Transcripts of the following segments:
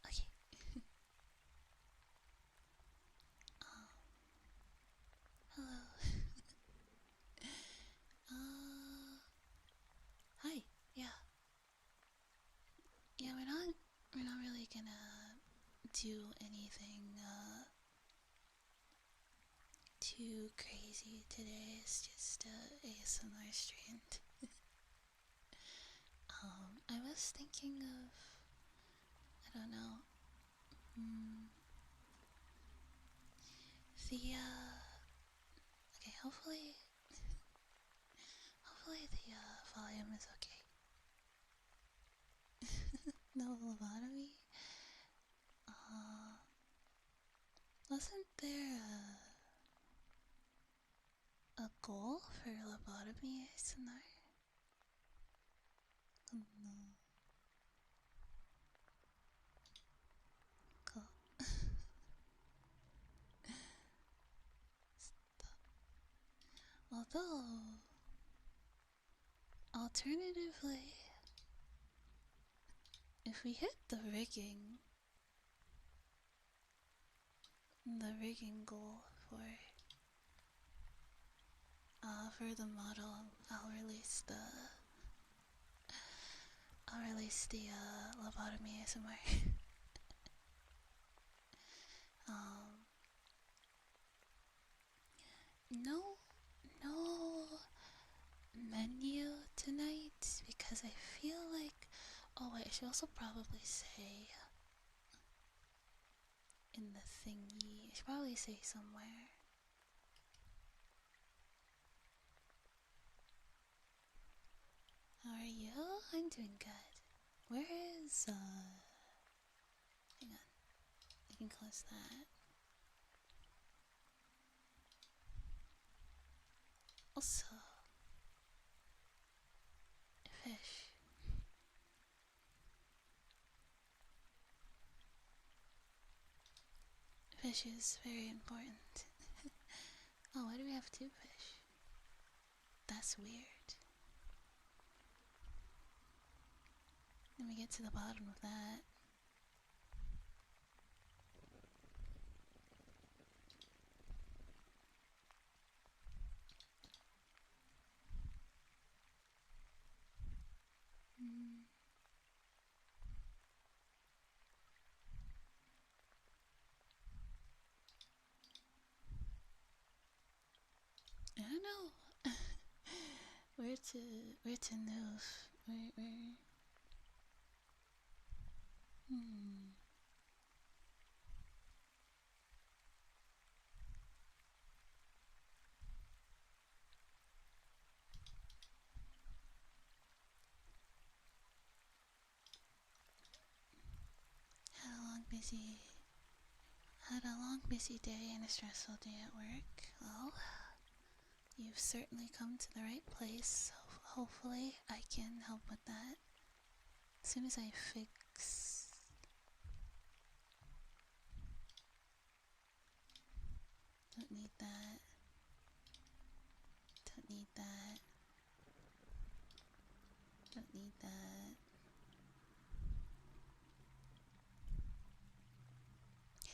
Okay. Hello. Hi. Yeah. Yeah, we're not really gonna do anything too crazy today. It's just ASMR stream. I was thinking of, I don't know, the okay, hopefully the volume is okay. No lobotomy? Wasn't there a goal for lobotomy ASMR? Oh no. Cool. Stop. Although, alternatively, if we hit the rigging goal for the model, I'll release the lobotomy ASMR. No menu tonight because I feel like, oh wait, I should also probably say in the thingy, I should probably say somewhere. How are you? I'm doing good. Where is hang on, I can close that. Also, fish. Fish is very important. Oh, why do we have two fish? That's weird. Let me get to the bottom of that. I don't know where to move. Where Had a long busy day and a stressful day at work. Well, you've certainly come to the right place, so hopefully I can help with that. As soon as I fix... Don't need that. Don't need that. Don't need that.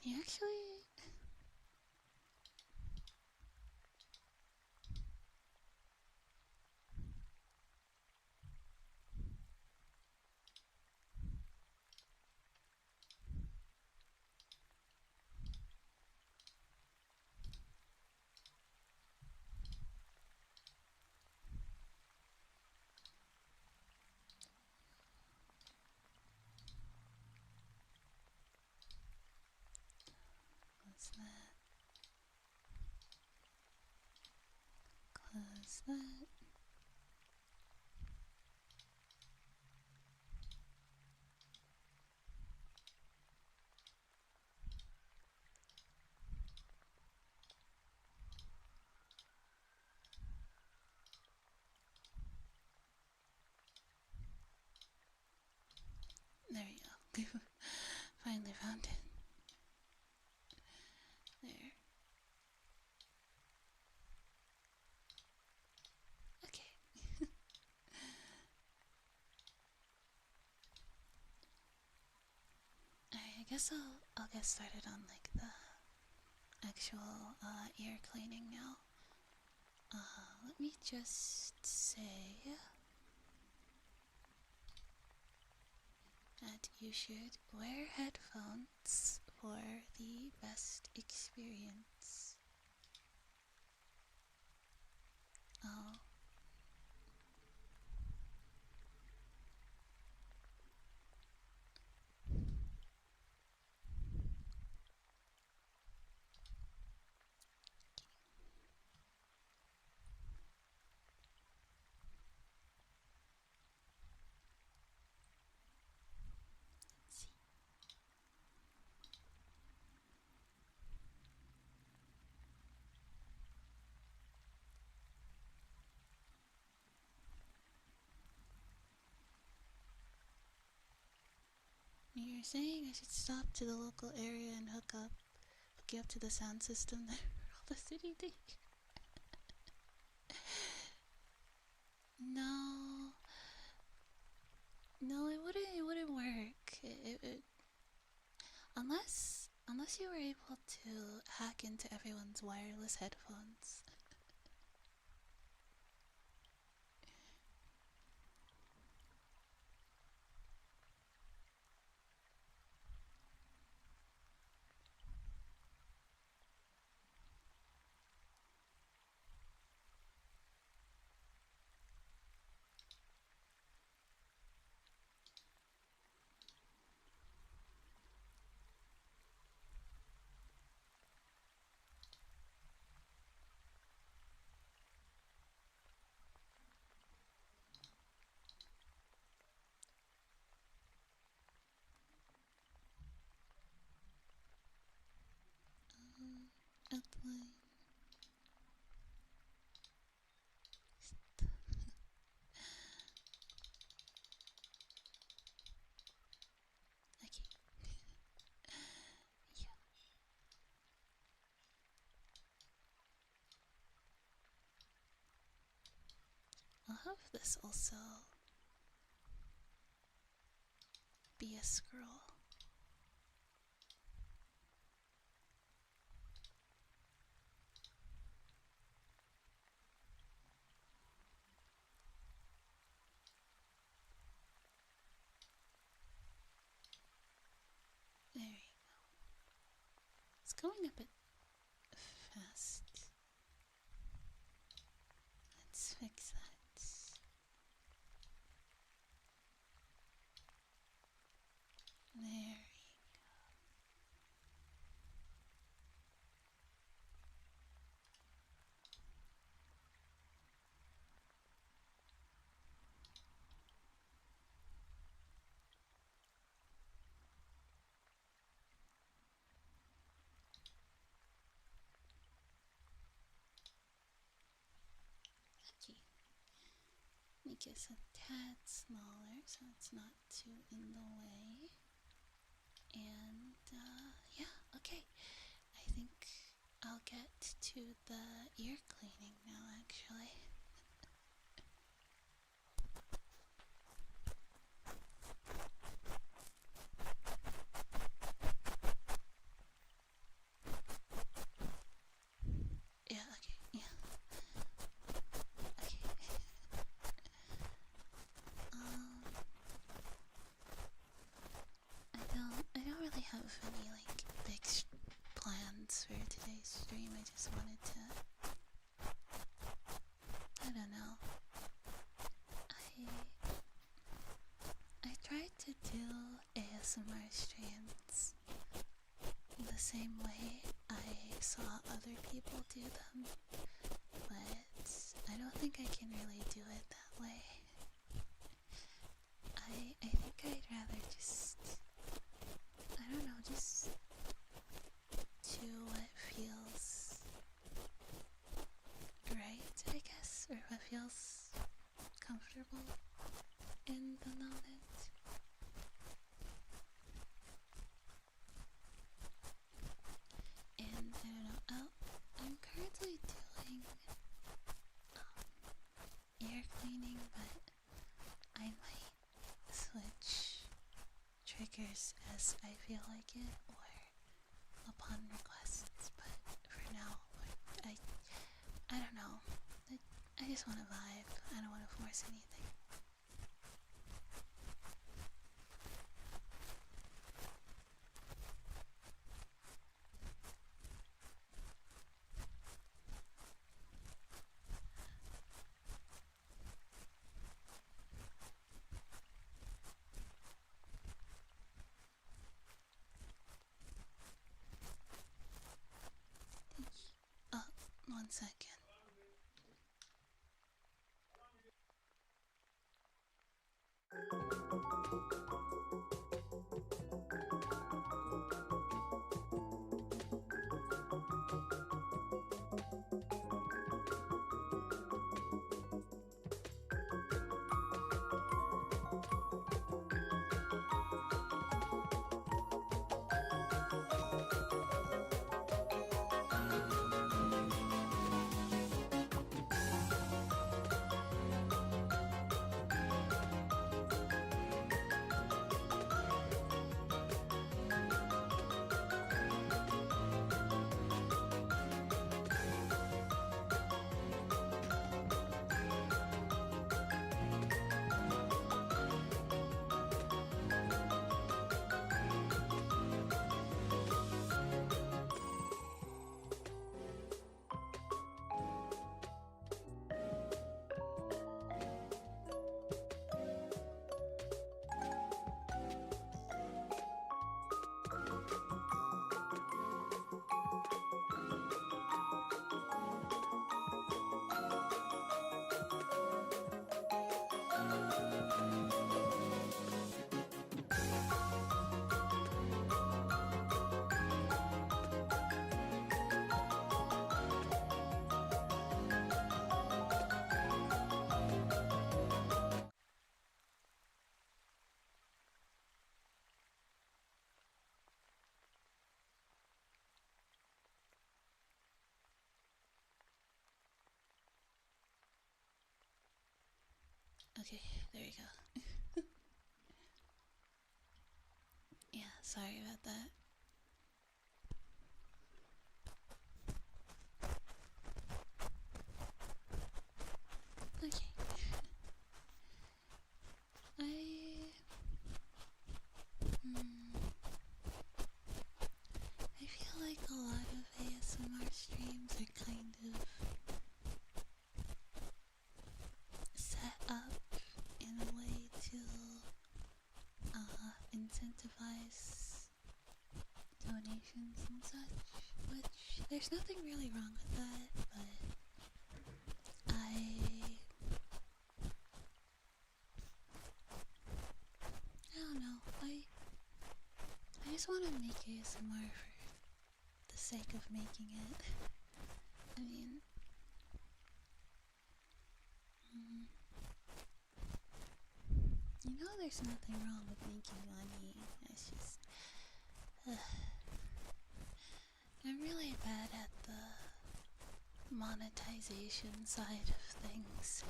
Can you actually... Fix that. There we go. Finally found it. There. Okay. Alright, I guess I'll get started on like the actual ear cleaning now. Let me just say that you should wear headphones for the best experience. Oh. Let's see. You're saying I should stop to the local area and hook you up to the sound system there for all the city to hear. No, no, it wouldn't work. Unless you were able to hack into everyone's wireless headphones. Outline. Okay. Yeah. I'll have this also be a scroll. There you go. It's going a bit fast. Let's fix that. There you go. Okay. Make it a tad smaller so it's not too in the way. And yeah, okay. I think I'll get to the ear cleaning now, actually. Yeah, okay, yeah. Okay. I don't really have any like big plans for today's stream. I just wanted to, I don't know. I tried to do ASMR streams the same way I saw other people do them, but I don't think I can really do it that way. I think I'd rather just, I don't know, just do what feels right, I guess, or what feels comfortable in the moment. And I don't know, I'm currently doing ear cleaning, but I might switch triggers as I feel like it or upon requests, but for now, I don't know. I just want to vibe. I don't want to force anything. One second. Okay, there you go. Yeah, sorry about that. Okay. I feel like a lot of ASMR streams are kind of set up in a way to incentivize donations and such, which there's nothing really wrong with that, but I don't know, I just want to make ASMR for the sake of making it. I mean, you know there's nothing wrong with making money, it's just, I'm really bad at the monetization side of things.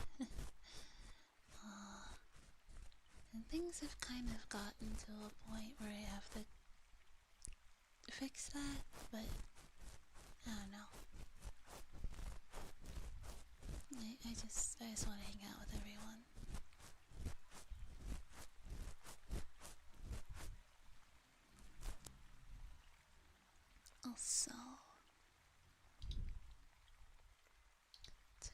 And things have kind of gotten to a point where I have to fix that, but I don't know. I just want to hang out with everyone. Also, okay,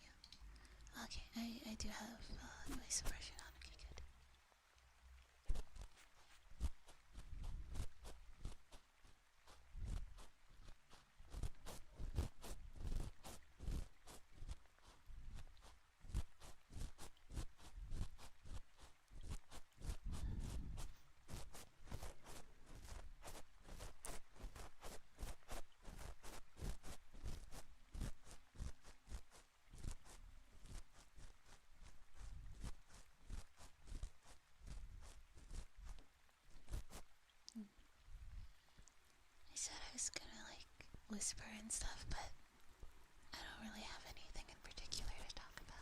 yeah. Okay, I do have noise suppression on. Okay, good. whisper and stuff, but I don't really have anything in particular to talk about.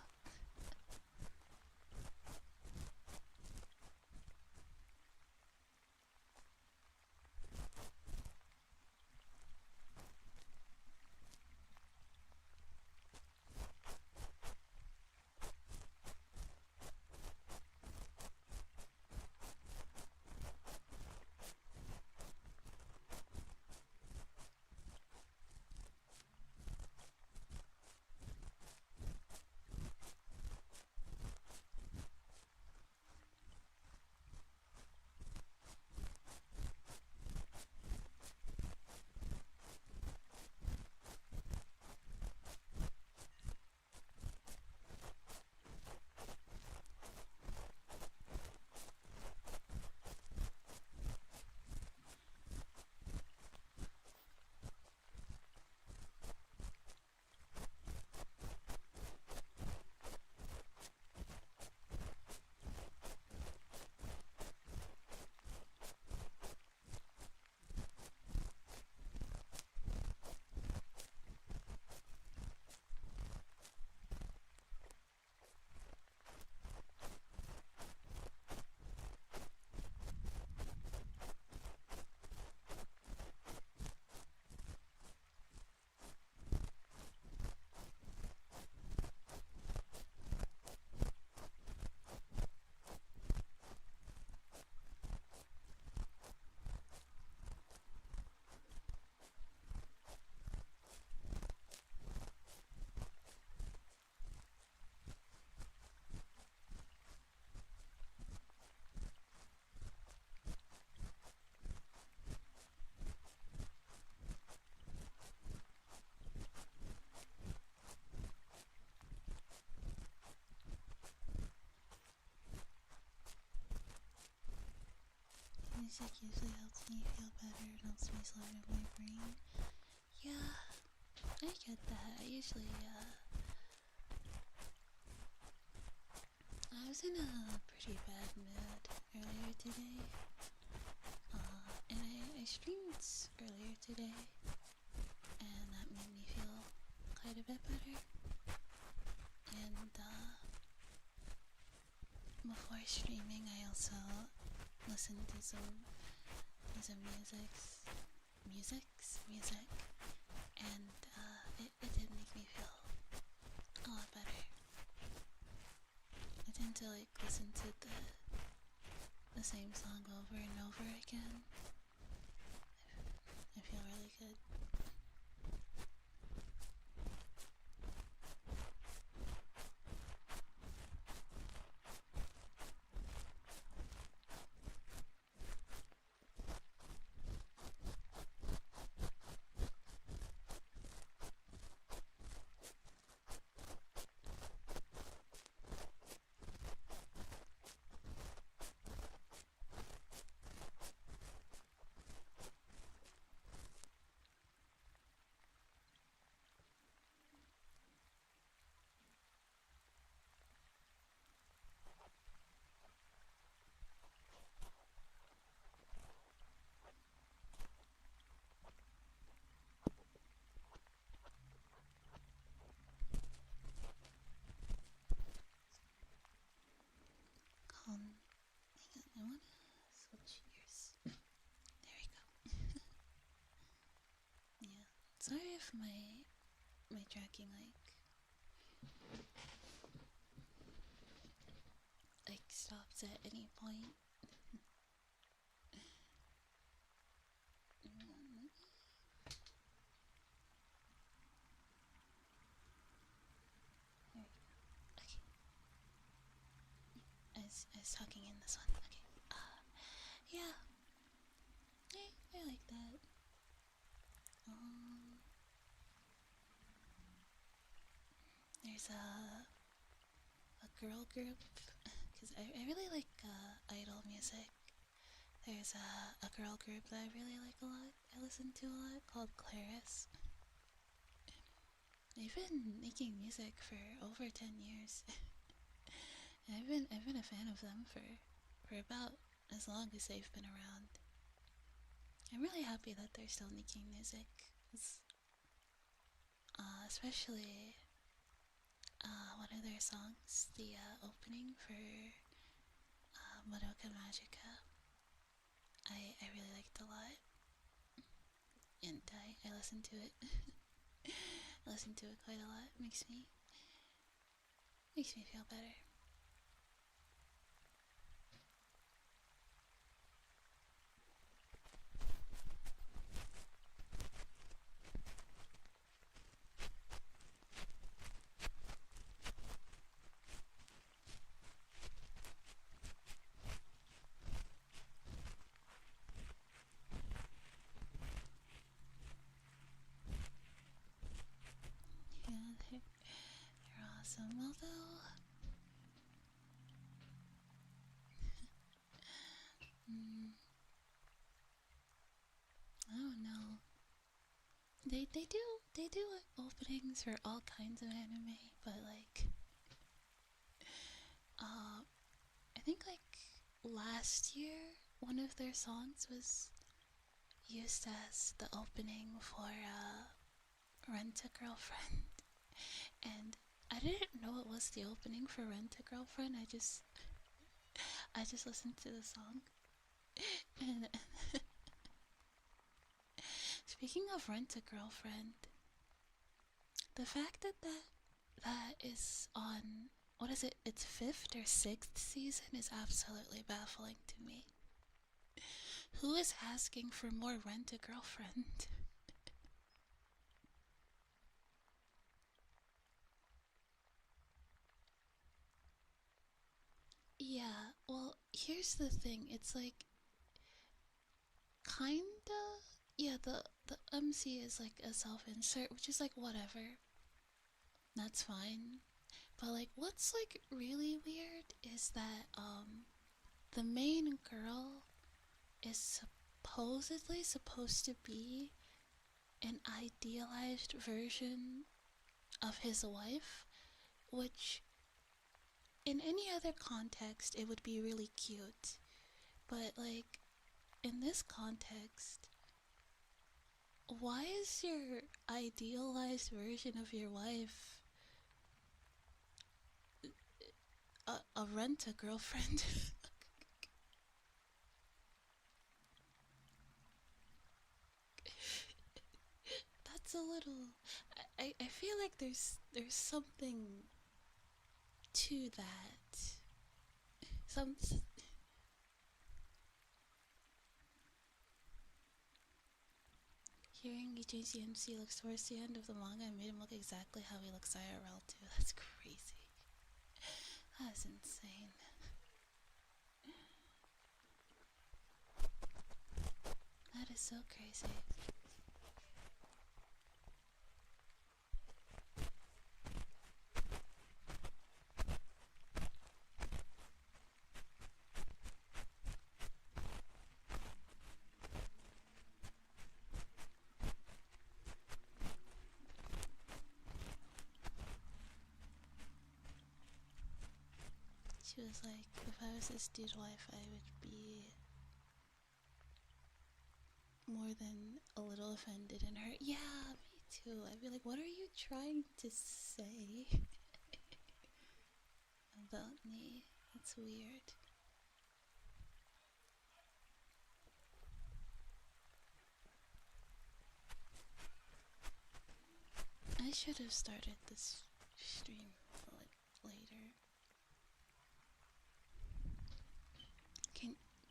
Music usually helps me feel better, it helps me slow down my brain. Yeah, I get that. I usually, I was in a pretty bad mood earlier today. And I streamed earlier today, and that made me feel quite a bit better. And, before streaming, I also listened to some music, and it did make me feel a lot better. I tend to like listen to the same song over and over again. I feel really good. Hang on, I wanna switch gears. There we go. Yeah, sorry if my tracking like stops at any point. There we go. Okay. I was talking in this one. Okay. Yeah. I like that. There's a girl group, because I really like idol music. There's a girl group that I really like a lot. I listen to a lot called Claris. They've been making music for over 10 years. And I've been a fan of them for about as long as they've been around. I'm really happy that they're still making music. especially one of their songs, the opening for Madoka Magica. I really liked a lot, and I listened to it. I listened to it quite a lot. Makes me feel better. Yeah, they're awesome. Although, I don't know. They do openings for all kinds of anime, but like, I think like last year one of their songs was used as the opening for Rent a Girlfriend, and I didn't know it was the opening for Rent a Girlfriend. I just listened to the song, and speaking of Rent a Girlfriend, the fact that is on, what is it? Its 5th or 6th season is absolutely baffling to me. Who is asking for more Rent a Girlfriend? Yeah, well, here's the thing. It's like kinda, yeah, the MC is like a self-insert, which is like whatever. That's fine. But like what's like really weird is that the main girl is supposedly supposed to be an idealized version of his wife, which in any other context it would be really cute. But like in this context, why is your idealized version of your wife a rent-a-girlfriend? That's a little... I feel like there's something to that. Some... Hearing he changed the MC looks towards the end of the manga and made him look exactly how he looks IRL too. That's crazy. That's insane. That is so crazy. She was like, if I was this dude's wife, I would be more than a little offended and hurt. Yeah, me too. I'd be like, what are you trying to say about me? It's weird. I should have started this stream later.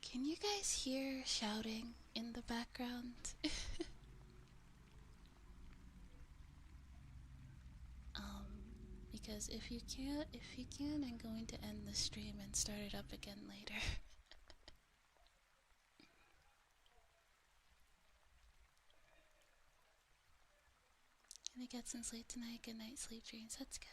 Can you guys hear shouting in the background? Because if you can, I'm going to end the stream and start it up again later. Gonna get some sleep tonight. Good night, sleep dreams. That's good.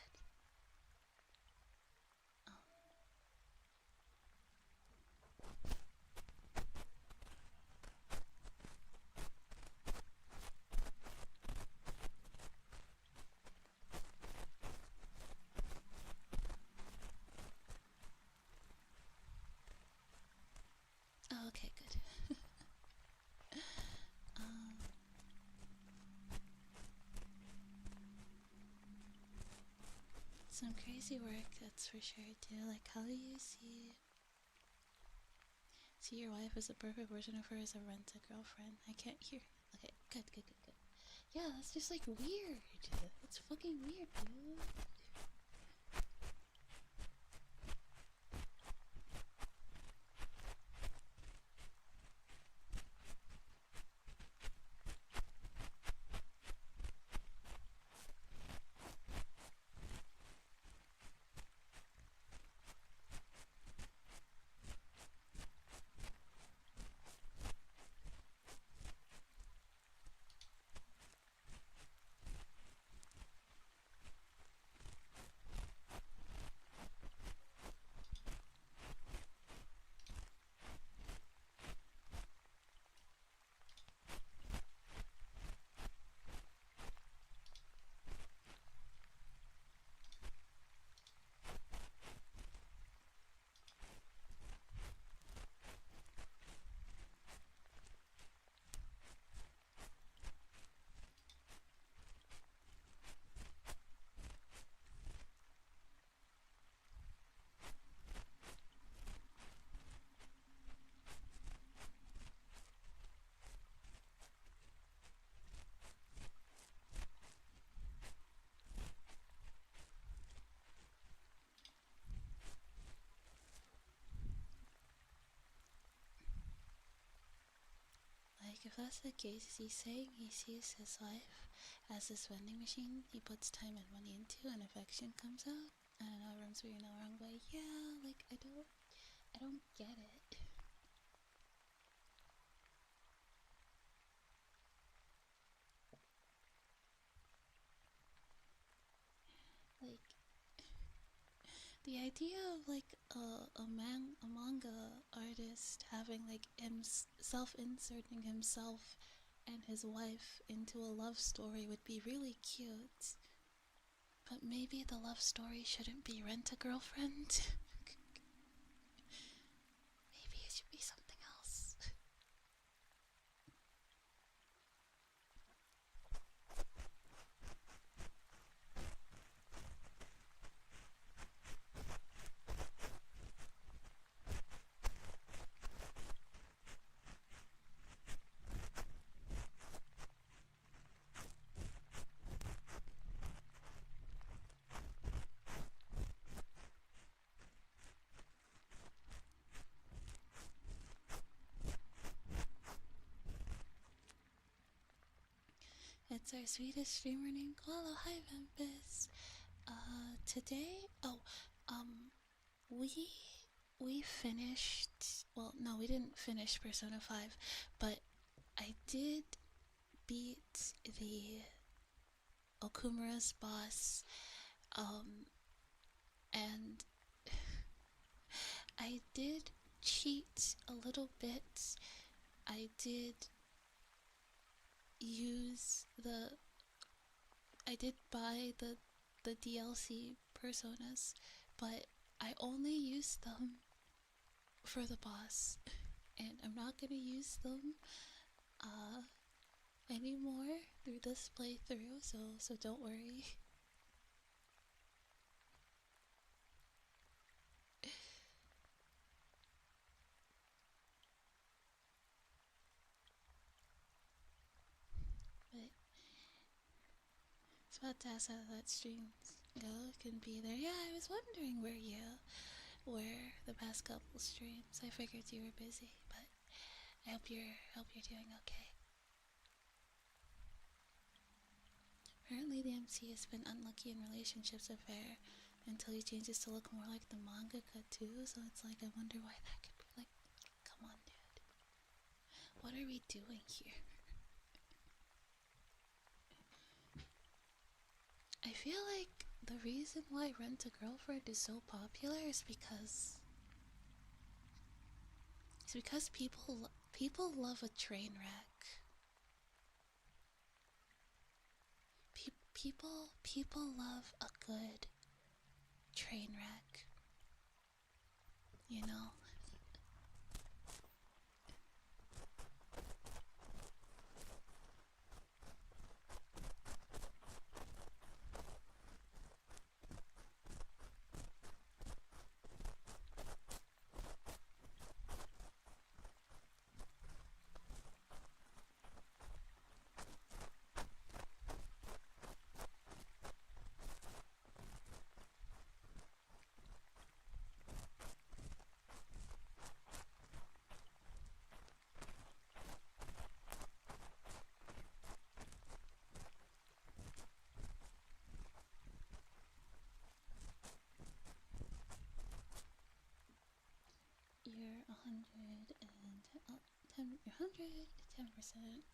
Oh, okay, good. um, some crazy work, that's for sure too. Like, how do you see your wife as a perfect version of her as a rent-a-girlfriend? I can't hear. Okay, good. Yeah, that's just like weird. That's fucking weird, dude. Like, if that's the case, is he saying he sees his wife as this vending machine he puts time and money into and affection comes out? I don't know, it runs me in the wrong way. Yeah, like, I don't get it. Like, the idea of like a manga artist having like him self-inserting himself and his wife into a love story would be really cute. But maybe the love story shouldn't be rent-a-girlfriend. Maybe it should be something else. It's our sweetest streamer named Coello. Hi, Memphis. Today, we finished. Well, no, we didn't finish Persona 5, but I did beat the Okumura's boss, and I did cheat a little bit. I did buy the DLC personas, but I only used them for the boss, and I'm not gonna use them anymore through this playthrough, so don't worry. But it's about to ask how that stream go. Can be there. Yeah, I was wondering where you were the past couple streams. I figured you were busy, but I hope you're doing okay. Apparently the MC has been unlucky in relationships affair until he changes to look more like the mangaka too, so it's like I wonder why that could be. Like, come on, dude. What are we doing here? I feel like the reason why Rent-a-Girlfriend is so popular is because people love a train wreck. People love a good train wreck. You know?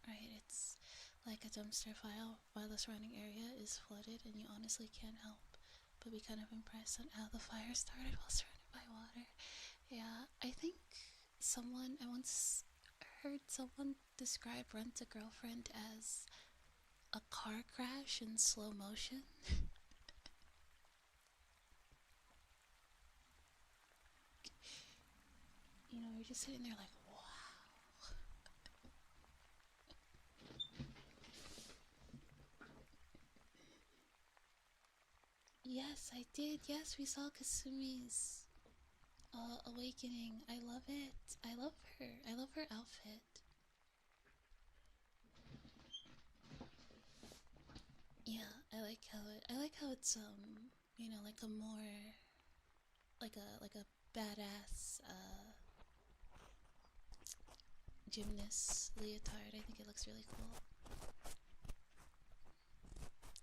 right. It's like a dumpster fire while the surrounding area is flooded, and you honestly can't help but be kind of impressed on how the fire started while surrounded by water. Yeah, I think I once heard someone describe Rent a Girlfriend as a car crash in slow motion. You know, you're just sitting there like, wow. Yes, I did. Yes, we saw Kasumi's awakening. I love it. I love her. I love her outfit. Yeah, I like how it's you know, like a more like a badass gymnast leotard. I think it looks really cool.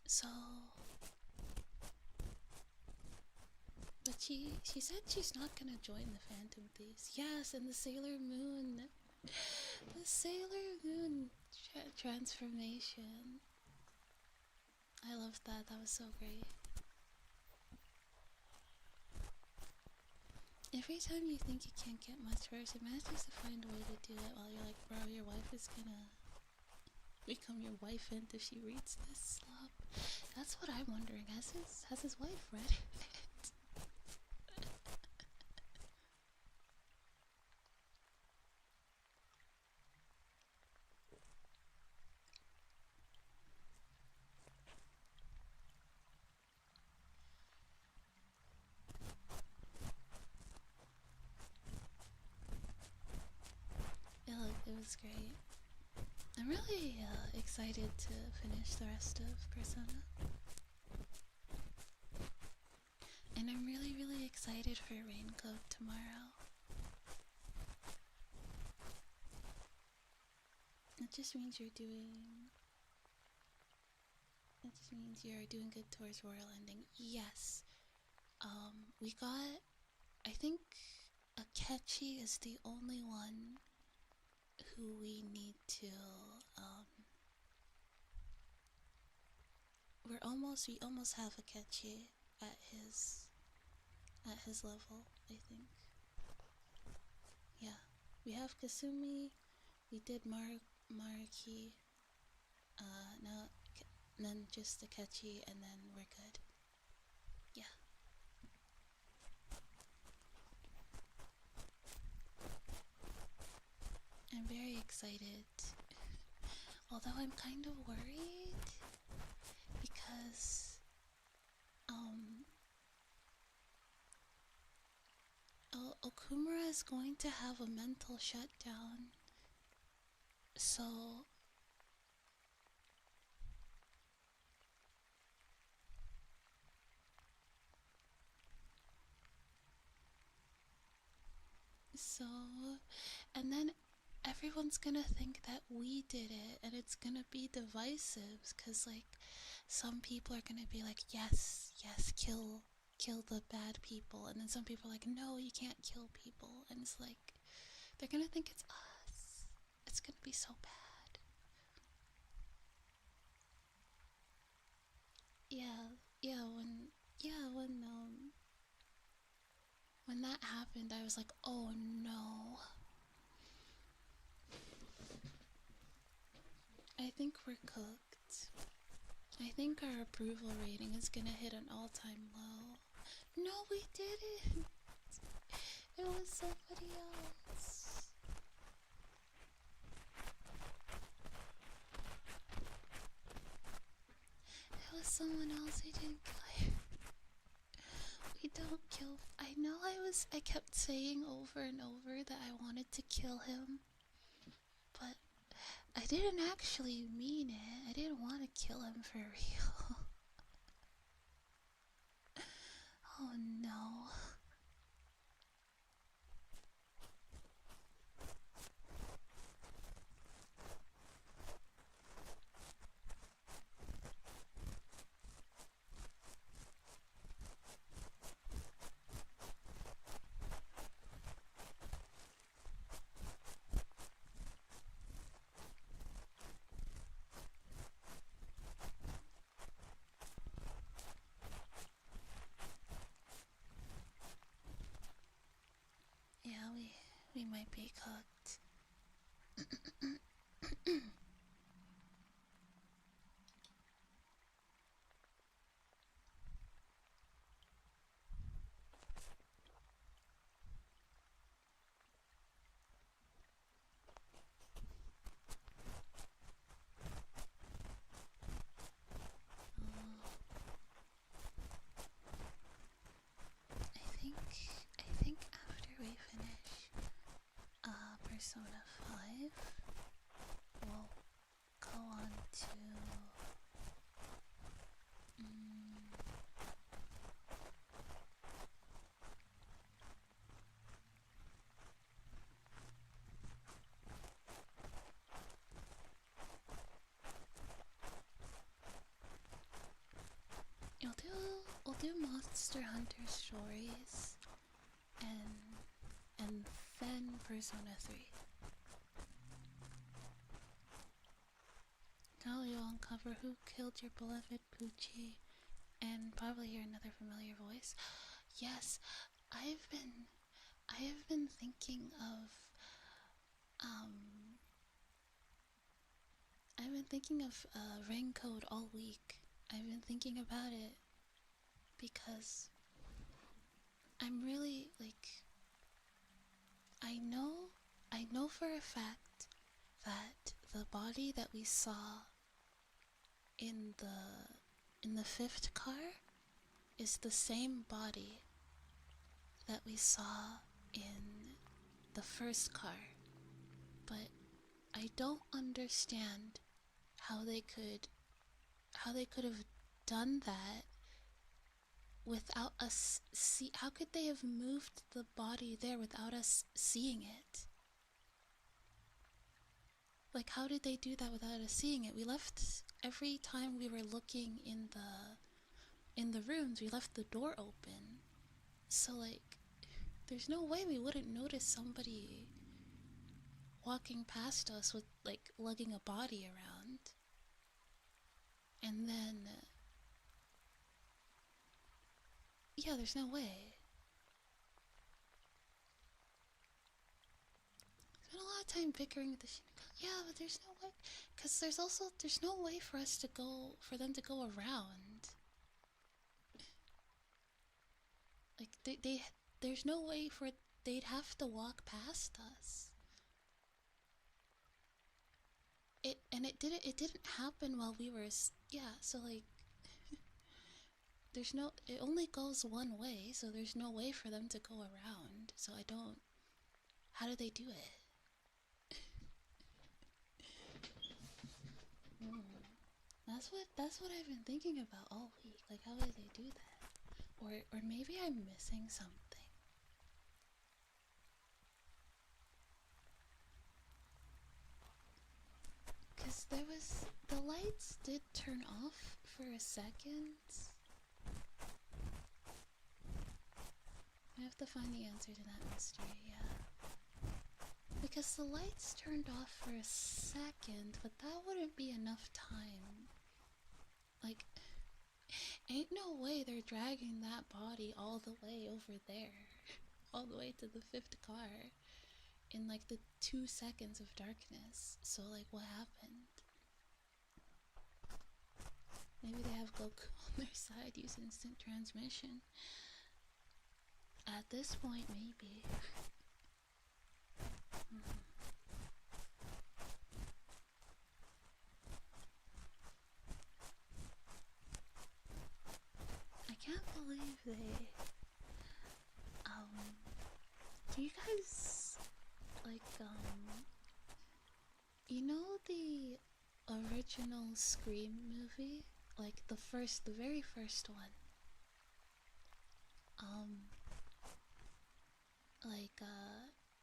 So, but she said she's not gonna join the Phantom Thieves. Yes, and the Sailor Moon, the Sailor Moon transformation. I loved that. That was so great. Every time you think it can't get much worse, it manages to find a way to do it while you're like, bro, your wife is gonna become your wife, and if she reads this slop. That's what I'm wondering. Has his wife read it? It was great. I'm really excited to finish the rest of Persona. And I'm really, really excited for Raincoat tomorrow. It just means you're doing good towards Royal Ending. Yes. We got, I think Akechi is the only one who we need to, we almost have Akechi at his level, I think. Yeah. We have Kasumi, we did Maruki, now, then just Akechi, and then we're good. Yeah. I'm very excited, although I'm kind of worried because Okumura is going to have a mental shutdown, so and then everyone's gonna think that we did it, and it's gonna be divisive, cause like some people are gonna be like, yes, kill the bad people, and then some people are like, no, you can't kill people, and it's like they're gonna think it's us. It's gonna be so bad. When that happened, I was like, oh no. I think we're cooked. I think our approval rating is gonna hit an all-time low. No, we didn't. It was somebody else. It was someone else. We didn't kill him. We don't kill. I know I kept saying over and over that I wanted to kill him, but I didn't actually mean it. I didn't want to kill him for real. Oh no. to we'll do Monster Hunter stories and then Persona 3. Now you'll uncover who killed your beloved Poochie and probably hear another familiar voice. Yes, I have been thinking of rain code all week. I've been thinking about it because I'm really I know for a fact that the body that we saw in the fifth car is the same body that we saw in the first car, but I don't understand how they could have done that without us see. How could they have moved the body there without us seeing it? Like, how did they do that without us seeing it? We left, every time we were looking in the rooms, we left the door open. So like, there's no way we wouldn't notice somebody walking past us with like lugging a body around. And then yeah, there's no way. Spent a lot of time bickering with the yeah, but there's no way, because there's no way for them to go around. Like there's no way they'd have to walk past us. It didn't happen while we were yeah, so like it only goes one way, so there's no way for them to go around. So how do they do it? That's what I've been thinking about all week. Like, how do they do that? Or maybe I'm missing something. Cause the lights did turn off for a second. I have to find the answer to that mystery, yeah. Because the lights turned off for a second, but that wouldn't be enough time. Like, ain't no way they're dragging that body all the way over there. All the way to the fifth car. In like the 2 seconds of darkness. So like, what happened? Maybe they have Goku on their side, use instant transmission. At this point, maybe. I can't believe they do you guys like you know the original Scream movie? Like the very first one.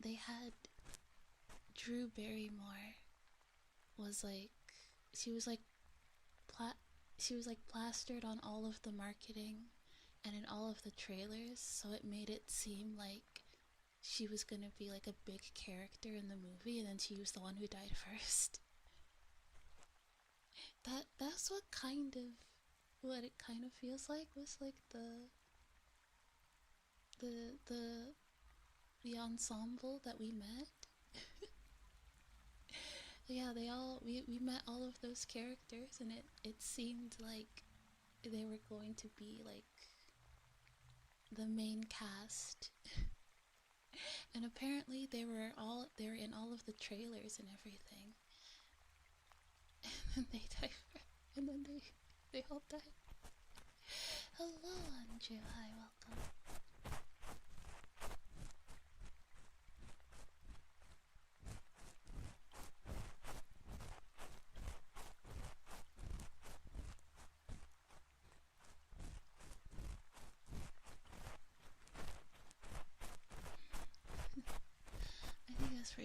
They had Drew Barrymore was like, she was like plastered on all of the marketing and in all of the trailers, so it made it seem like she was gonna be like a big character in the movie, and then she was the one who died first. That's what it kind of feels like, was like the ensemble that we met. Yeah, we met all of those characters, and it seemed like they were going to be like the main cast. And apparently they were in all of the trailers and everything. And then they died. And then they all died. Hello, Andrew. Hi, welcome.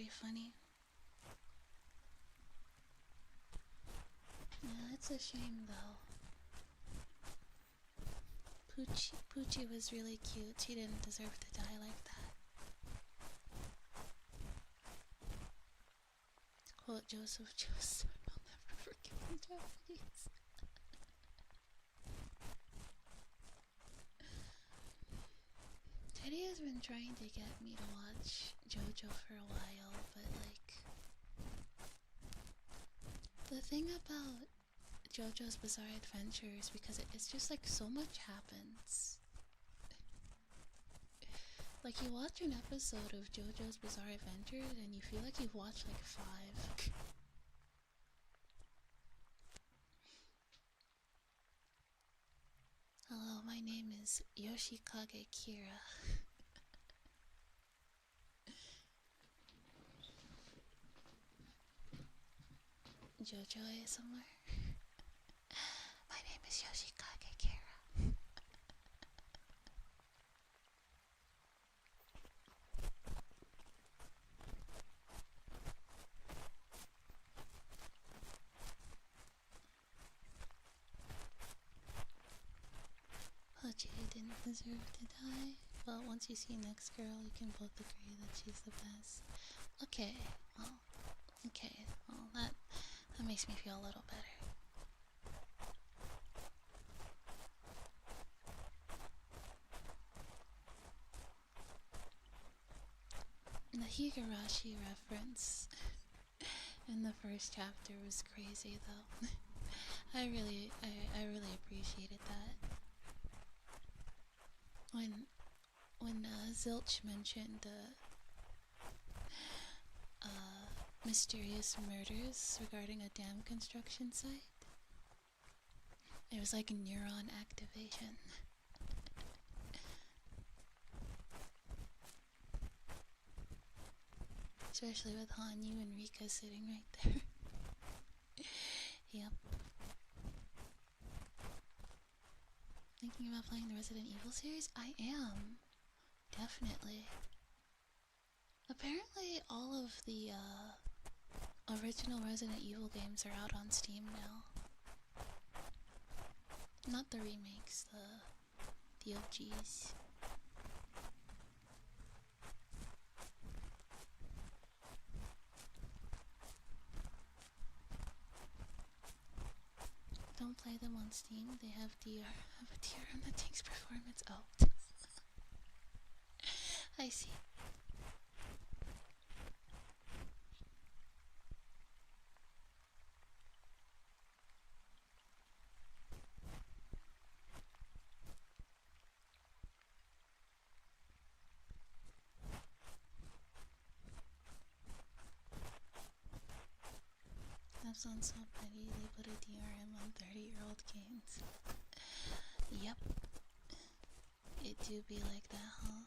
very funny. Yeah, it's a shame though. Poochie was really cute. She didn't deserve to die like that. Quote Joseph Joestar, I'll never forget the Japanese. Teddy has been trying to get me to watch JoJo for a while, but like... The thing about JoJo's Bizarre Adventure is because it's just like so much happens. Like you watch an episode of JoJo's Bizarre Adventure and you feel like you've watched like 5. Hello, my name is Yoshikage Kira. JoJo ASMR. My name is Yoshikage Kira. Hachi didn't deserve to die. Well, once you see Next Girl, you can both agree that she's the best. Okay, well, that makes me feel a little better. The Higurashi reference in the first chapter was crazy, though. I really appreciated that. When Zilch mentioned mysterious murders regarding a dam construction site, it was like a neuron activation. Especially with Hanyu and Rika sitting right there. Yep. Thinking about playing the Resident Evil series? I am. Definitely. Apparently all of the original Resident Evil games are out on Steam now. Not the remakes, the OGs. Don't play them on Steam, they have a DRM that takes performance out. I see. That sounds so petty, they put a DRM on 30-year-old games. Yep. It do be like that, huh?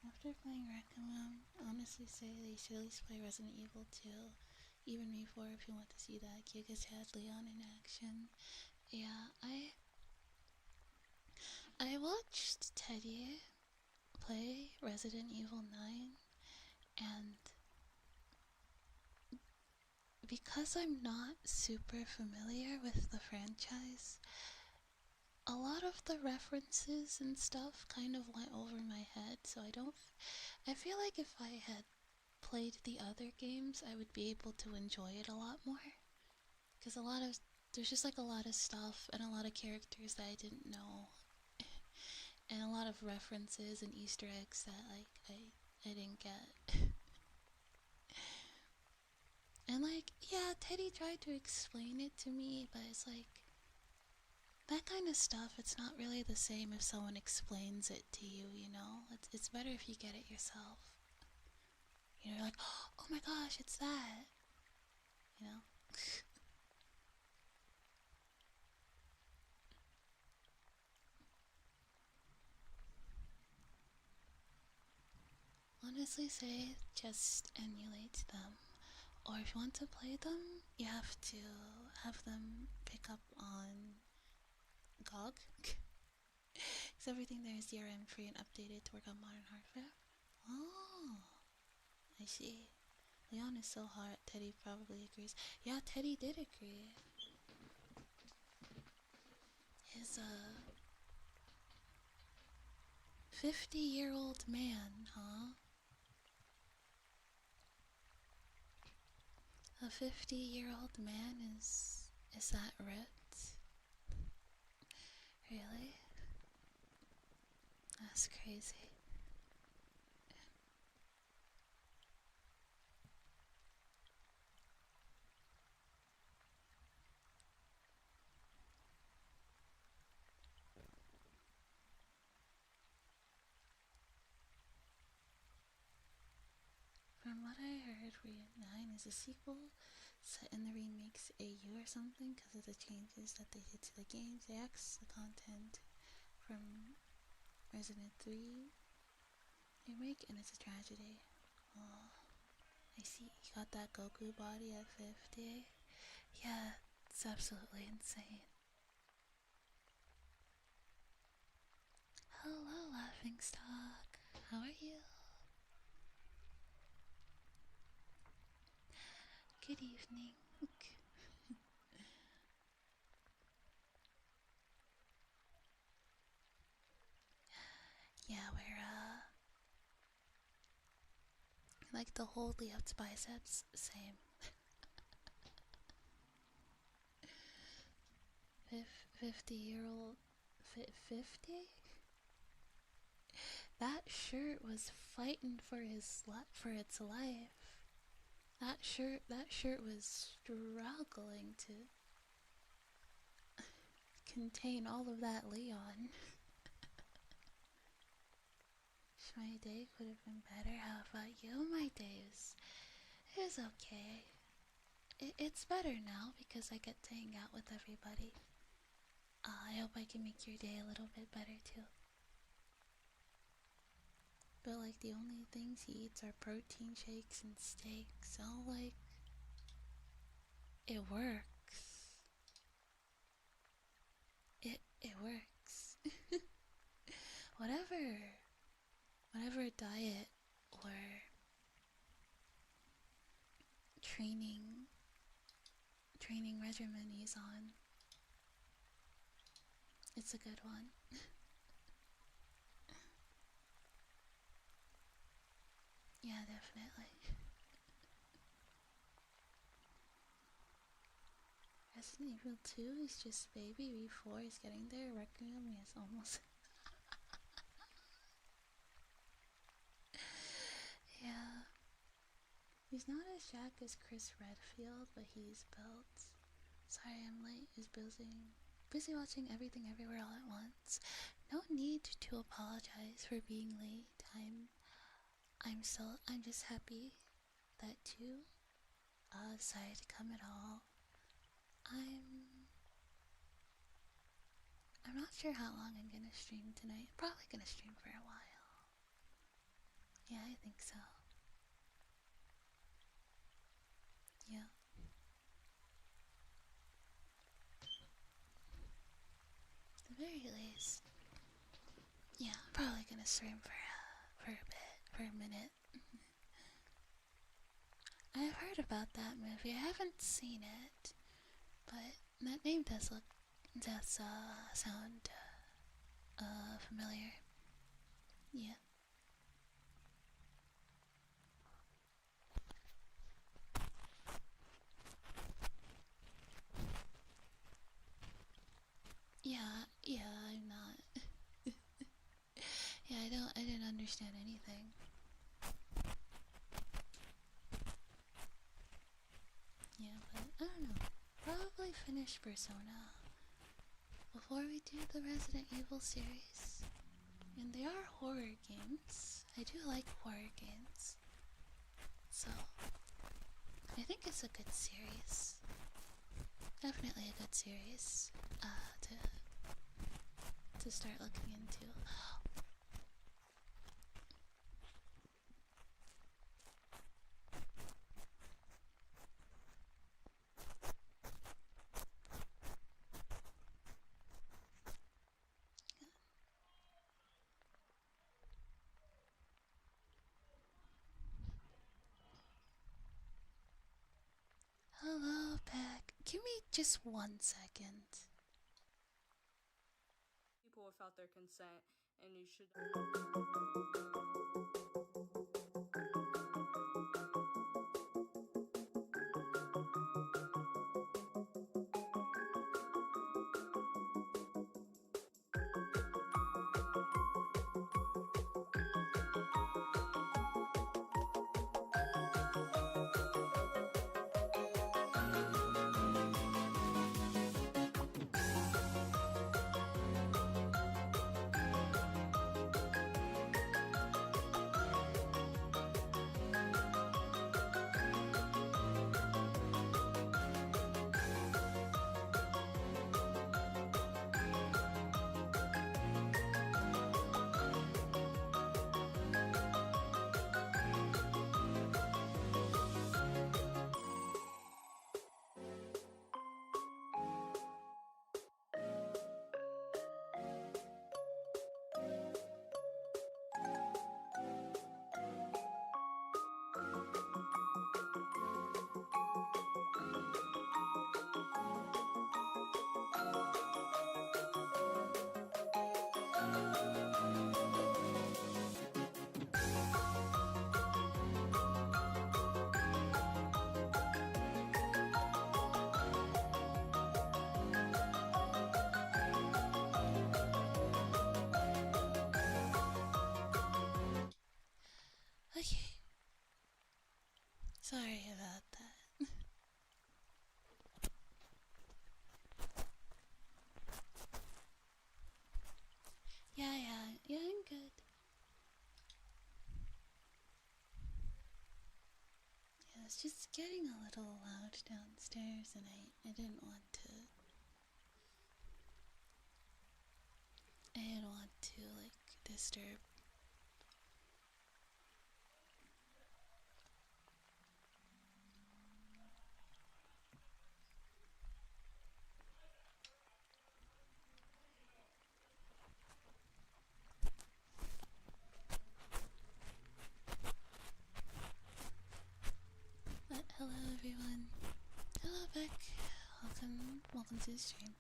After playing Requiem, honestly say they should at least play Resident Evil 2. Even before, if you want to see that Giga Chad Leon in action. Yeah, I watched Teddy play Resident Evil 9, and because I'm not super familiar with the franchise, a lot of the references and stuff kind of went over my head, so I feel like if I had played the other games, I would be able to enjoy it a lot more. Because there's just like a lot of stuff and a lot of characters that I didn't know. And a lot of references and Easter eggs that like I didn't get. And like, yeah, Teddy tried to explain it to me, but it's like, that kind of stuff, it's not really the same if someone explains it to you, you know? It's better if you get it yourself. You know, you're like, oh my gosh, it's that. You know? Honestly say, just emulate them. Or if you want to play them, you have to have them pick up on GOG. Because everything there is DRM free and updated to work on modern hardware. Oh, I see. Leon is so hot, Teddy probably agrees. Yeah, Teddy did agree. His 50-year-old man, huh? A 50-year-old man is that ripped? Really? That's crazy. From what I heard, Re 9 is a sequel set in the remake's AU or something because of the changes that they did to the games. They axed the content from Resident 3 remake and it's a tragedy. Oh, I see. You got that Goku body at 50? Yeah, it's absolutely insane. Hello, Laughingstock. How are you? Good evening. Yeah, we're like the whole left biceps, same. 50-year-old 50? That shirt was fighting for its life. That shirt was struggling to contain all of that Leon. My day could have been better. How about you? My day is okay. It's better now because I get to hang out with everybody. I hope I can make your day a little bit better too. But like the only things he eats are protein shakes and steaks, so like it works. It works. whatever diet or training regimen he's on, it's a good one. Yeah, definitely. Resident Evil 2 is just baby. V4 is getting there. Requiem is almost. Yeah. He's not as Jack as Chris Redfield, but he's built. Sorry I'm late. He's busy watching Everything Everywhere All at Once. No need to apologize for being late. I'm just happy that you decided to come at all. I'm not sure how long I'm gonna stream tonight. Probably gonna stream for a while. Yeah, I think so. Yeah. At the very least. Yeah, I'm probably gonna stream for a minute. I've heard about that movie. I haven't seen it, but that name does sound familiar. Yeah. Yeah, I'm not. Yeah, I didn't understand anything. Yeah, but I don't know. Probably finish Persona before we do the Resident Evil series, and they are horror games. I do like horror games, so I think it's a good series. Definitely a good series to start looking into. Hello, Peck. Give me just 1 second. People without their consent, and you should. Okay. Sorry about that. Yeah, I'm good. Yeah, it's just getting a little loud downstairs, and I didn't want to. I didn't want to, like, disturb. But hello, everyone. Hello, Beck. Welcome to the stream.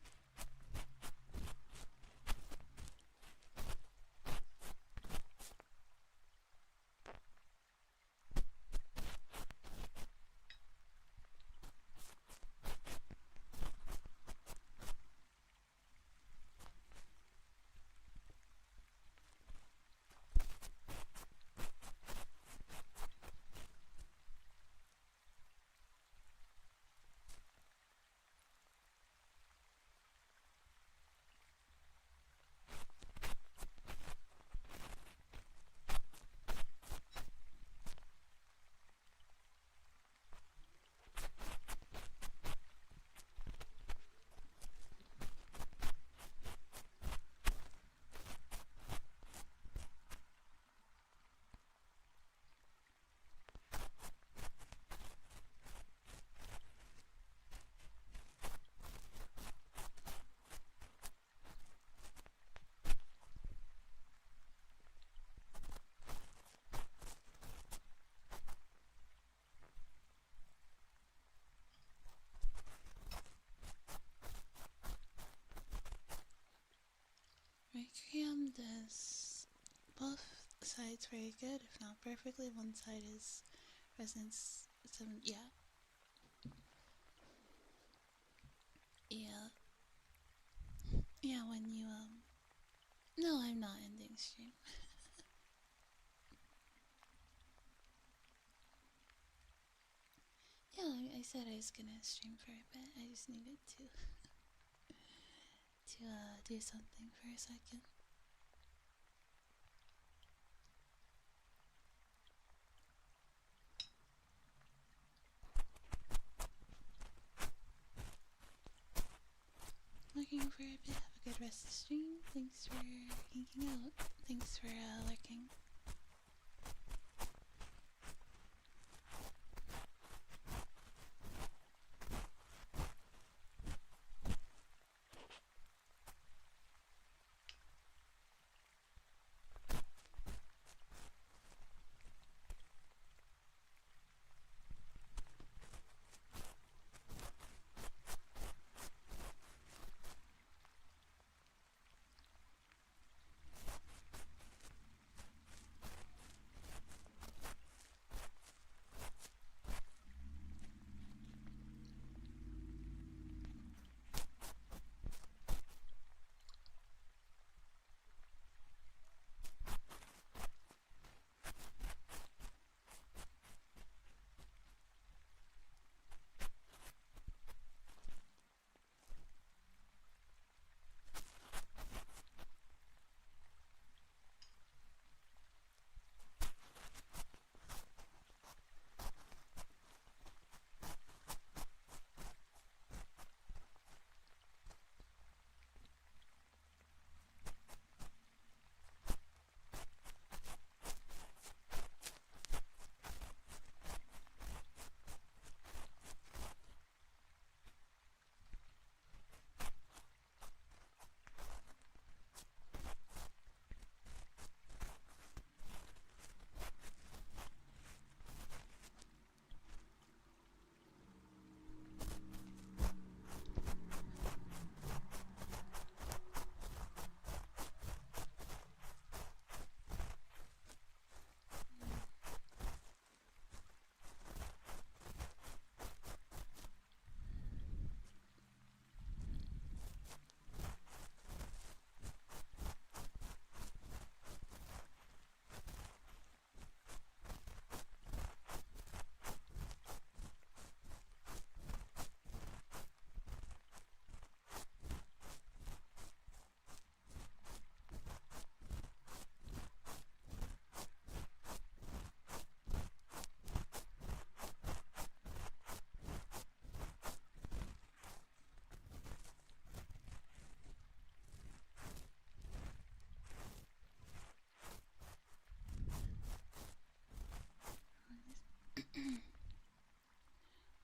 Requiem does both sides very good, if not perfectly. One side is Resonance 7. Yeah. Yeah. Yeah, when you, No, I'm not ending stream. Yeah, I said I was gonna stream for a bit. I just needed to to do something for a second? Looking for a bit. Have a good rest of the stream. Thanks for hanging out. Thanks for lurking.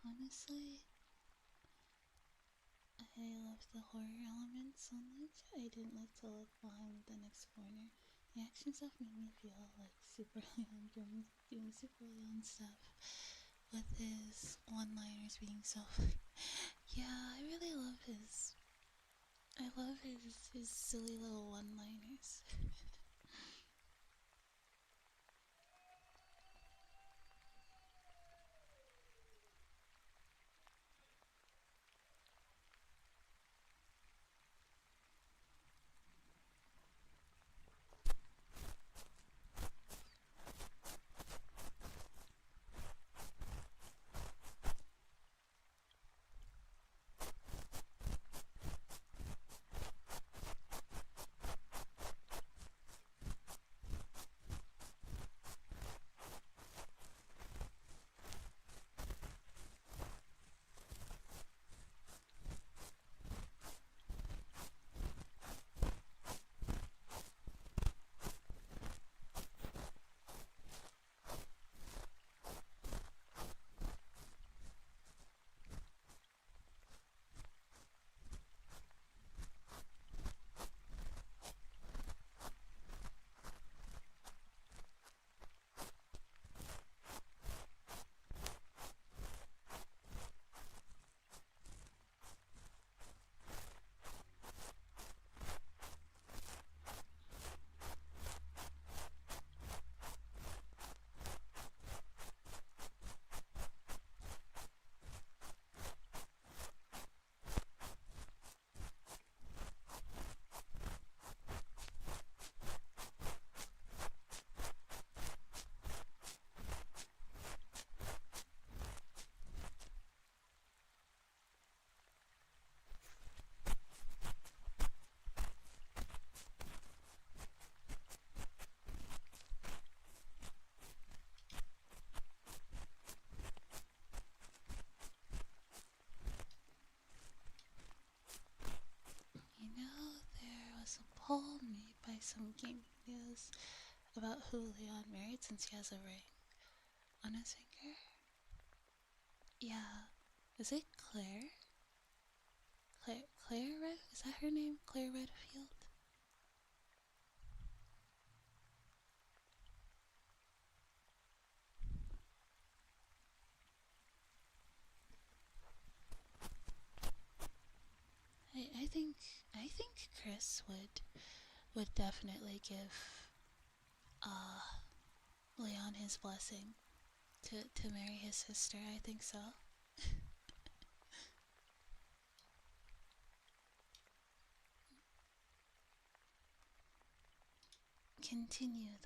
Honestly, I love the horror elements so much. I didn't like to look behind the next corner. The action stuff made me feel like super Leon doing super Leon stuff with his one-liners being so yeah, I really love his his silly little one-liners. some game news about who Leon married since he has a ring on his finger. Yeah. Is it Claire? Claire Red? Is that her name? Claire Redfield? I think Chris would definitely give Leon his blessing to marry his sister. I think so. Continue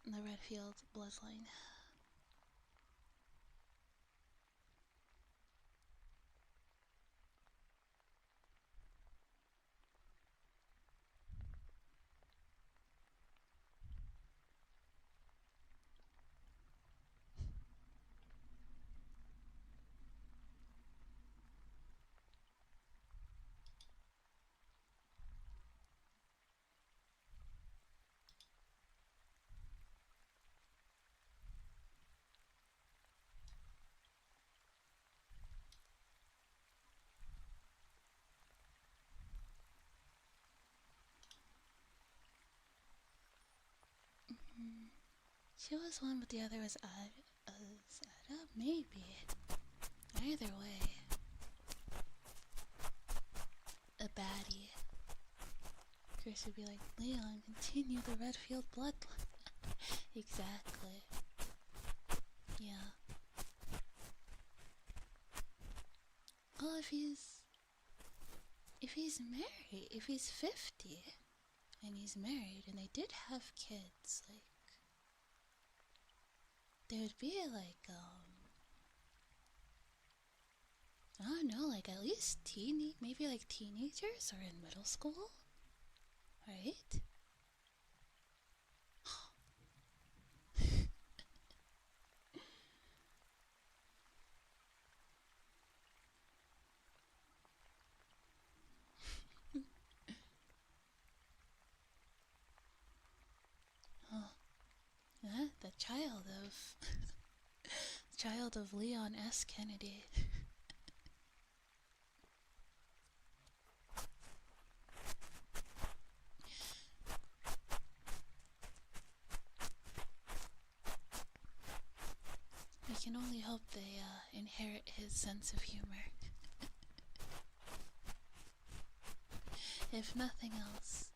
the Redfield bloodline. She was one, but the other was Ada? Maybe. Either way. A baddie. Chris would be like, Leon, continue the Redfield bloodline. Exactly. Yeah. Well, if he's married, if he's 50, and he's married, and they did have kids, like, there would be, like, I don't know, like, at least maybe, like, teenagers or in middle school, right? Oh, yeah, the child of Leon S. Kennedy. We can only hope they inherit his sense of humor. If nothing else.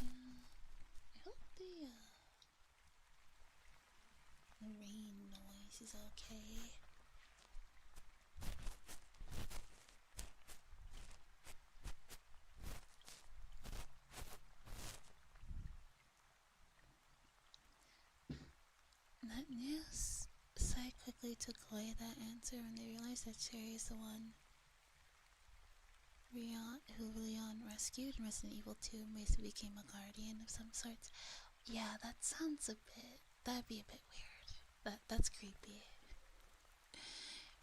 I hope the rain noise is okay. That news side quickly took away that answer when they realized that Cherry is the one who Leon rescued in Resident Evil 2 and basically became a guardian of some sorts. Yeah, that sounds a bit... that'd be a bit weird. That's creepy.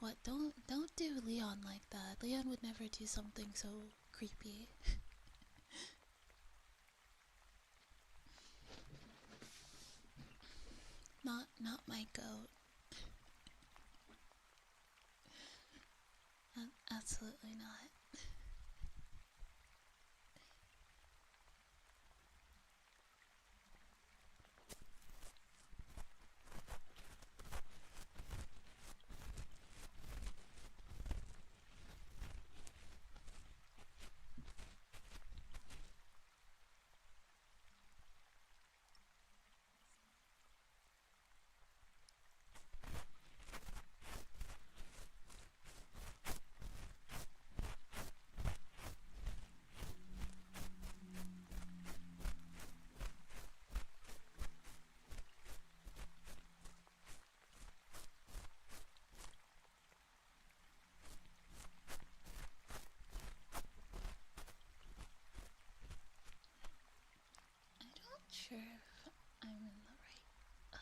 What? Don't do Leon like that. Leon would never do something so creepy. Not my goat. Absolutely not. I'm not sure if I'm in the right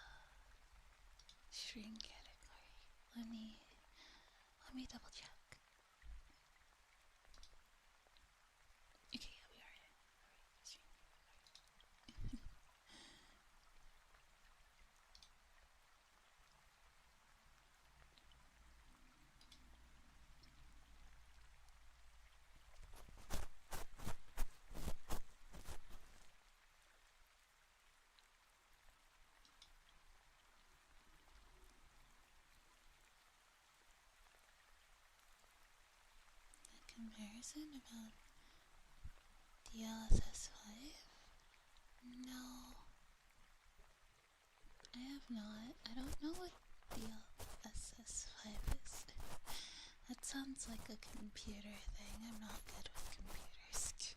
stream category. Let me double check. Okay, yeah, we are in the stream category. A comparison about DLSS 5? No, I have not. I don't know what DLSS 5 is. That sounds like a computer thing. I'm not good with computers.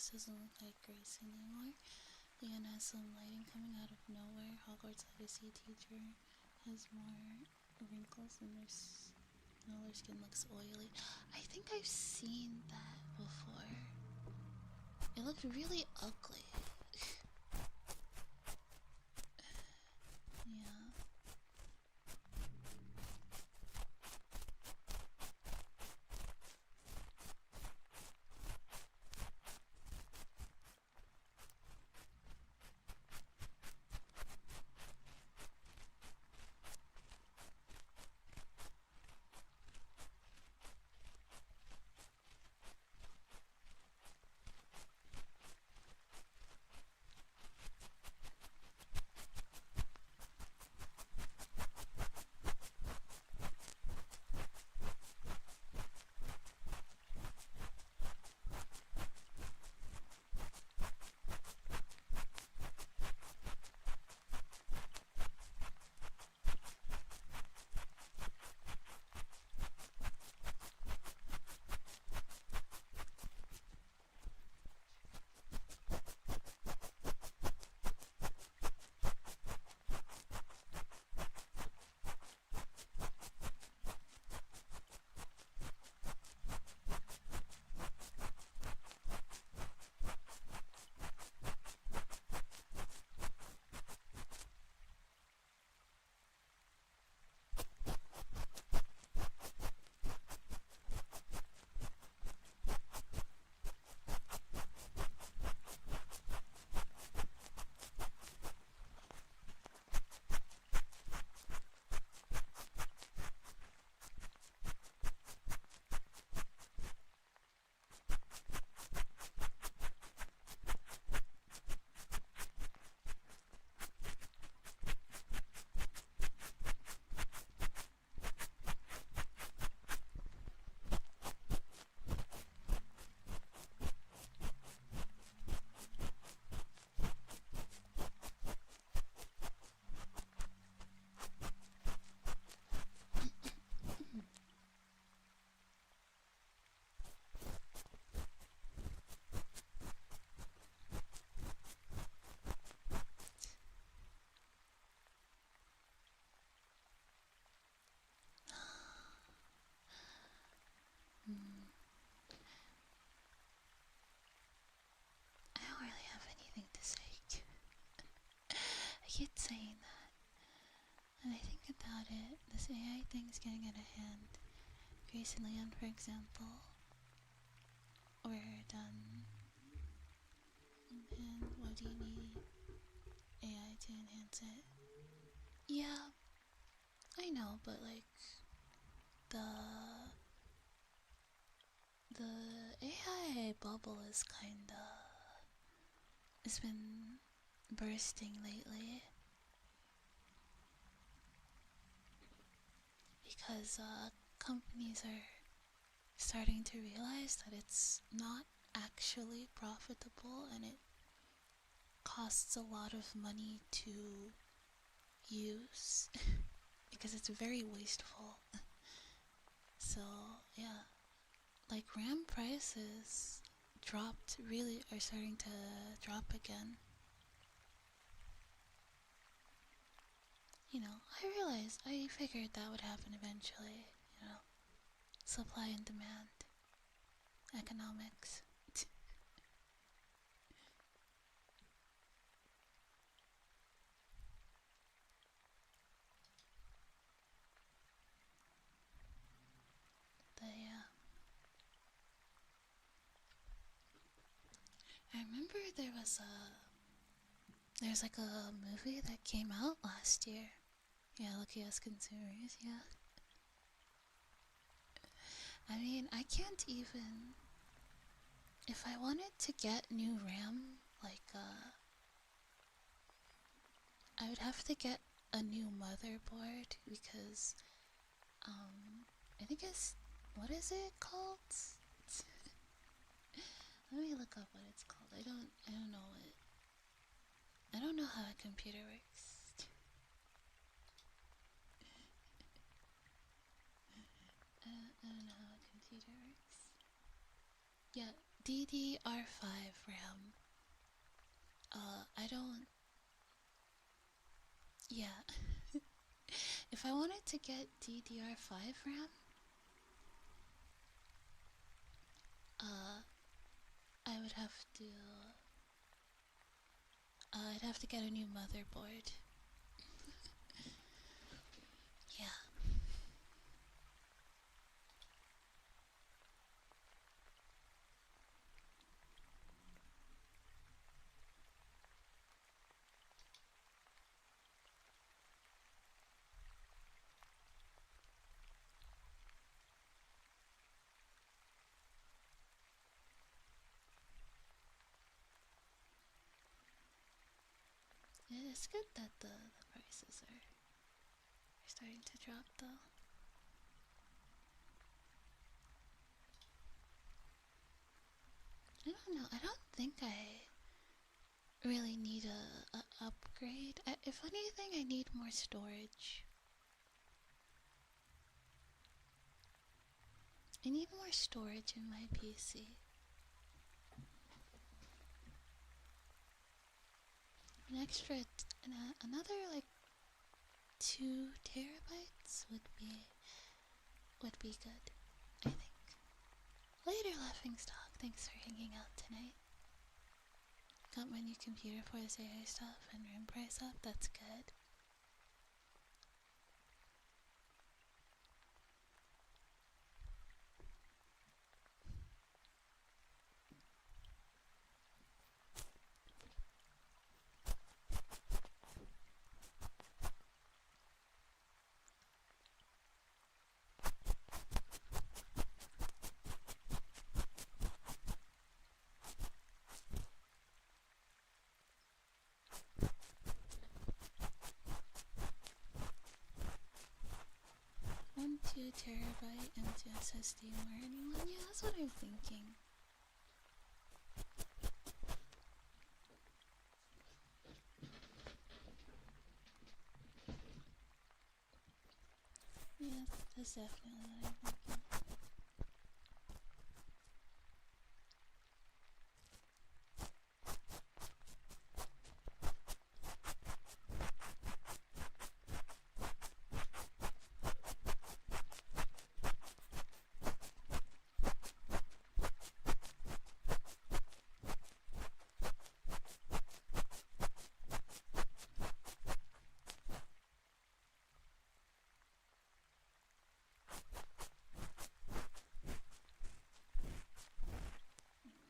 Grace doesn't look like Grace anymore. Leon has some lighting coming out of nowhere. Hogwarts Legacy teacher has more wrinkles and all her skin looks oily. I think I've seen that before. It looked really ugly. Yeah. I don't really have anything to say. I keep saying that. And I think about it, this AI thing's getting out of hand. Grace and Leon, for example, were done. And what do you need AI to enhance it? Yeah, I know, but like the AI bubble is it's been bursting lately because companies are starting to realize that it's not actually profitable and it costs a lot of money to use because it's very wasteful. So yeah, like RAM prices are starting to drop again. You know, I figured that would happen eventually, you know. Supply and demand. Economics. But yeah. I remember there's like a movie that came out last year. Yeah, lucky us consumers, yeah. I mean, I can't even... If I wanted to get new RAM, like, I would have to get a new motherboard because, I think it's... What is it called? Let me look up what it's called. I don't know it. I don't know how a computer works. I don't know how a computer works. Yeah, DDR5 RAM. I wanted to get DDR5 RAM, I would have to, I'd have to get a new motherboard. Yeah. It's good that the prices are starting to drop though. I don't know, I don't think I really need a upgrade. If anything, I need more storage. I need more storage in my PC. An extra, another like 2 terabytes would be good, I think. Later, Laughingstock. Thanks for hanging out tonight. Got my new computer for this AI stuff and room price up. That's good. One 2 terabyte M2 SSD more anyone? Yeah, that's what I'm thinking. Yeah, that's definitely what I'm thinking.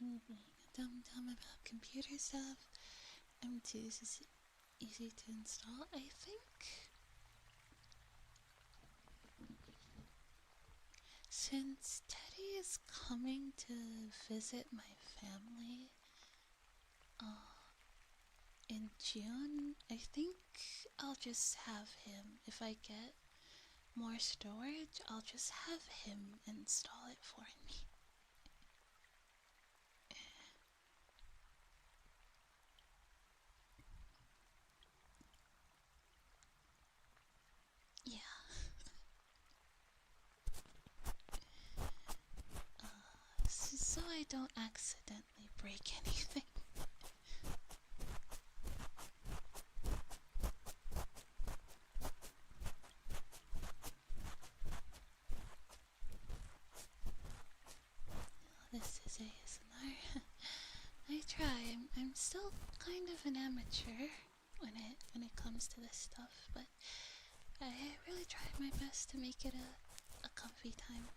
Being a dumb about computer stuff. M2 is easy to install, I think. Since Teddy is coming to visit my family in June, I think I'll just have him, if I get more storage, I'll just have him install it for me. Yeah. So I don't accidentally break anything. This is ASMR. I try. I'm still kind of an amateur when it comes to this stuff, but I really tried my best to make it a comfy time.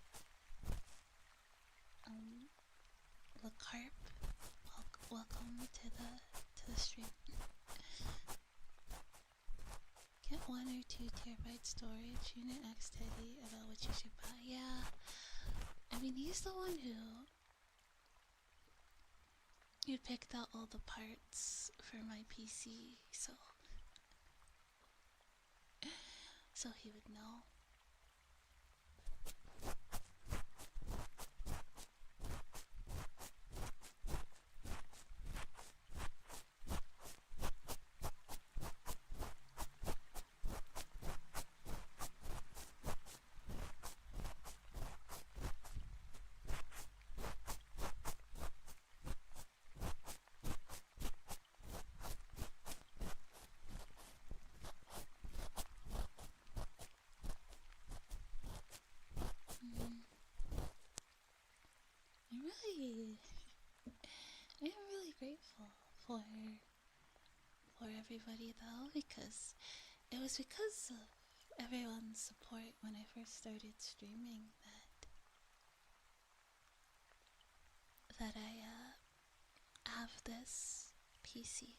Le Carp, welcome to the stream. Get 1 or 2 terabyte storage. Unit X Teddy about what you should buy. Yeah, I mean he's the one who picked out all the parts for my PC, so he would know. for everybody though, because it was because of everyone's support when I first started streaming that I have this PC.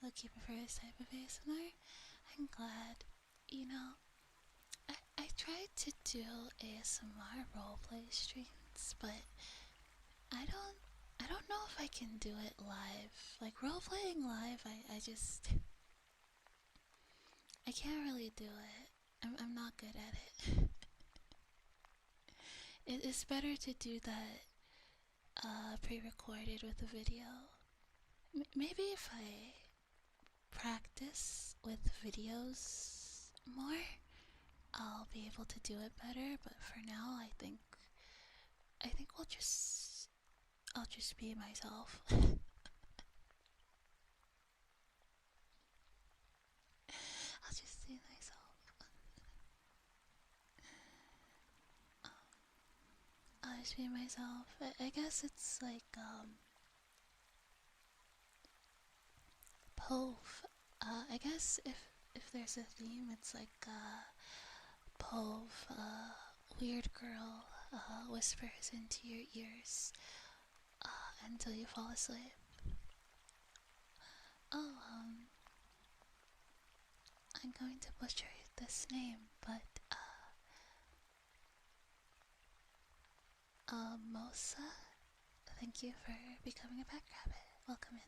Looking for this type of ASMR. I'm glad. You know, I tried to do ASMR roleplay streams, but I don't know if I can do it live. Like roleplaying live, I can't really do it. I'm not good at it. It's better to do that pre-recorded with a video. Maybe if I practice with videos more, I'll be able to do it better. But for now, I think I'll just be myself. I'll just be myself. I'll just be myself. I guess it's like Pove. I guess if there's a theme, it's like Pove, weird girl, whispers into your ears until you fall asleep. Oh, I'm going to butcher this name, but Mosa, thank you for becoming a pack rabbit. Welcome in.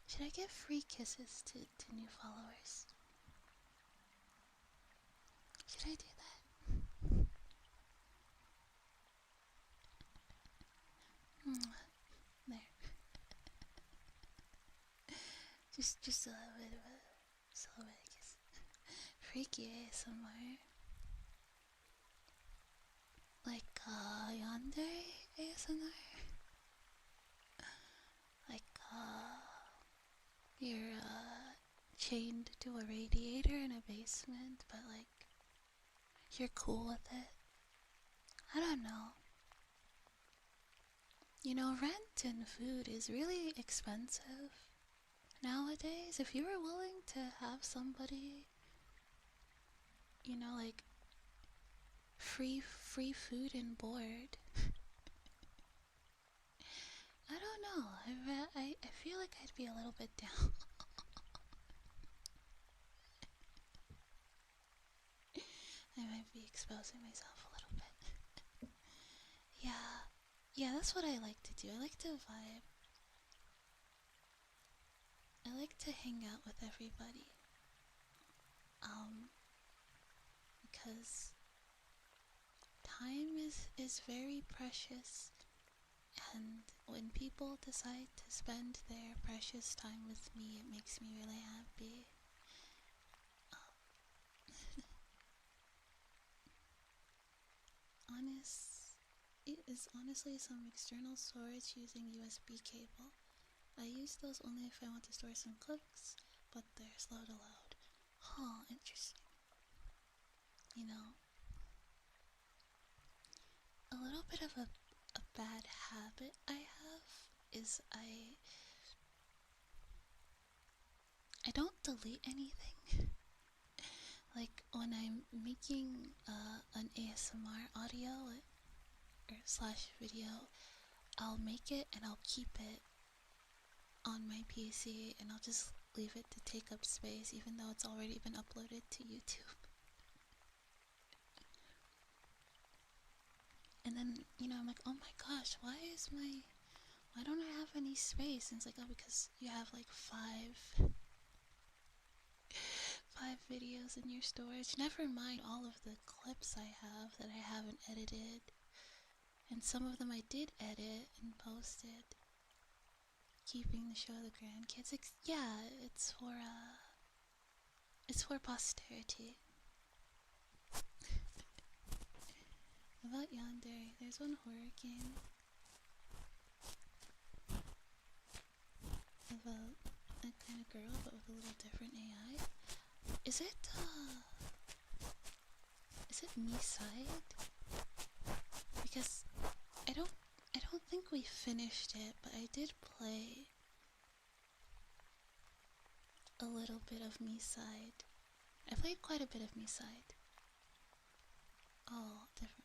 Should I give free kisses to new followers? Should I do that? There. just a little bit of a kiss. Freaky ASMR. Like yonder ASMR. Like you're chained to a radiator in a basement, but like you're cool with it. I don't know. You know, rent and food is really expensive nowadays. If you were willing to have somebody, you know, like free food and board, I don't know. I feel like I'd be a little bit down. I might be exposing myself a little bit. Yeah, that's what I like to do. I like to vibe. I like to hang out with everybody. Because time is very precious, and when people decide to spend their precious time with me, it makes me really happy. It is honestly some external storage using USB cable. I use those only if I want to store some clips, but they're slow to load. Huh, interesting. You know, a little bit of a bad habit I have is I don't delete anything. Like when I'm making an ASMR audio or slash video, I'll make it and I'll keep it on my PC and I'll just leave it to take up space even though it's already been uploaded to YouTube. And then, you know, I'm like, oh my gosh, why don't I have any space? And it's like, oh, because you have like five videos in your storage. Never mind all of the clips I have that I haven't edited. And some of them I did edit and posted. Keeping the show the grandkids. Yeah, it's for posterity. About yonder, there's one horror game about a kind of girl but with a little different AI. Is it me side? Because I don't finished it, but I did play a little bit of Me-Side. I played quite a bit of Me-Side. Oh, different.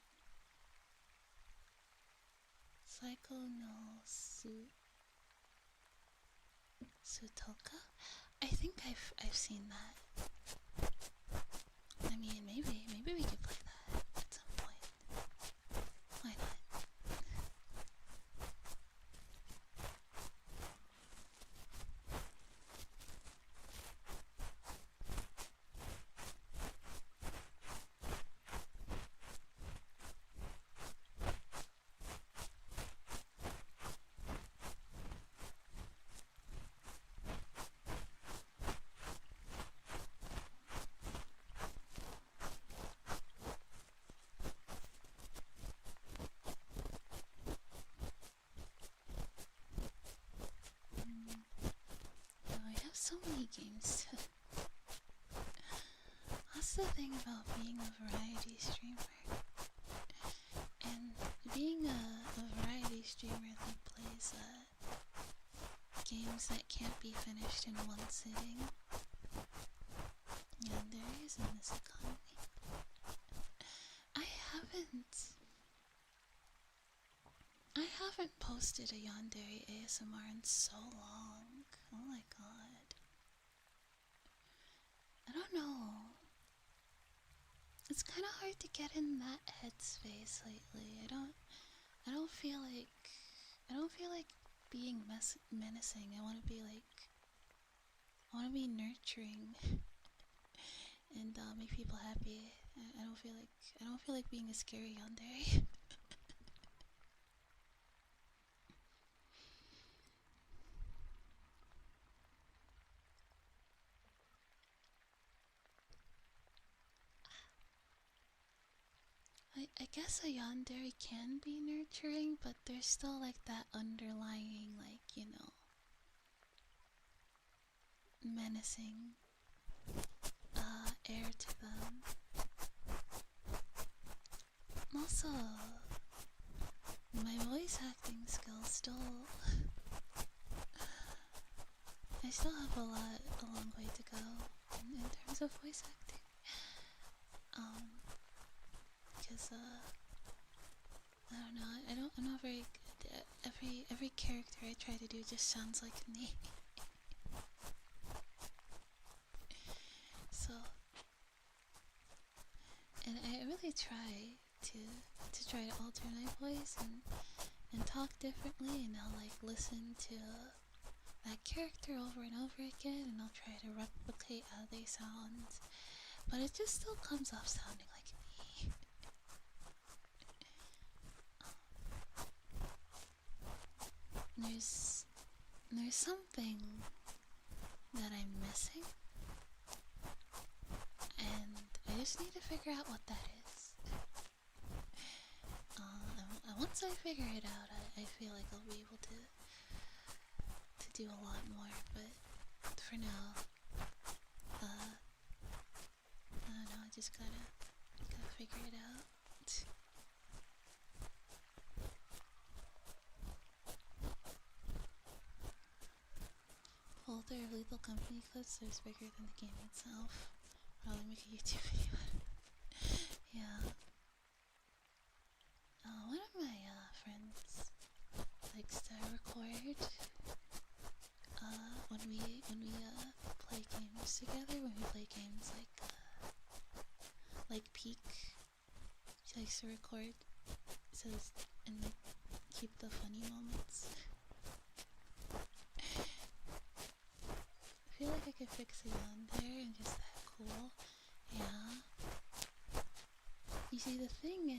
Psycho no Sutoka? I think I've seen that. I mean, maybe we could play that at some point. Why not? I have so many games to... That's the thing about being a variety streamer. And being a variety streamer that plays games that can't be finished in one sitting. And there is in this economy. I haven't posted a Yandere ASMR in so long. Oh my god. I don't know. It's kind of hard to get in that headspace lately. I don't feel like being menacing. I want to be nurturing and make people happy. I don't feel like being a scary yandere. I guess a yandere can be nurturing, but there's still like that underlying, like, you know, menacing air to them. Also, my voice acting skills still... I still have a long way to go in terms of voice acting. Because I don't know, I'm not very good. Every character I try to do just sounds like me. So, and I really try to try to alter my voice and talk differently, and I'll like listen to that character over and over again, and I'll try to replicate how they sound, but it just still comes off sounding like me. There's something that I'm missing, and I just need to figure out what that is. Once I figure it out, I feel like I'll be able to do a lot more, but for now, I don't know, I just gotta figure it out. Folder of Lethal Company clips that is bigger than the game itself. Probably make a YouTube video. Yeah. One of my friends likes to record when we play games together. When we play games like Peak, she likes to record and like keep the funny moments. I feel like I could fix it on there and just that cool. Yeah. You see, the thing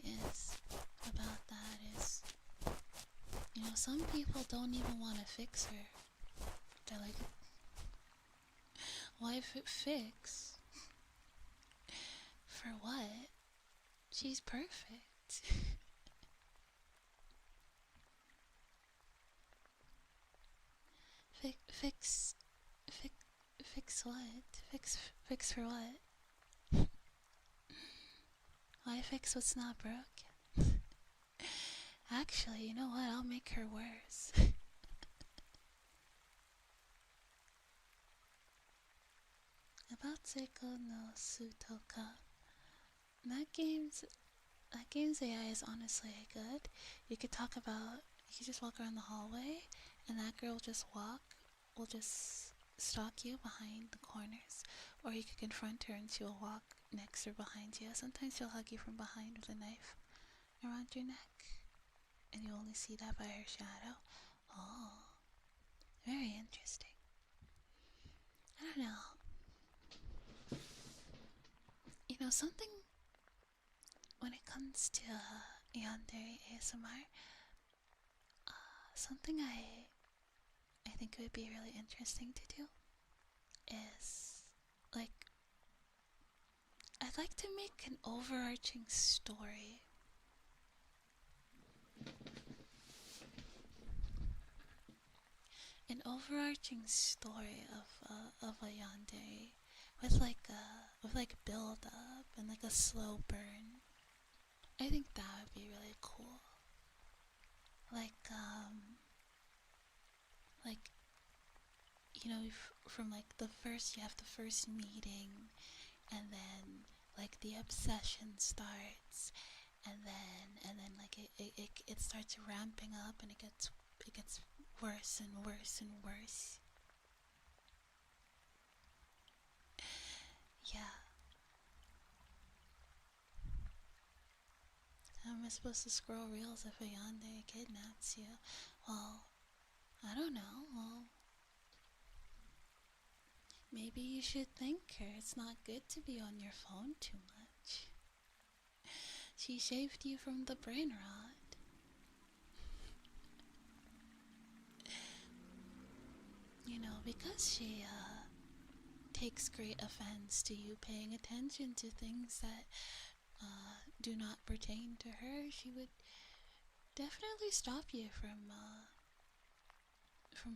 is about that is, you know, some people don't even want to fix her. They're like, why fix? For what? She's perfect. Fix what? Fix for what? Why fix what's not broken? Actually, you know what? I'll make her worse. About Seiko no Sutoka. That game's AI is honestly good. You could just walk around the hallway, and that girl will just stalk you behind the corners, or you could confront her and she will walk next or behind you. Sometimes she'll hug you from behind with a knife around your neck, and you only see that by her shadow. Oh, very interesting. I don't know. You know, something when it comes to yandere ASMR, something I think it would be really interesting to do is, like, I'd like to make an overarching story. An overarching story of a yandere with like build up and like a slow burn. I think that would be really cool. Like you know, from like you have the first meeting, and then like the obsession starts, and then like it starts ramping up, and it gets worse and worse and worse. Yeah. How am I supposed to scroll reels if a yandere kidnaps you? Well, I don't know. Well, maybe you should thank her. It's not good to be on your phone too much. She saved you from the brain rot. You know, because she takes great offense to you paying attention to things that do not pertain to her, she would definitely stop you from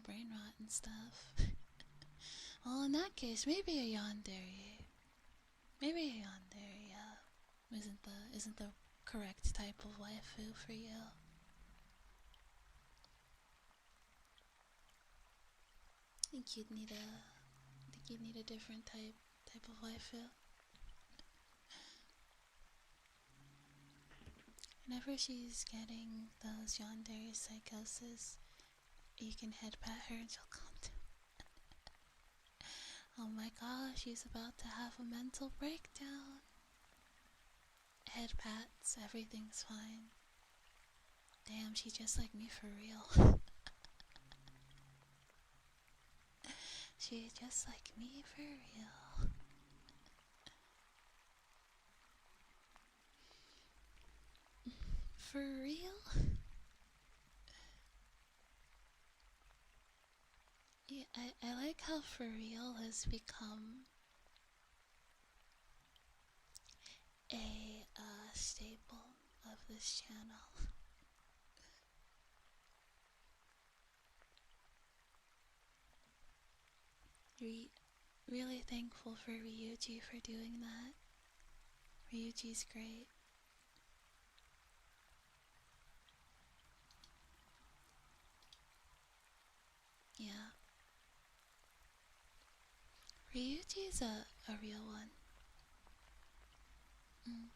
brain rot and stuff. Well, in that case, maybe a yandere isn't the correct type of waifu for you. I think you'd need a different type of waifu. Whenever she's getting those yandere psychosis, you can head pat her and she'll calm down. Oh my gosh, she's about to have a mental breakdown. Head pats, everything's fine. Damn, she's just like me for real. She's just like me for real. For real? Yeah, I like how for real has become a staple of this channel. Really thankful for Ryuji for doing that. Ryuji's great. Yeah. Ryuji's a real one. Mm.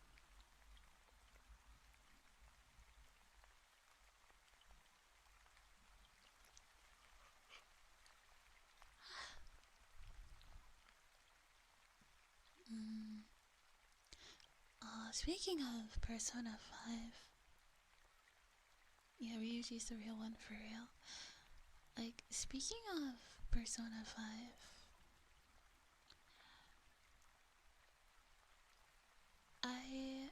Mm. Speaking of Persona 5, yeah, Ryuji's the real one for real. Like, speaking of Persona 5, I,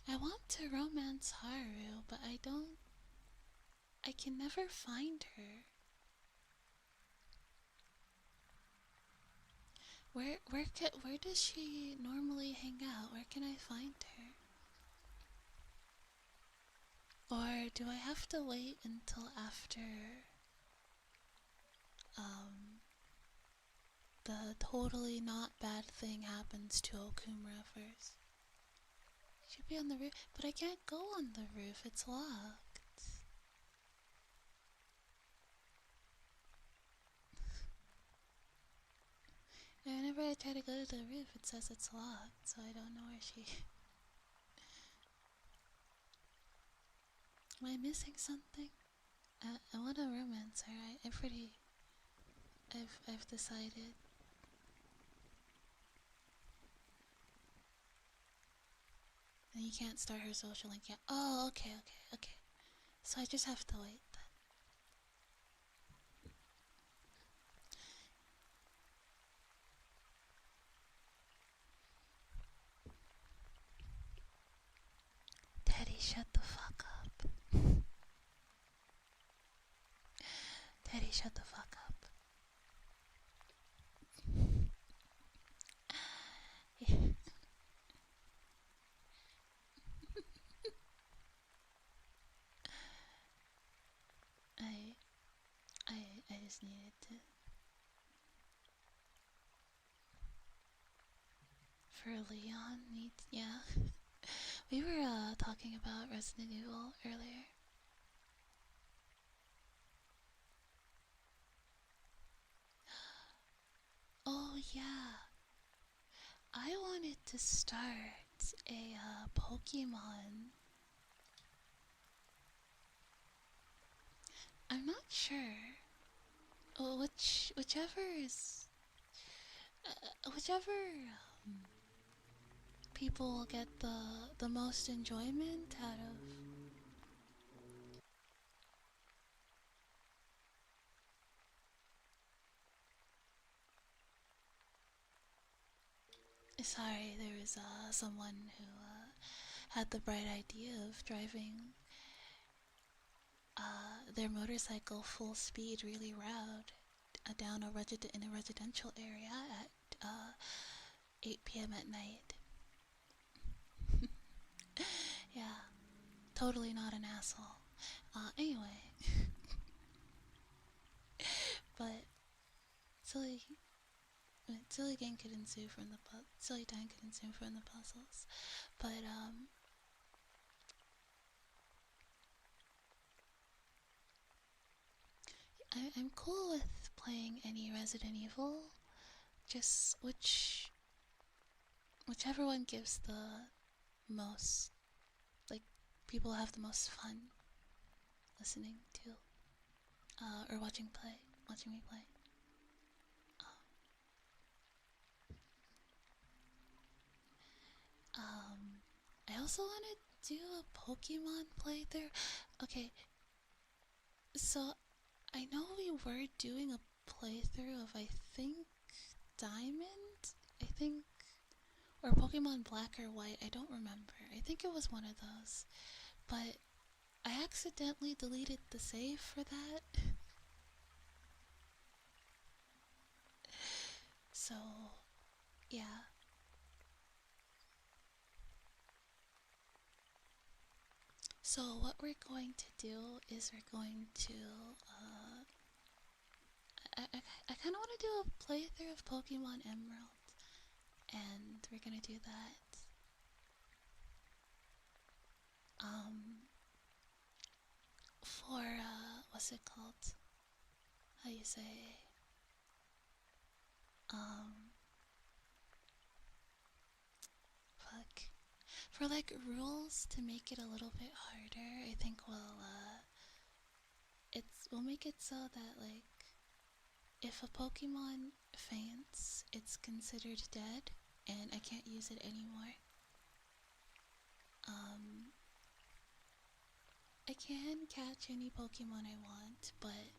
I want to romance Haru, but I can never find her. Where does she normally hang out? Where can I find her? Or do I have to wait until after the totally not bad thing happens to Okumura first? Should be on the roof, but I can't go on the roof. It's locked. And whenever I try to go to the roof, it says it's locked, so I don't know where she. Am I missing something? I want to romance her. I've decided. And you can't start her social link yet. Oh, okay. So I just have to wait then. Teddy, shut the fuck up. Teddy, shut the fuck up. I just needed to. For Leon needs, yeah. We were talking about Resident Evil earlier. Oh yeah, I wanted to start a Pokemon. I'm not sure. Whichever is, whichever people will get the most enjoyment out of. Sorry, there was someone who had the bright idea of driving their motorcycle full speed really loud down in a residential area at 8 p.m. at night. Yeah, totally not an asshole. Anyway, but silly, silly game could ensue from the silly time could ensue from the puzzles. But I'm cool with playing any Resident Evil, just whichever one gives the most, like, people have the most fun listening to, or watching me play. I also want to do a Pokemon playthrough. Okay, so I know we were doing a playthrough of, I think, Diamond? I think, or Pokemon Black or White, I don't remember. I think it was one of those. But I accidentally deleted the save for that. So, yeah. So what we're going to do is we're going to, I kind of want to do a playthrough of Pokemon Emerald. And we're gonna do that. For, what's it called? How you say? Fuck. For, like, rules to make it a little bit harder, I think we'll make it so that, like, if a Pokemon faints, it's considered dead, and I can't use it anymore. I can catch any Pokemon I want, but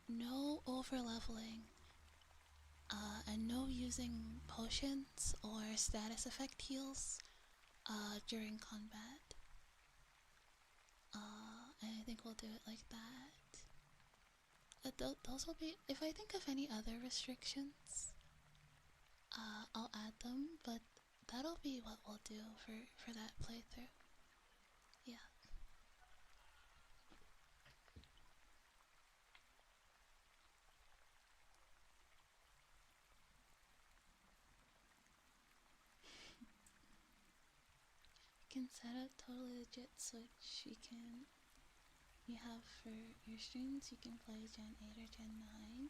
no over-leveling, and no using potions or status effect heals during combat. And I think we'll do it like that. Those will be, if I think of any other restrictions, I'll add them, but that'll be what we'll do for that playthrough. Yeah. can set up totally legit Switch. You have for your streams, you can play Gen 8 or Gen 9.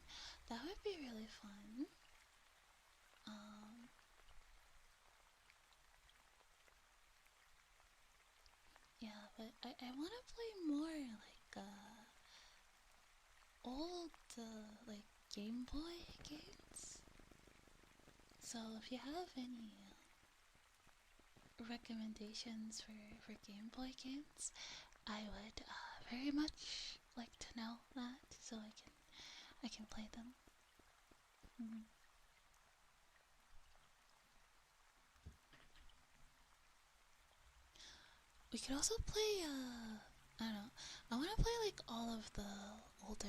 That would be really fun. Yeah, but I want to play more like old like Game Boy games. So if you have any recommendations for Game Boy games, I would very much like to know that so I can play them. We could also play I don't know. I want to play like all of the older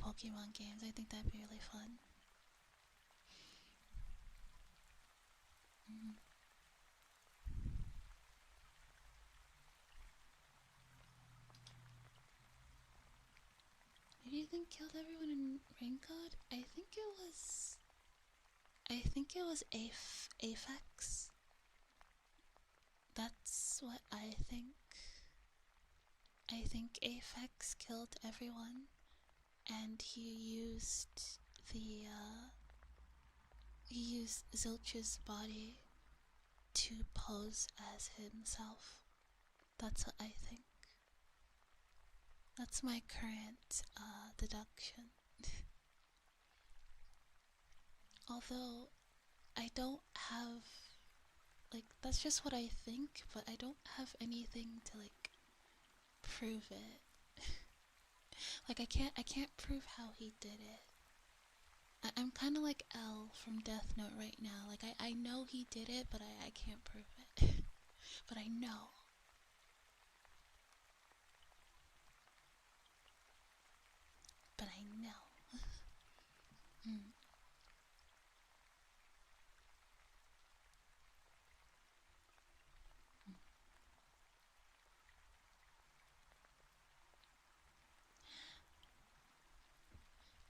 Pokemon games. I think that'd be really fun. Who do you think killed everyone in Raincoat? I think it was Aphex. That's what I think. I think Aphex killed everyone, and he used Zilch's body to pose as himself. That's what I think. That's my current deduction. Although I don't have like, that's just what I think, but I don't have anything to like prove it. Like I can't prove how he did it. I'm kind of like L from Death Note right now. Like I know he did it, but I can't prove it. But I know. But I know.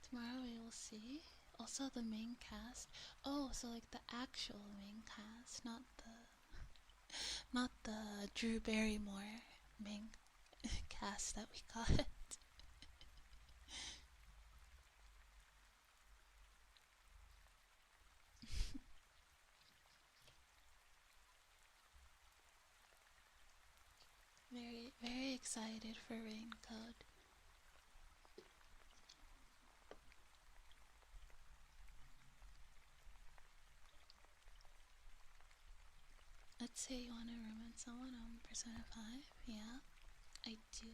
Tomorrow we will see. Also the main cast. Oh, so like the actual main cast, not the Drew Barrymore main cast that we got. Very, very excited for Raincoat. Let's say you want to ruin someone on Persona 5? Yeah, I do.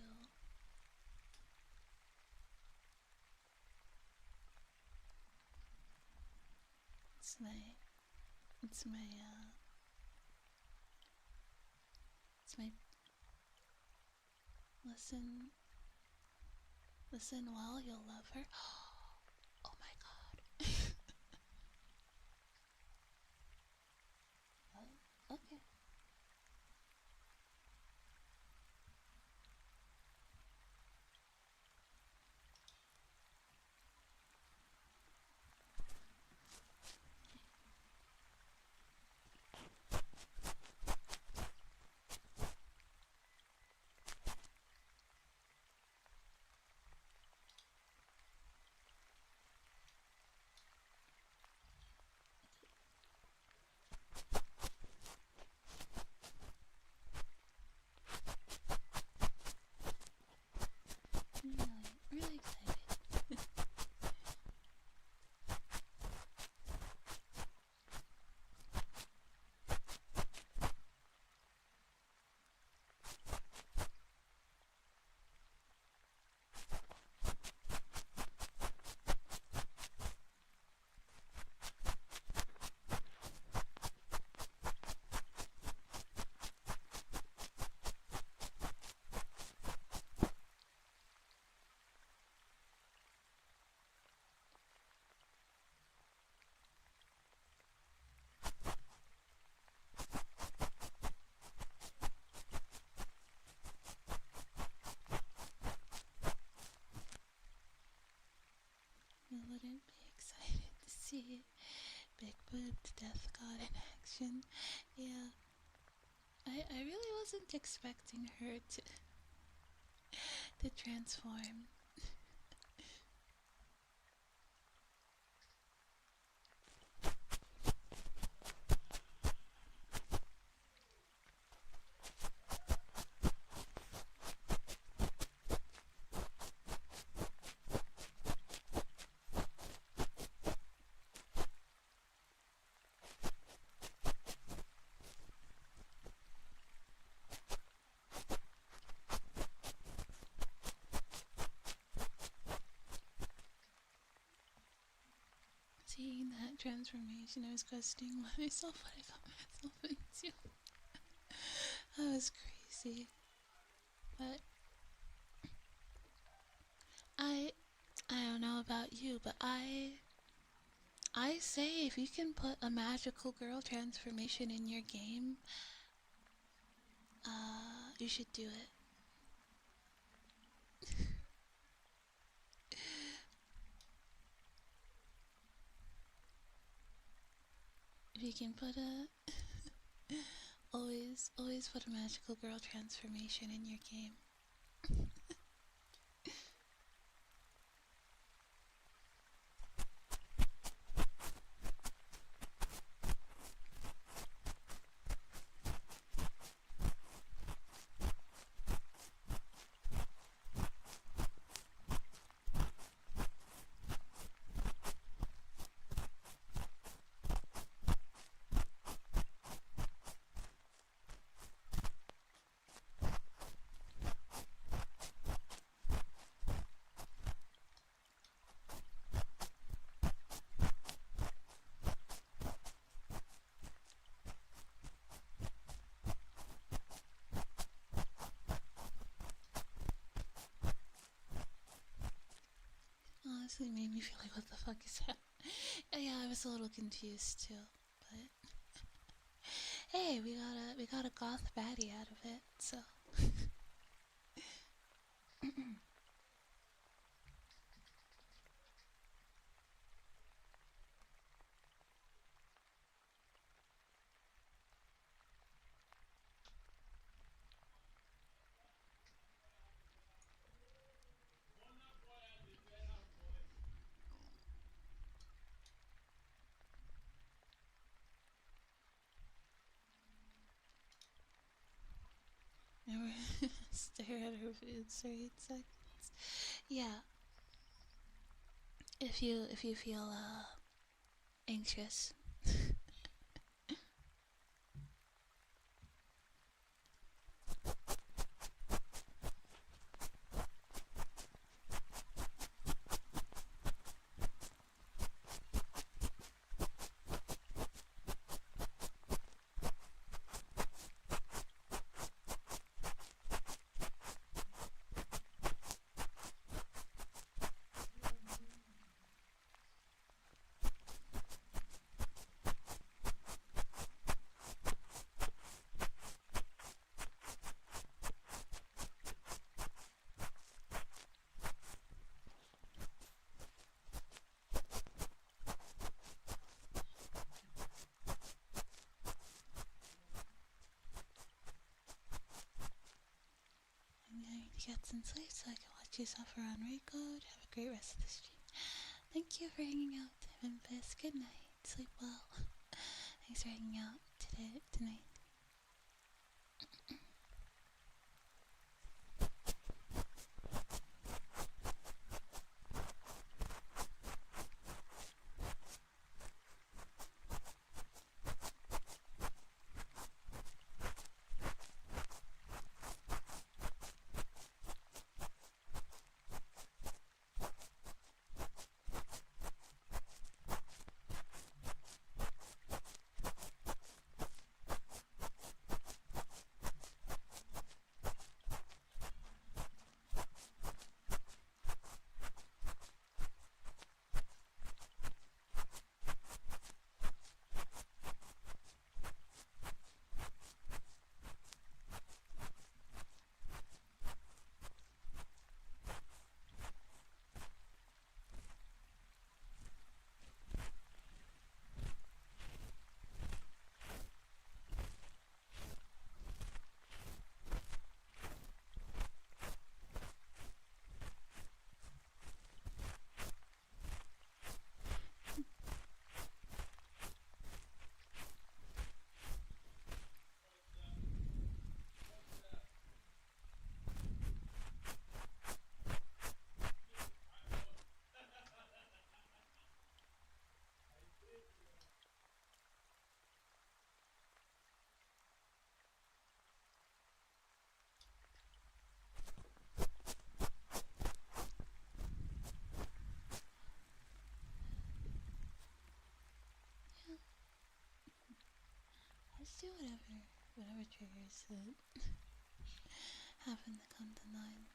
It's my listen well, you'll love her. Oh my god. Oh, okay. Really excited. Who wouldn't be excited to see Big Boobed Death God in action? Yeah, I really wasn't expecting her to transform. Seeing that transformation, I was questioning myself what I got myself into. That was crazy. But I don't know about you, but I say if you can put a magical girl transformation in your game, you should do it. If you can put always put a magical girl transformation in your game. Honestly made me feel like, what the fuck is that? Yeah, I was a little confused too, but hey, we got a goth baddie out of it, so. Never stare at her foods for 8 seconds. Yeah, if you feel anxious. I'm going to get some sleep so I can watch you suffer on Raycode. Have a great rest of the stream. Thank you for hanging out, Memphis. Good night. Sleep well. Thanks for hanging out tonight. Just do whatever triggers that happen to come to mind.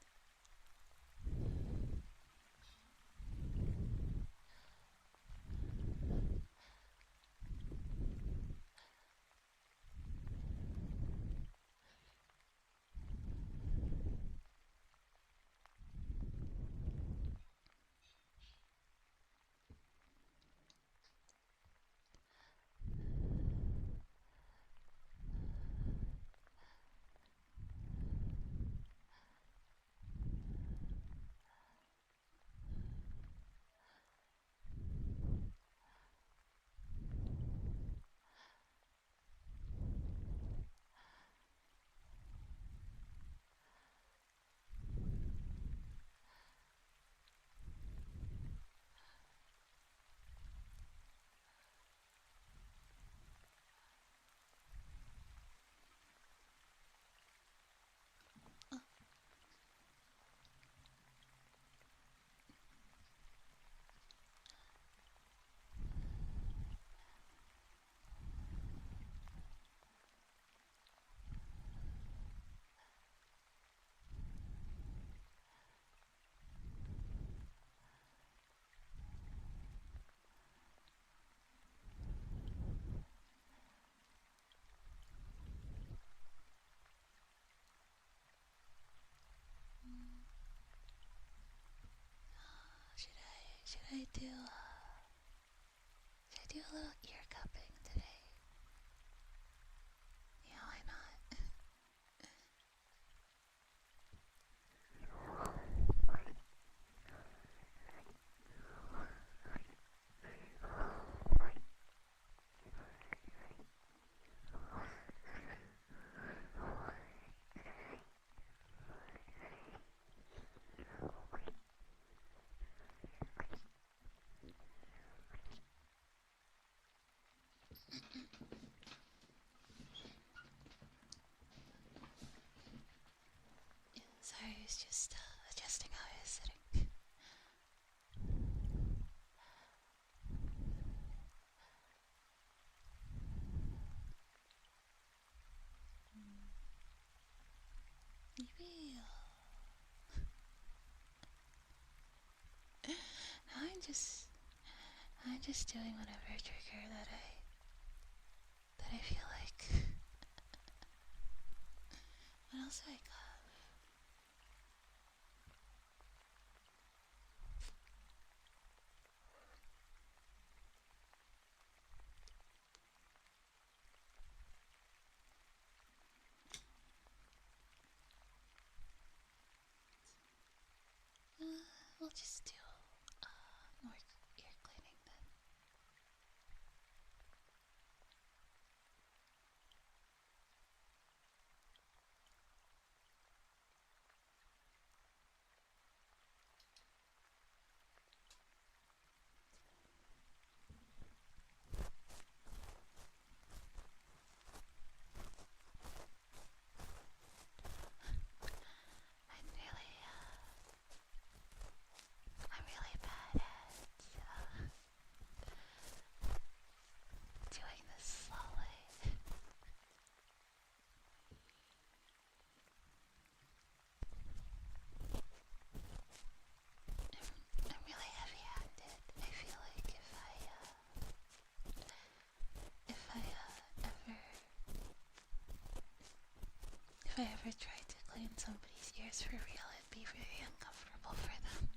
Should I do a little ear cupping today? Yeah, why not? Sorry, I was just adjusting how I was sitting. Maybe now I'm just doing whatever trigger that I feel like. What else do I got? We'll just do more ear cleaning then. I'm really bad at doing this slowly. I'm really heavy-handed. I feel like if I ever tried to clean somebody's ears for real, it'd be very uncomfortable for them.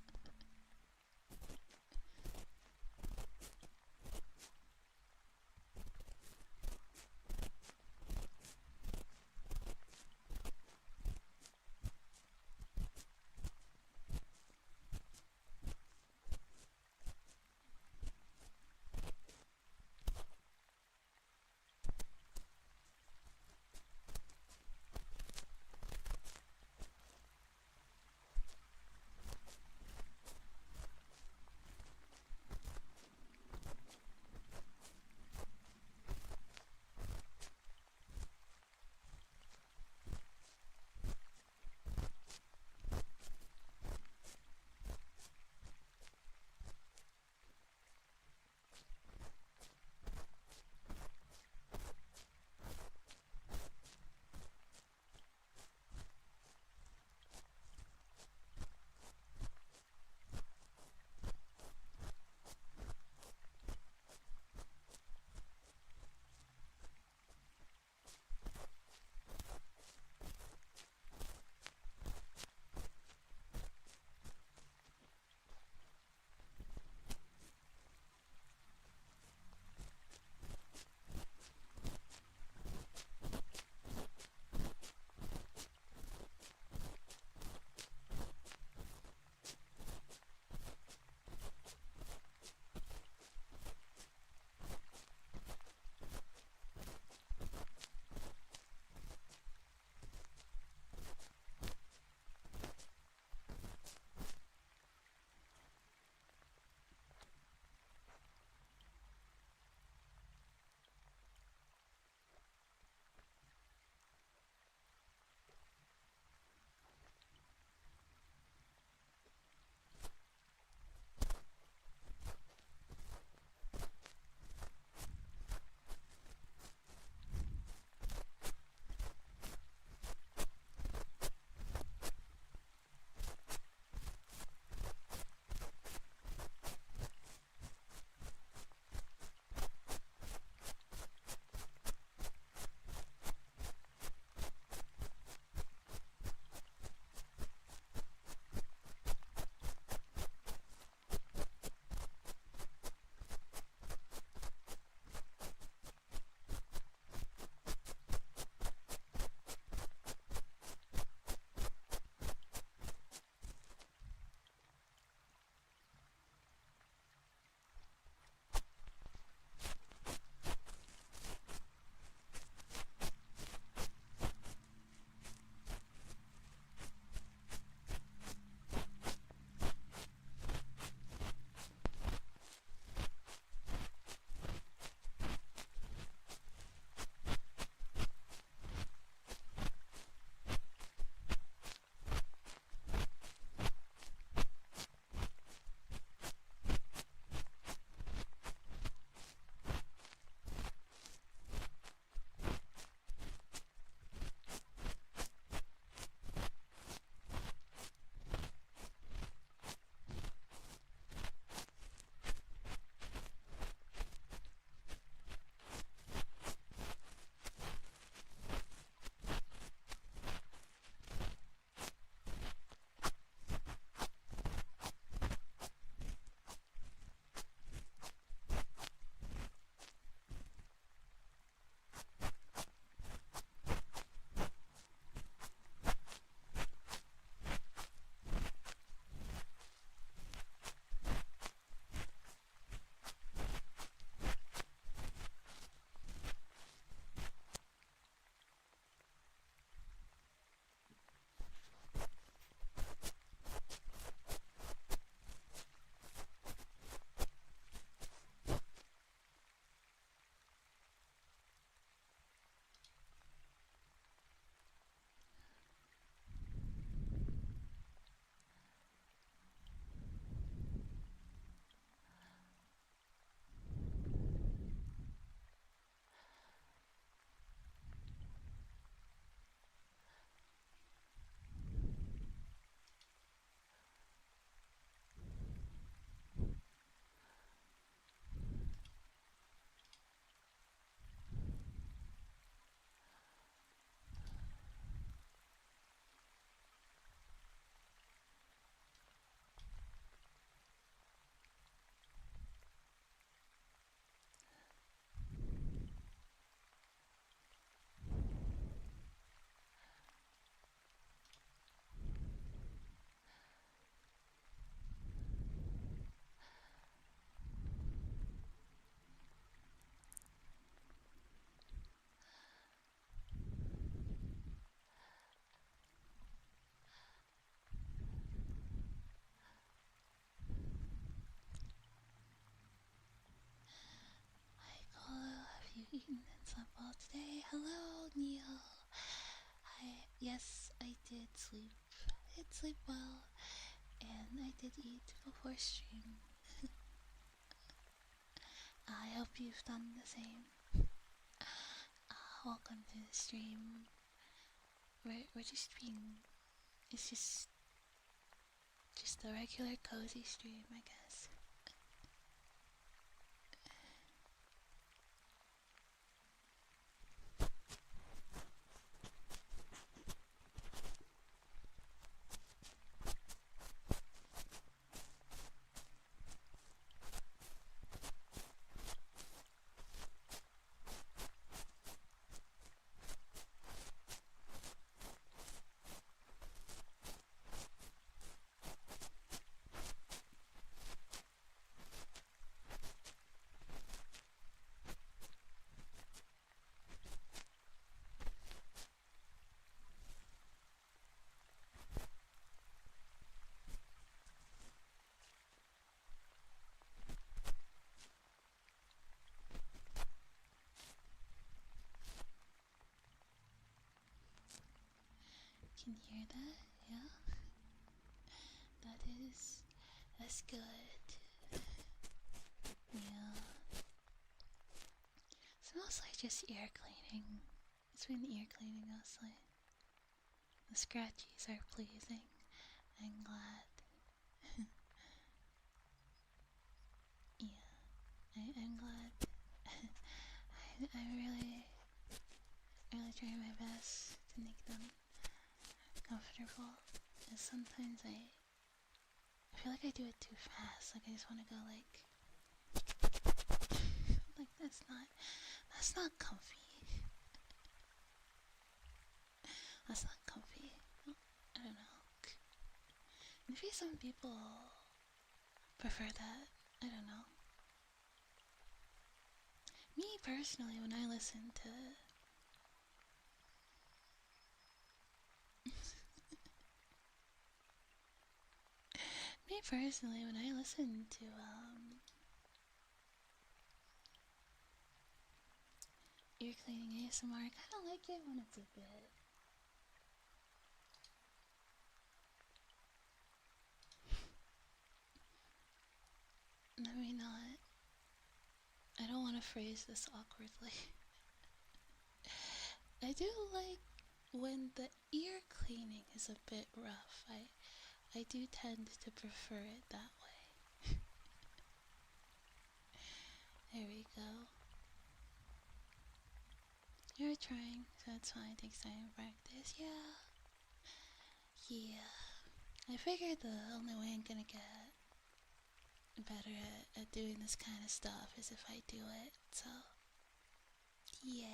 sleep well, and I did eat before stream. I hope you've done the same. Welcome to the stream. We're just being... It's just a regular cozy stream, I guess. Can you hear that? Yeah? That's good. Yeah. Smells like just ear cleaning. It's been ear cleaning mostly. The scratchies are pleasing. I'm glad. Yeah. I'm glad. I really try my best to make them comfortable. And sometimes I feel like I do it too fast. Like I just want to go like that's not comfy. That's not comfy. I don't know. Maybe some people prefer that. I don't know. Me personally, when I listen to ear cleaning ASMR, I kind of like it when it's a bit maybe not. I don't want to phrase this awkwardly. I do like when the ear cleaning is a bit rough. I do tend to prefer it that way. There we go. You're trying, so it's fine. It takes time to practice. Yeah. I figured the only way I'm gonna get better at doing this kind of stuff is if I do it, so yeah.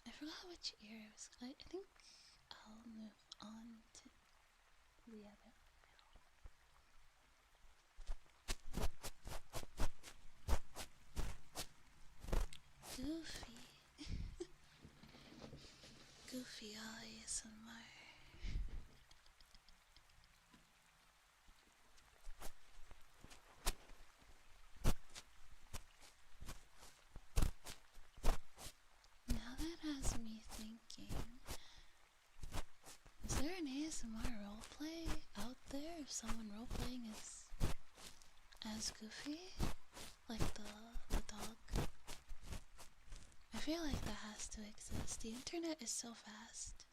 I forgot which ear it was. I think I'll move on to the other. Goofy ASMR. Now that has me thinking, is there an ASMR roleplay out there if someone roleplaying is as Goofy? Like the dog? I feel like that has to exist. The internet is so fast.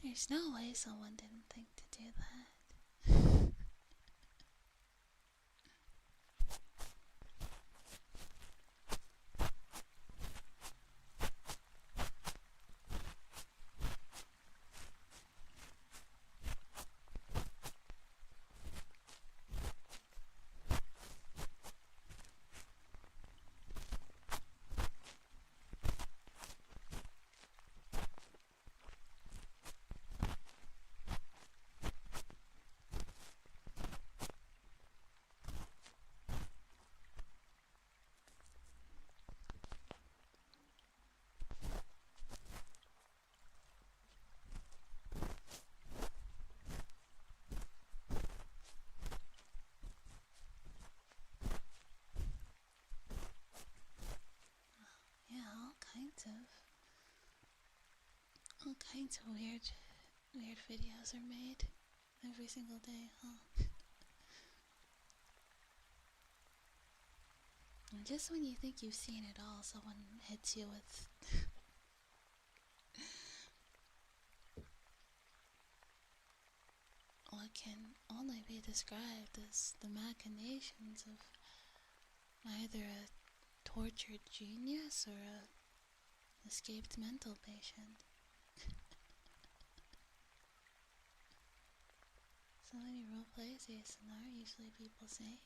There's no way someone didn't think to do that. kinds of weird videos are made every single day, huh? And just when you think you've seen it all, someone hits you with what can only be described as the machinations of either a tortured genius or a escaped mental patient. So when you roleplay ASMR, usually people say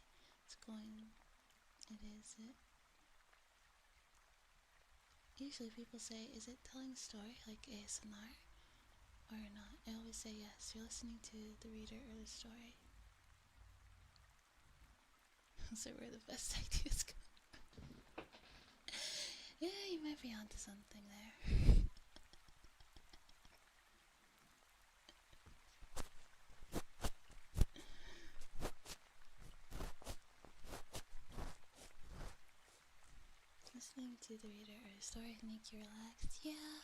usually people say, is it telling a story like ASMR or not? I always say yes, you're listening to the reader or the story. So where the best ideas come. Yeah, you might be onto something there. Listening to the reader or the story to make you relaxed. Yeah,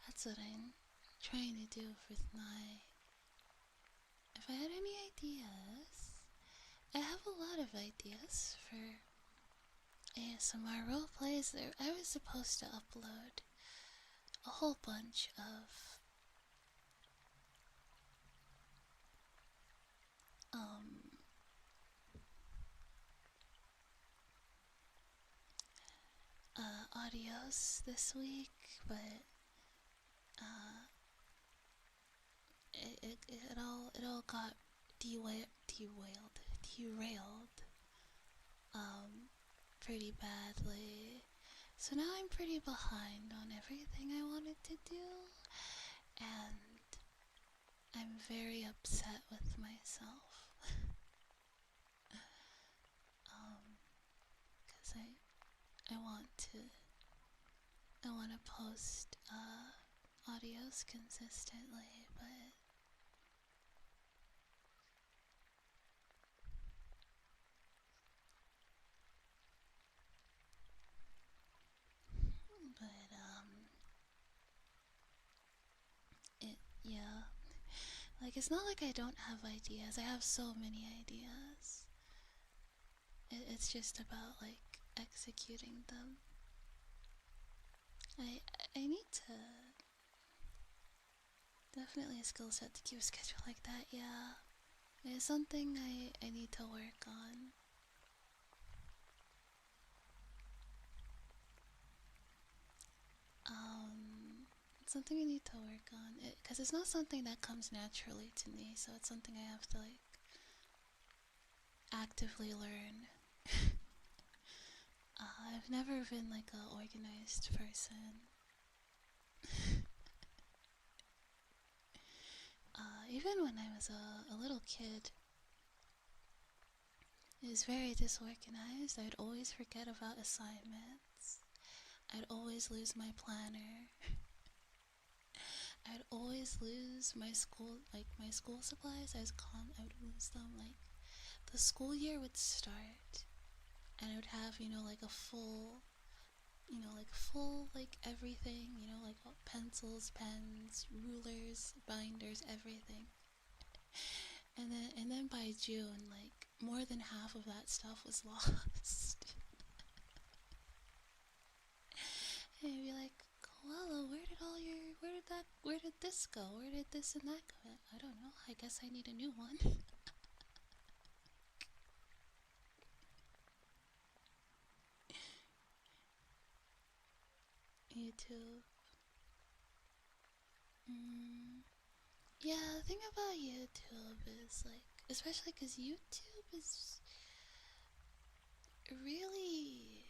that's what I'm trying to do with my... If I had any ideas, I have a lot of ideas for ASMR roleplays. I was supposed to upload a whole bunch of audios this week, but it all got derailed pretty badly. So now I'm pretty behind on everything I wanted to do, and I'm very upset with myself. Cause I want to post audios consistently, yeah, like it's not like I don't have ideas. I have so many ideas. It's just about like executing them. I need to definitely a skill set to keep a schedule like that. Yeah, it's something I need to work on. It's something I need to work on, because it's not something that comes naturally to me, so it's something I have to like actively learn. I've never been like a organized person. Even when I was a little kid, I was very disorganized. I'd always forget about assignments. I'd always lose my planner. I'd always lose my school supplies. I would lose them. Like, the school year would start, and I would have, like a full, like everything, like pencils, pens, rulers, binders, everything. And then by June, like more than half of that stuff was lost. And I'd be like, Coello, where did this go? Where did this and that go? I don't know. I guess I need a new one. YouTube. Yeah, the thing about YouTube is like, especially because YouTube is really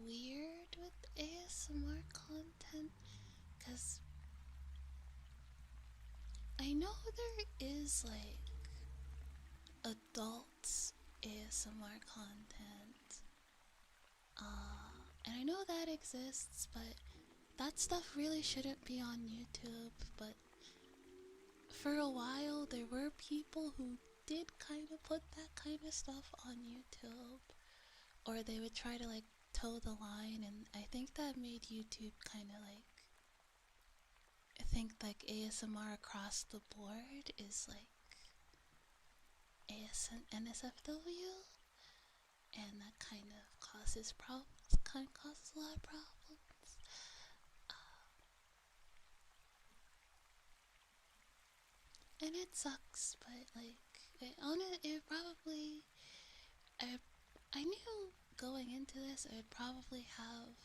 weird with ASMR content, because I know there is like adults ASMR content, and I know that exists, but that stuff really shouldn't be on YouTube. But for a while there were people who did kind of put that kind of stuff on YouTube, or they would try to like toe the line, and I think that made YouTube kind of like think like ASMR across the board is like NSFW, and that kind of causes problems. Kind of causes a lot of problems. And it sucks, but like it probably I knew going into this I'd probably have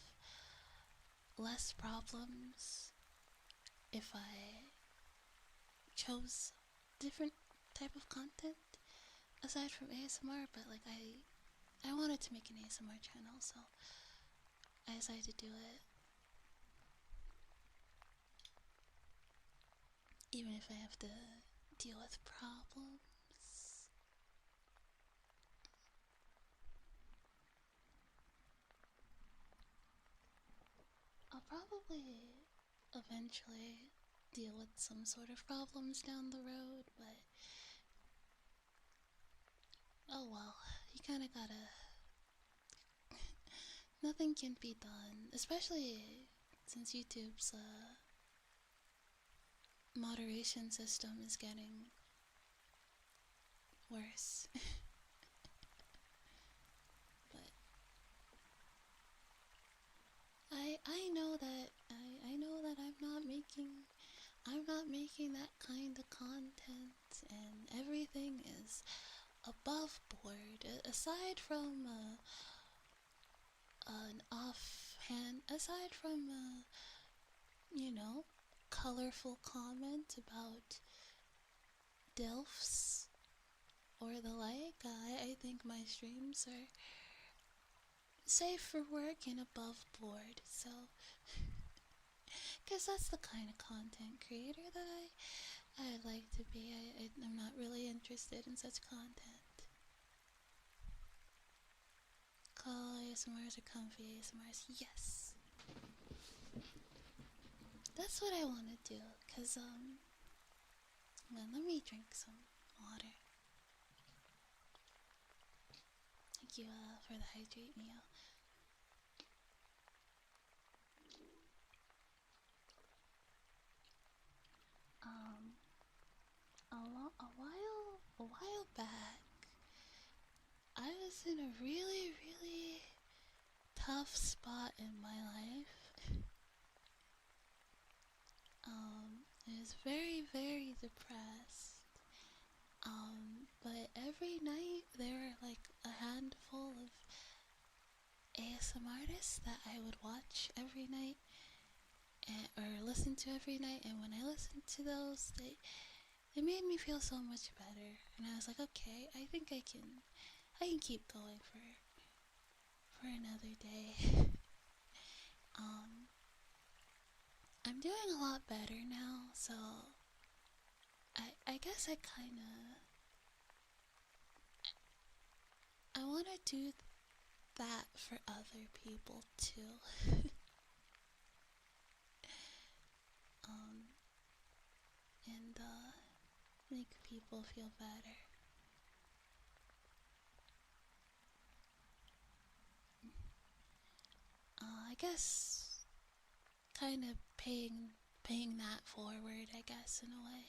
less problems if I chose different type of content aside from ASMR, but like I wanted to make an ASMR channel, so I decided to do it. Even if I have to deal with problems. I'll probably eventually deal with some sort of problems down the road, but oh well, you kinda gotta. Nothing can be done, especially since YouTube's moderation system is getting worse. But I know that I'm not making that kind of content, and everything is above board. Aside from an offhand, aside from colorful comment about DILFs or the like, I think my streams are safe for work and above board. So, because that's the kind of content creator that I'd like to be. I'm not really interested in such content. Call ASMRs or comfy ASMRs? Yes. That's what I want to do, cause well, let me drink some water. Thank you for the hydrate meal. A while back, I was in a really, really tough spot in my life. I was very, very depressed. But every night there were like a handful of ASM artists that I would watch every night or listen to every night, and when I listened to those, they made me feel so much better, and I was like, okay, I think I can keep going for another day. I'm doing a lot better now, so I guess I want to do that for other people too. And make people feel better. I guess kind of paying that forward, I guess, in a way.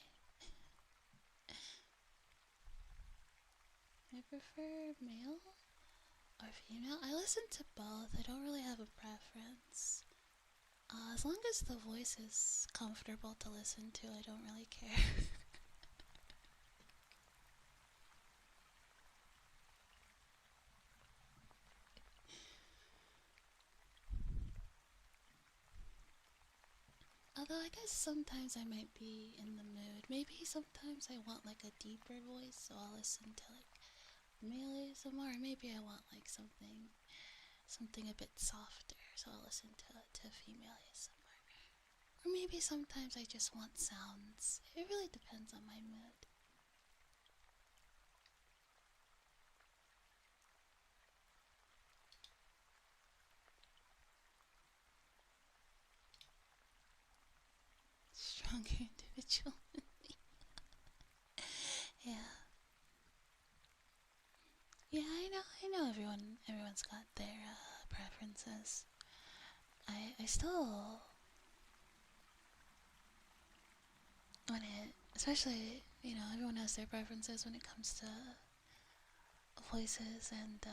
I prefer male or female. I listen to both. I don't really have a preference. As long as the voice is comfortable to listen to, I don't really care. Although I guess sometimes I might be in the mood. Maybe sometimes I want like a deeper voice, so I'll listen to like male ASMR. Or maybe I want like something a bit softer, so I'll listen to female ASMR. Or maybe sometimes I just want sounds. It really depends on my mood. Stronger individual. Yeah. Yeah, I know everyone's got their preferences. I still when it, especially, you know, everyone has their preferences when it comes to voices and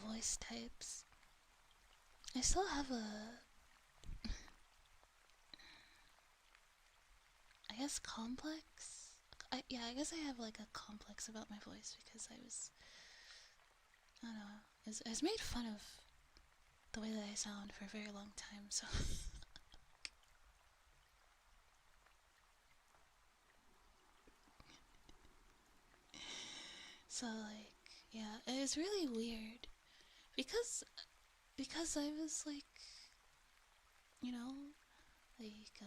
voice types. I still have I guess, complex. Yeah, I guess I have like a complex about my voice because I don't know, I was made fun of the way that I sound for a very long time, so. So, like, yeah, it was really weird because I was like, you know, like,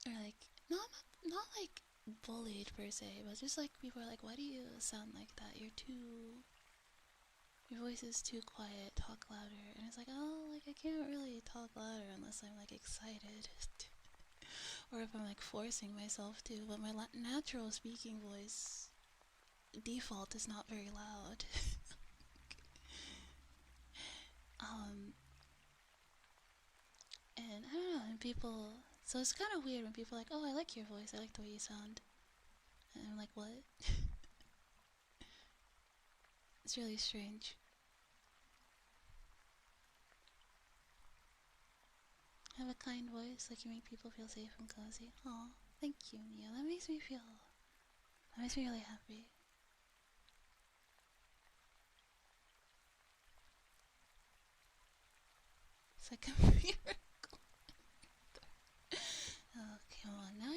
or like, not like bullied per se, but just like people are like, why do you sound like that? Your voice is too quiet, talk louder. And it's like, oh, like, I can't really talk louder unless I'm like excited. Or if I'm like forcing myself to, but my natural speaking voice default is not very loud. And I don't know, and people, so it's kind of weird when people are like, oh, I like your voice, I like the way you sound. And I'm like, what? It's really strange. I have a kind voice, like you make people feel safe and cozy. Aw, thank you, Mia. That makes me really happy. It's like a miracle. Oh, come on. Now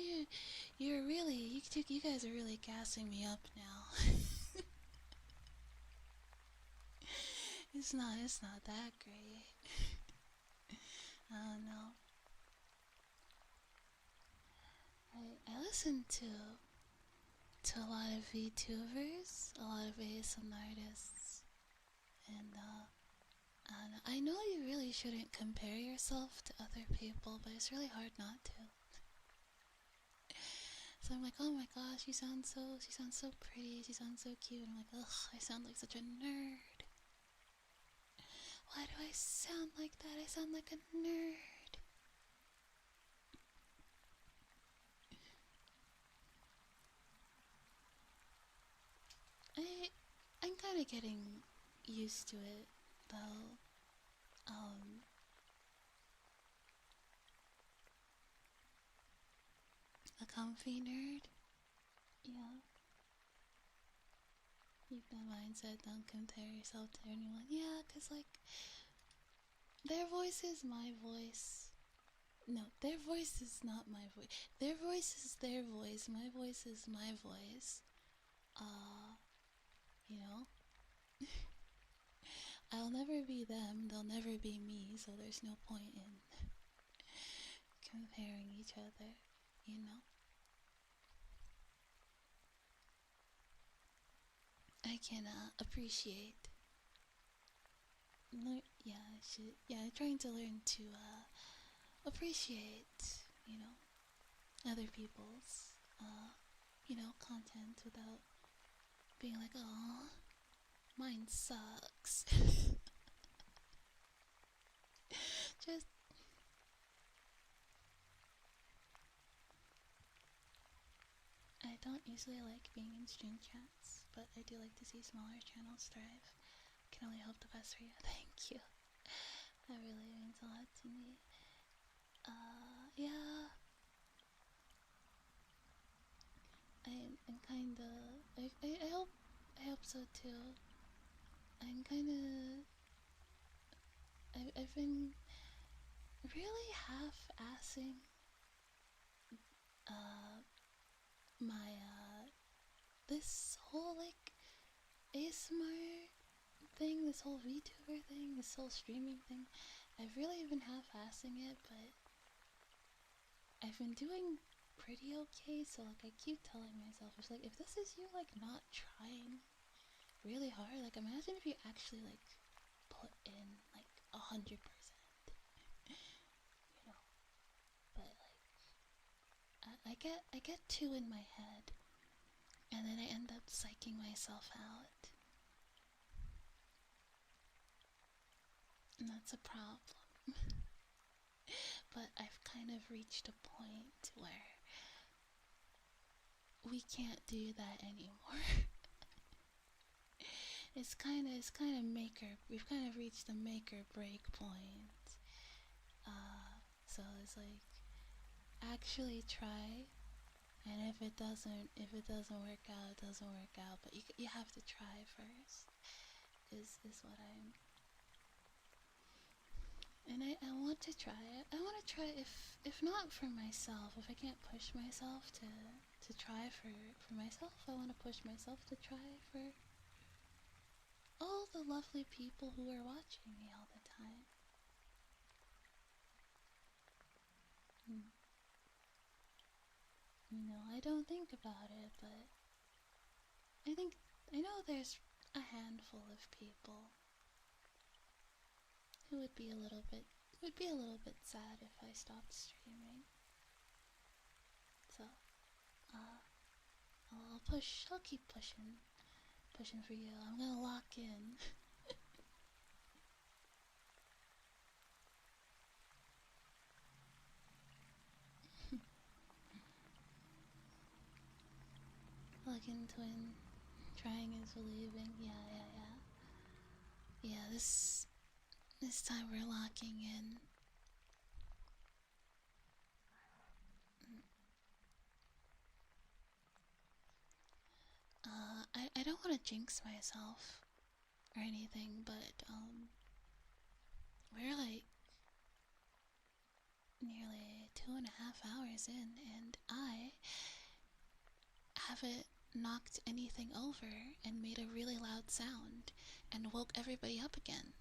you're really, you guys are really gassing me up now. It's not that great. I don't know. I listen to a lot of VTubers, a lot of ASM artists, and I know you really shouldn't compare yourself to other people, but it's really hard not to. So I'm like, oh my gosh, she sounds so pretty, she sounds so cute. And I'm like, ugh, I sound like such a nerd. Why do I sound like that? I sound like a nerd. I'm kind of getting used to it, though. A comfy nerd? Yeah. Keep that mindset, don't compare yourself to anyone. Yeah, cause like, their voice is my voice. No, their voice is not my voice. Their voice is their voice. My voice is my voice. You know? I'll never be them, they'll never be me, so there's no point in comparing each other, you know? I can appreciate. Trying to learn to appreciate, you know, other people's, content without being like, oh, mine sucks. Just, I don't usually like being in stream chats, but I do like to see smaller channels thrive. Can only hope the best for you. Thank you. That really means a lot to me. Yeah. I'm kinda. I hope so too. I'm kinda. I've been really half-assing my this whole like ASMR thing, this whole VTuber thing, this whole streaming thing. I've really been half-assing it, but I've been doing pretty okay. So like I keep telling myself, it's like, if this is you like not trying really hard, like imagine if you actually like put in like 100%, you know. But like I get two in my head, and then I end up psyching myself out, and that's a problem. but I've kind of reached a point where we can't do that anymore. It's kind of we've kind of reached the make or break point. So it's like, actually try, and if it doesn't work out, it doesn't work out. But you have to try first. Is what I'm. And I want to try it. I want to try, if not for myself, if I can't push myself to try for myself, I want to push myself to try for all the lovely people who are watching me all the time. You know, I don't think about it, but I know there's a handful of people who would be a little bit sad if I stopped streaming. So, I'll keep pushing for you. I'm gonna lock in. Lock in, twin. Trying is believing. Yeah. Yeah, this time we're locking in. I don't want to jinx myself or anything, but we're like nearly 2.5 hours in, and I haven't knocked anything over and made a really loud sound and woke everybody up again.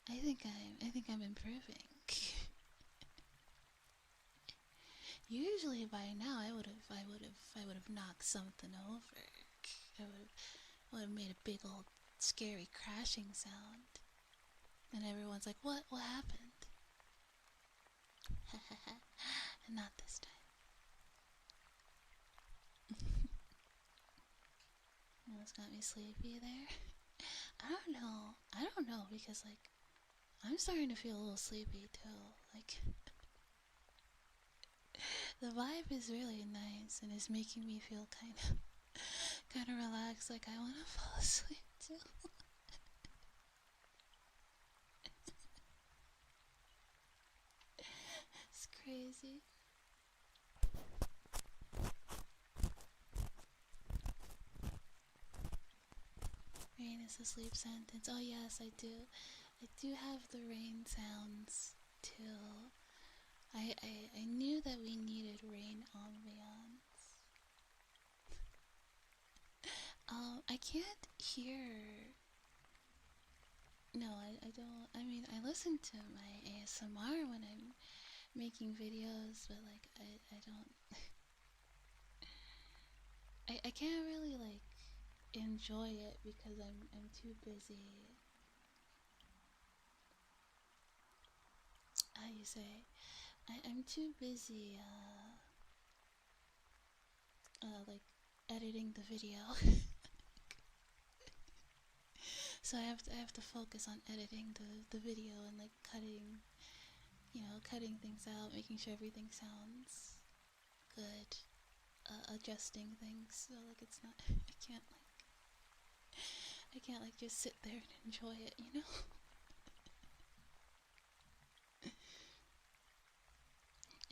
I think I'm improving. Usually by now I would have knocked something over. I would have made a big old scary crashing sound. And everyone's like, what happened? Not this time. Almost got me sleepy there. I don't know, because like I'm starting to feel a little sleepy too. Like the vibe is really nice and it's making me feel kind of relaxed. Like I want to fall asleep too. It's crazy. Rain is a sleep sentence. Oh yes, I do. I do have the rain sounds too. I knew that we needed rain ambiance. I can't hear. No, I don't. I mean, I listen to my ASMR when I'm making videos, but like I don't. I can't really like enjoy it because I'm too busy. How you say? I'm too busy like editing the video. So I have to focus on editing the video and like cutting things out, making sure everything sounds good, adjusting things so like it's not I can't like just sit there and enjoy it, you know?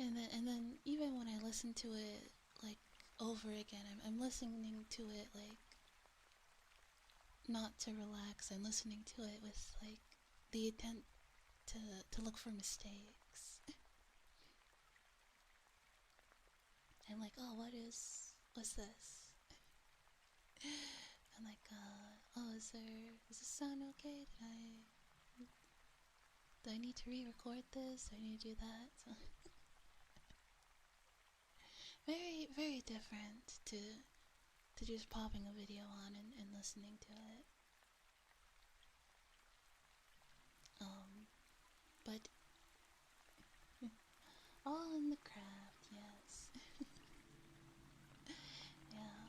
And then even when I listen to it like over again, I'm listening to it like not to relax. I'm listening to it with like the intent to look for mistakes. I'm like, oh, what's this? I'm like, oh, does this sound okay? Do I need to re-record this? Do I need to do that? So very, very different to just popping a video on and listening to it. But all in the craft, yes. Yeah.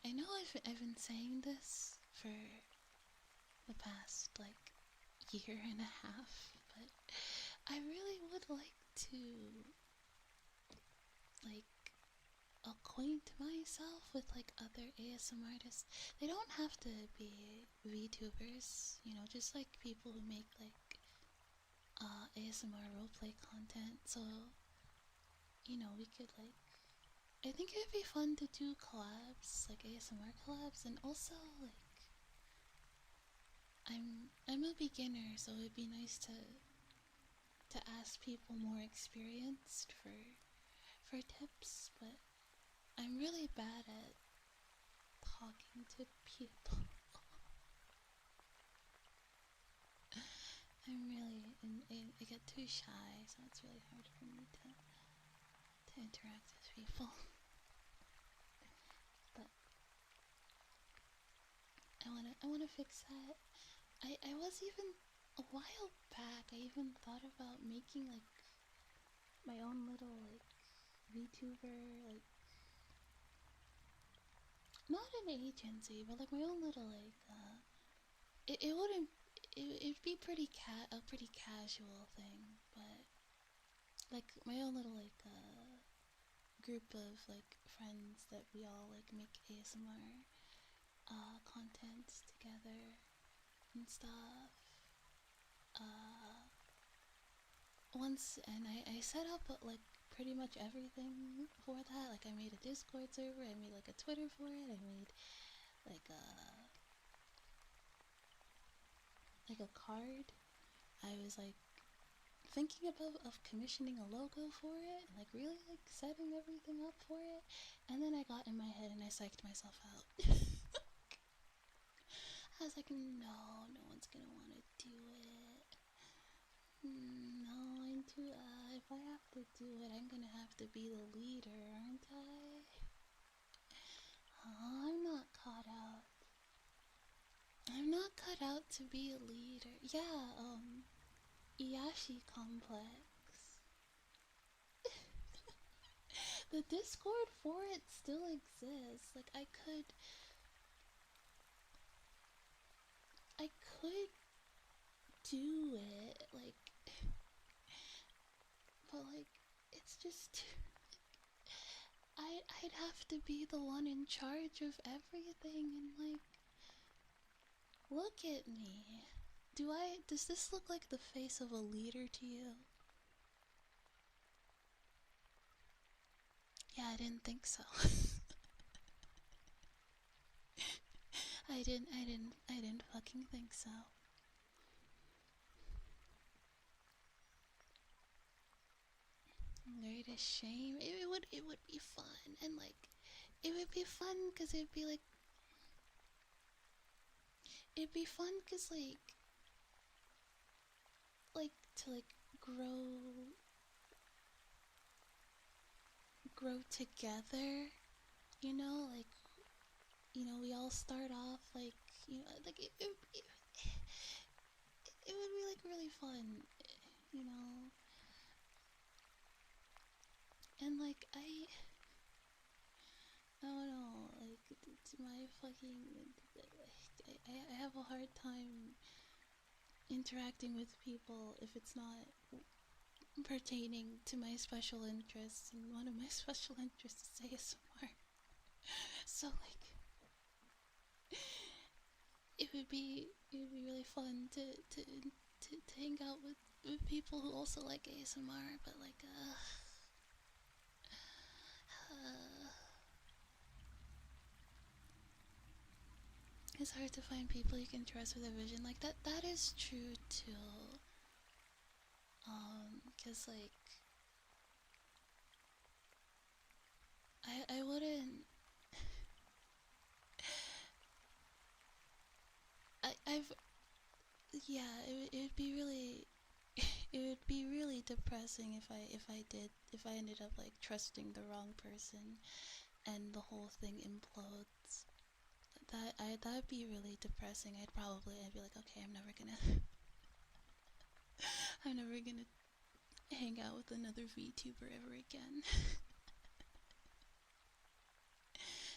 I know I've been saying this for the past like year and a half, but I really would like to like acquaint myself with like other ASMR artists. They don't have to be VTubers, you know, just like people who make like ASMR roleplay content. So, you know, we could like, I think it would be fun to do collabs, like ASMR collabs, and also like I'm a beginner, so it'd be nice to ask people more experienced for tips, but I'm really bad at talking to people. I'm really I get too shy, so it's really hard for me to interact with people. But I wanna fix that. I was even a while back. I even thought about making like my own little like VTuber, like not an agency, but like my own little like it wouldn't it'd be a pretty casual thing, but like my own little like group of like friends that we all like make ASMR content together and stuff. Once and I set up like pretty much everything for that. Like I made a Discord server, I made like a Twitter for it, I made like a card. I was like thinking of commissioning a logo for it and like really like setting everything up for it, and then I got in my head and I psyched myself out. I was like, no one's gonna want to do it. No, I'm too if I have to do it, I'm gonna have to be the leader, aren't I? Oh, I'm not cut out to be a leader. Yeah, Iyashi complex. The Discord for it still exists. Like I could do it, like, but like it's just I'd have to be the one in charge of everything, and like, look at me. Does this look like the face of a leader to you? Yeah, I didn't think so. I didn't fucking think so. Greatest shame. It would be fun, and like, it would be fun because it'd be fun because like to like grow together, you know, like, you know, we all start off like, you know, like it would be like really fun, you know. And like I don't know, like it's my fucking I have a hard time interacting with people if it's not pertaining to my special interests, and one of my special interests is ASMR. So like it would be really fun to hang out with people who also like ASMR, but like it's hard to find people you can trust with a vision like that. That is true too. Cause like I wouldn't. I've yeah. It would be really. It would be really depressing if I ended up like trusting the wrong person and the whole thing implodes. That'd be really depressing. I'd be like, okay, I'm never gonna hang out with another VTuber ever again.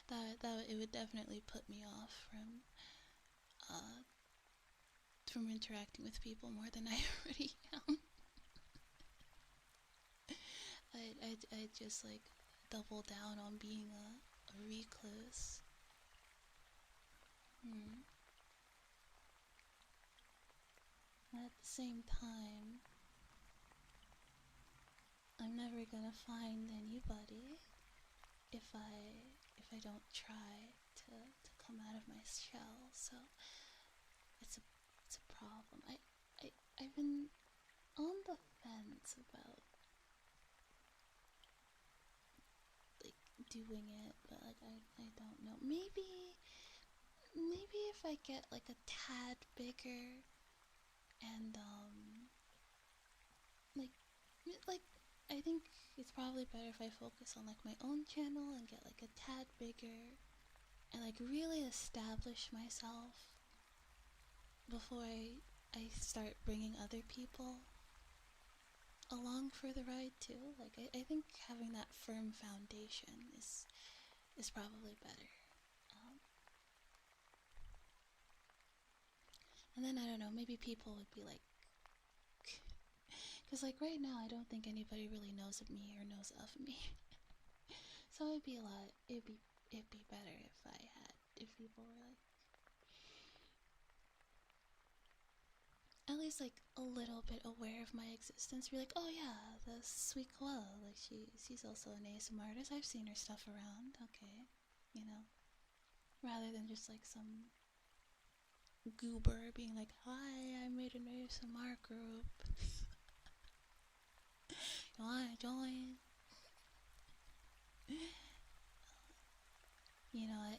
That it would definitely put me off from from interacting with people more than I already am. I'd just like double down on being a recluse. At the same time, I'm never gonna find anybody if I don't try to come out of my shell. So it's a problem. I've been on the fence about like doing it, but like I don't know. Maybe if I get like a tad bigger and like I think it's probably better if I focus on like my own channel and get like a tad bigger and like really establish myself before I start bringing other people along for the ride too. Like I think having that firm foundation is probably better. And then I don't know, maybe people would be like, because like right now I don't think anybody really knows of me or knows of me. So it'd be better if people were like at least like a little bit aware of my existence. Be like, oh yeah, the sweet Coello, like she's also an ASMR artist. I've seen her stuff around. Okay, you know, rather than just like some goober being like, hi, I made an ASMR group. You wanna join? You know,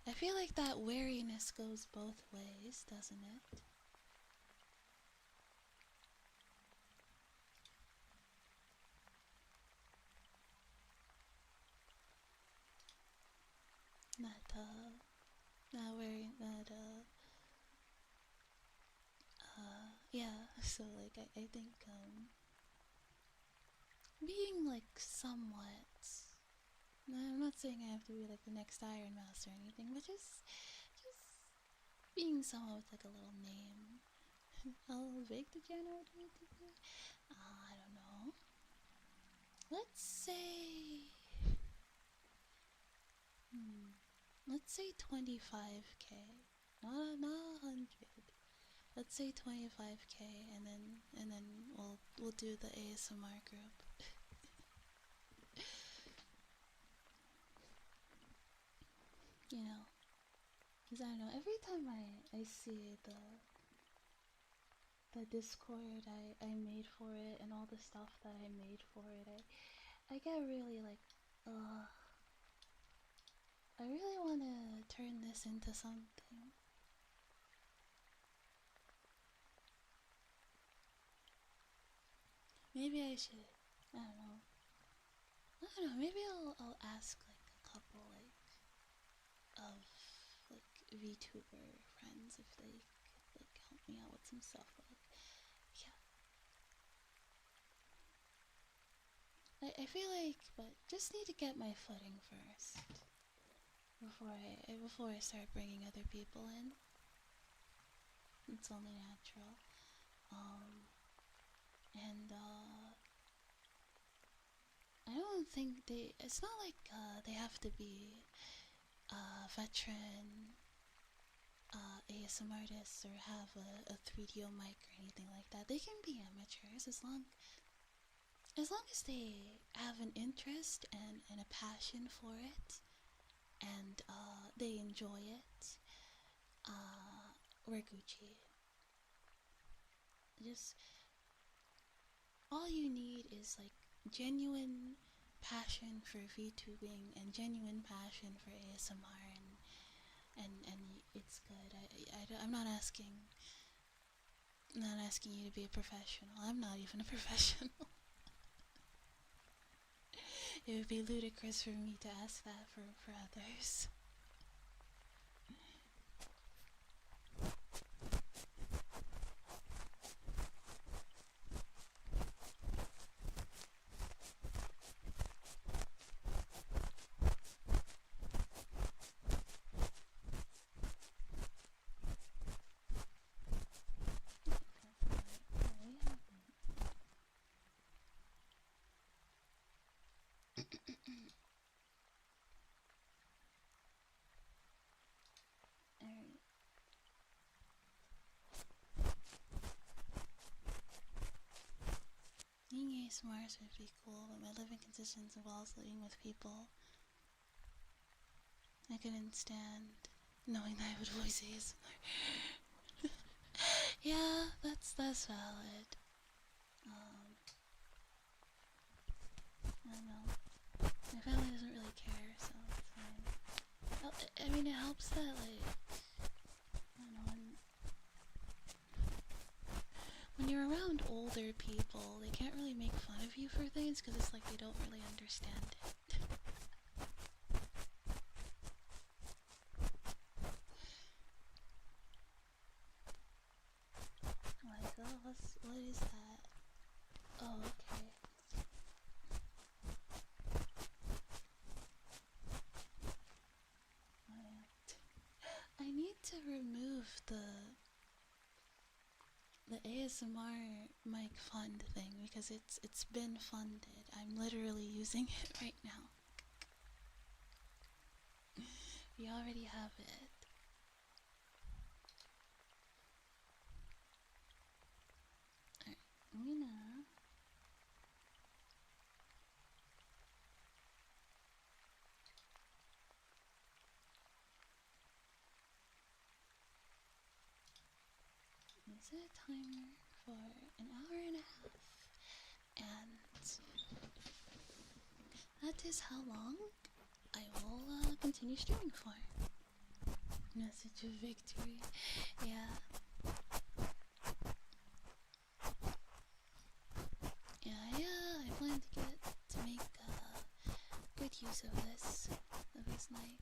I feel like that wariness goes both ways, doesn't it? Not wearing that, yeah, so, like, I think, being, like, somewhat, I'm not saying I have to be, like, the next Iron Mouse or anything, but just being someone with, like, a little name. How big the channel would need to be? I don't know. Let's say... Let's say 25k. Not 100. Let's say 25k, and then we'll do the ASMR group. You know, because I don't know. Every time I see the Discord I made for it and all the stuff that I made for it, I get really like, I really want to turn this into something. Maybe I should, I don't know, maybe I'll ask like a couple of like VTuber friends if they could like help me out with some stuff. Like, yeah, I feel like, but just need to get my footing first before I start bringing other people in. It's only natural. And I don't think it's not like they have to be veteran ASM artists or have a 3DO mic or anything like that. They can be amateurs as long as they have an interest and a passion for it, and they enjoy it. We're Gucci. Just all you need is like genuine passion for VTubing and genuine passion for ASMR, and it's good. I'm not asking you to be a professional. I'm not even a professional. It would be ludicrous for me to ask that for others. ASMRs would be cool, but my living conditions involves living with people. I couldn't stand knowing that I would voice ASMR. Yeah, that's valid. I don't know. My family doesn't really care, so it's fine. I mean, it helps that, like, I don't know, when you're around older people, they can't really make fun of you for things because it's like they don't really understand it. Like, oh, what is that? Oh, okay. I need to remove the ASMR mic fund thing because it's been funded. I'm literally using it right now. We already have it. Alright, I'm gonna set a timer for an hour and a half, and that is how long I will continue streaming for. Message of victory. Yeah. I plan to make good use of this. Of this night.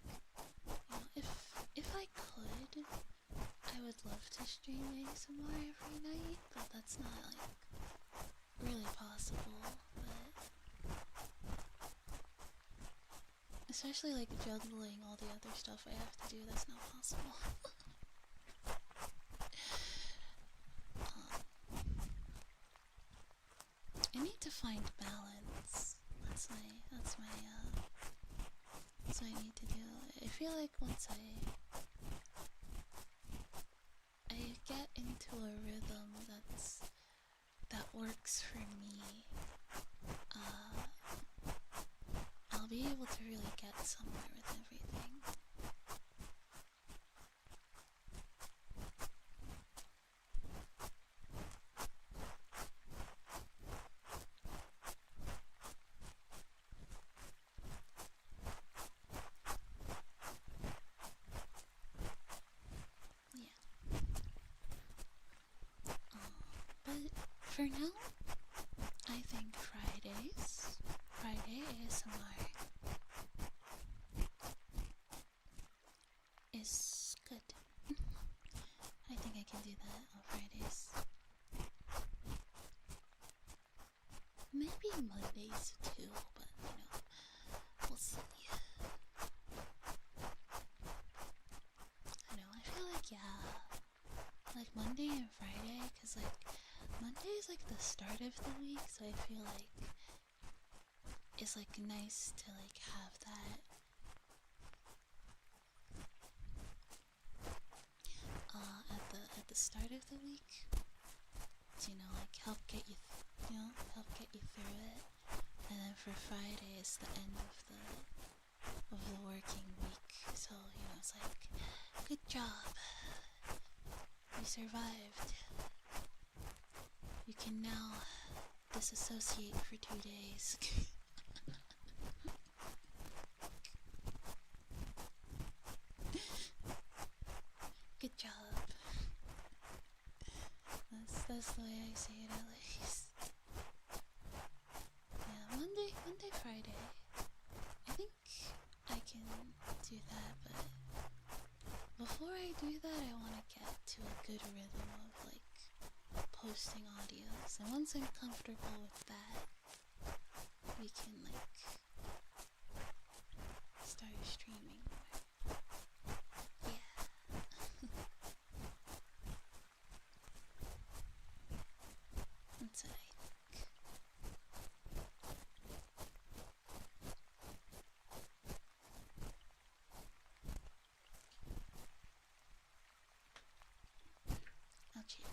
If I could, I would love to stream ASMR every night, but that's not like really possible. But especially like juggling all the other stuff I have to do, that's not possible. I need to find balance. That's what I need to do. I feel like once I get into a rhythm that works for me, I'll be able to really get somewhere with everything. But for now, I think Friday ASMR is good. I think I can do that on Fridays. Maybe Mondays too, but we'll see. I feel like, like Monday and Friday, because like Monday is like the start of the week, so I feel like it's like nice to like have that at the start of the week to like help get you through it, and then for Friday it's the end of the working week, so it's like, good job, you survived. You can now disassociate for 2 days. Good job. That's the way I say it at least. Yeah, Monday, Friday. I think I can do that, but before I do that, I want to get to a good rhythm of like posting audios, and once I'm comfortable with that, we can like start streaming more. Yeah. That's what I think. I'll cheat.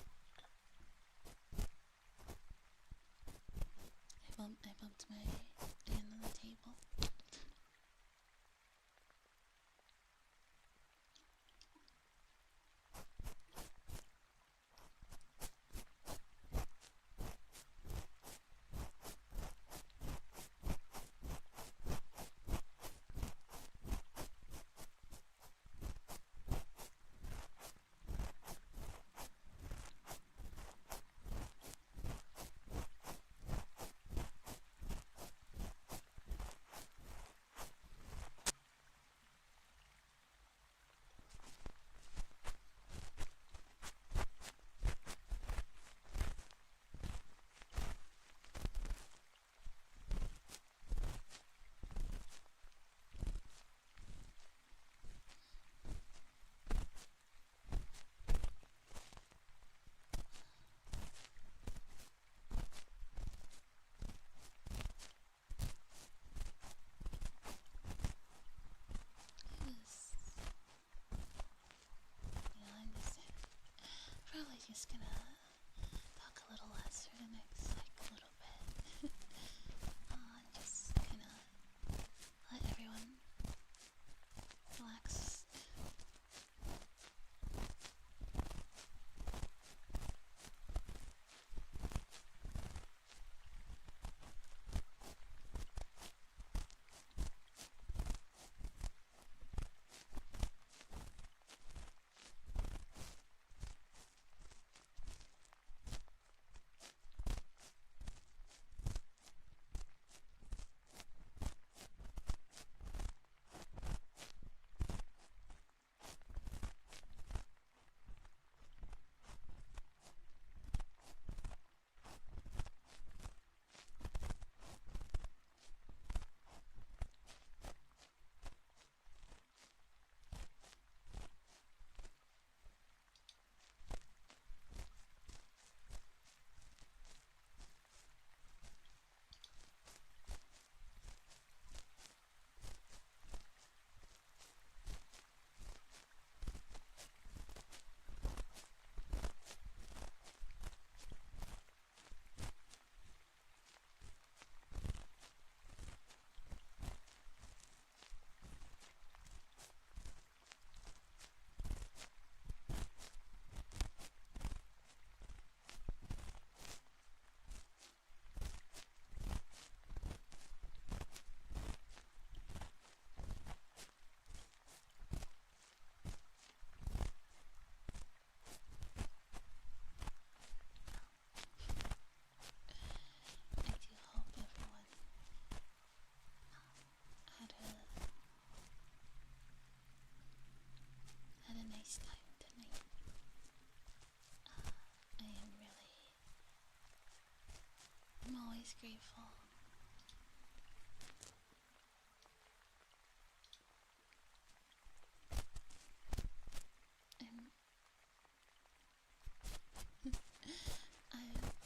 always grateful.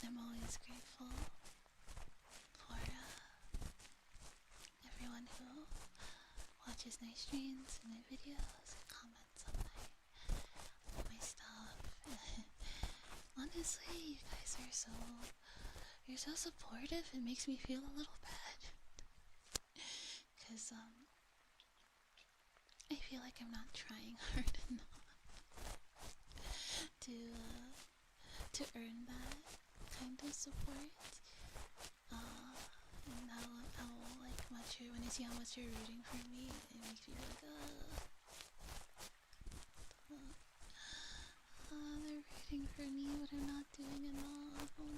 I'm always grateful for everyone who watches my streams and my videos and comments on my stuff. Honestly, you guys are you're so supportive. It makes me feel a little bad. Cause I feel like I'm not trying hard enough to earn that kind of support. And how like much when I see how much you're rooting for me, it makes me like, they're rooting for me, but I'm not doing enough. Oh no.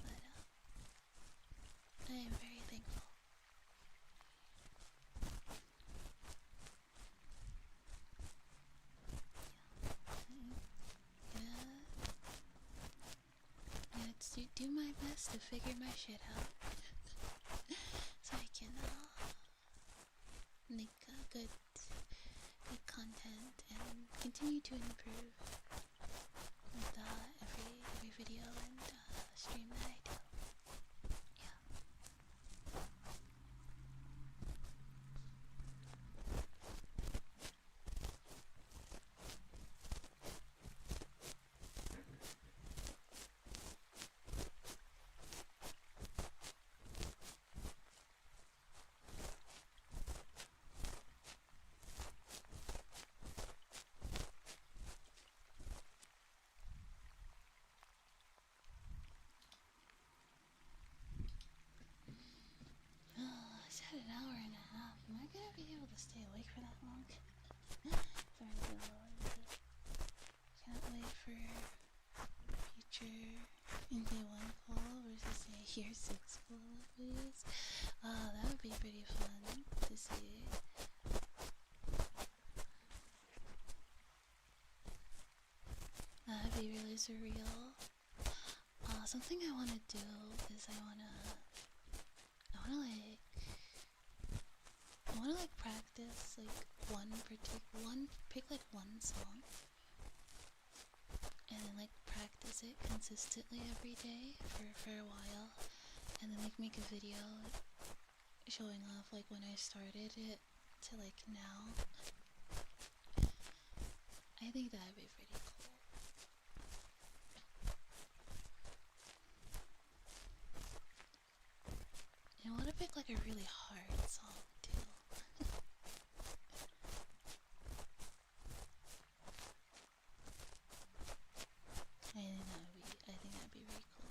But I am very thankful. I'm gonna do my best to figure my shit out so I can make good content and continue to improve with every video and stream that I do. Yeah. I said an hour and a half. Am I gonna be able to stay awake for that long? Sorry to be a little empty. Can't wait for future in day 1 Coello versus year 6 Coello videos. That would be pretty fun to see. That'd be really surreal. Something I wanna do is I wanna practice like pick like one song and then like practice it consistently every day for a while, and then like make a video showing off like when I started it to like now. I think that'd be pretty cool. And I want to pick like a really hard song too. I think that'd be really cool.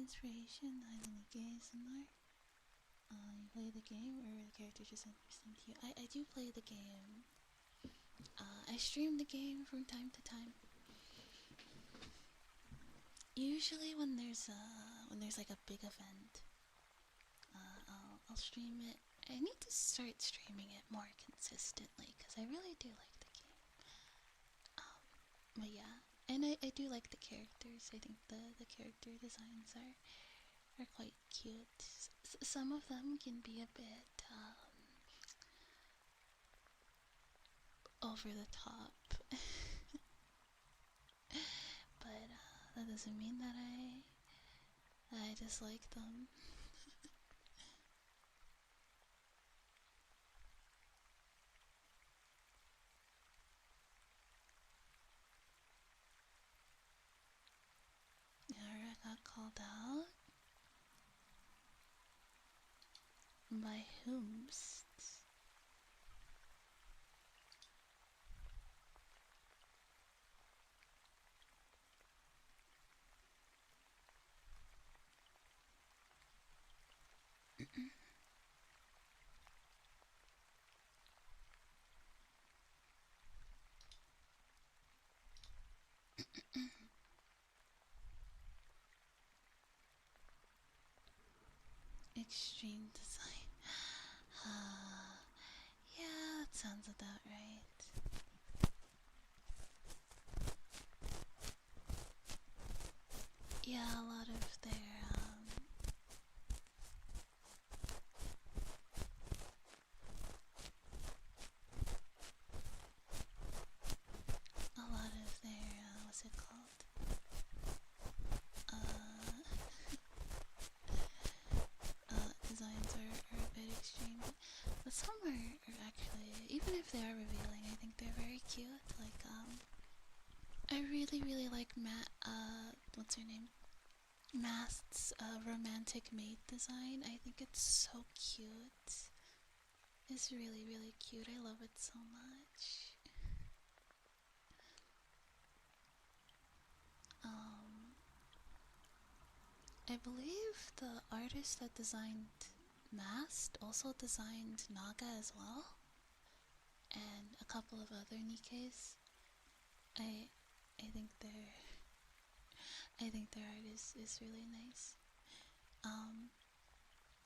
inspiration behind the Nike ASMR? You play the game, or the character just interesting to you? I do play the game. I stream the game from time to time. Usually when there's like a big event, I'll stream it. I need to start streaming it more consistently because I really do like the game. But yeah, and I do like the characters. I think the character designs are quite cute. Some of them can be a bit over the top, but that doesn't mean that I dislike them. I got called out by whomst? Extreme design. Yeah, that sounds about right. Yeah, a lot of their what's it called? Designs are a bit extreme, but some are actually, even if they are revealing, I think they're very cute. Like, I really like what's her name? Mast's romantic maid design. I think it's so cute. It's really cute. I love it so much. I believe the artist that designed Mast also designed Naga as well, and a couple of other Nikkes. I think their art is really nice.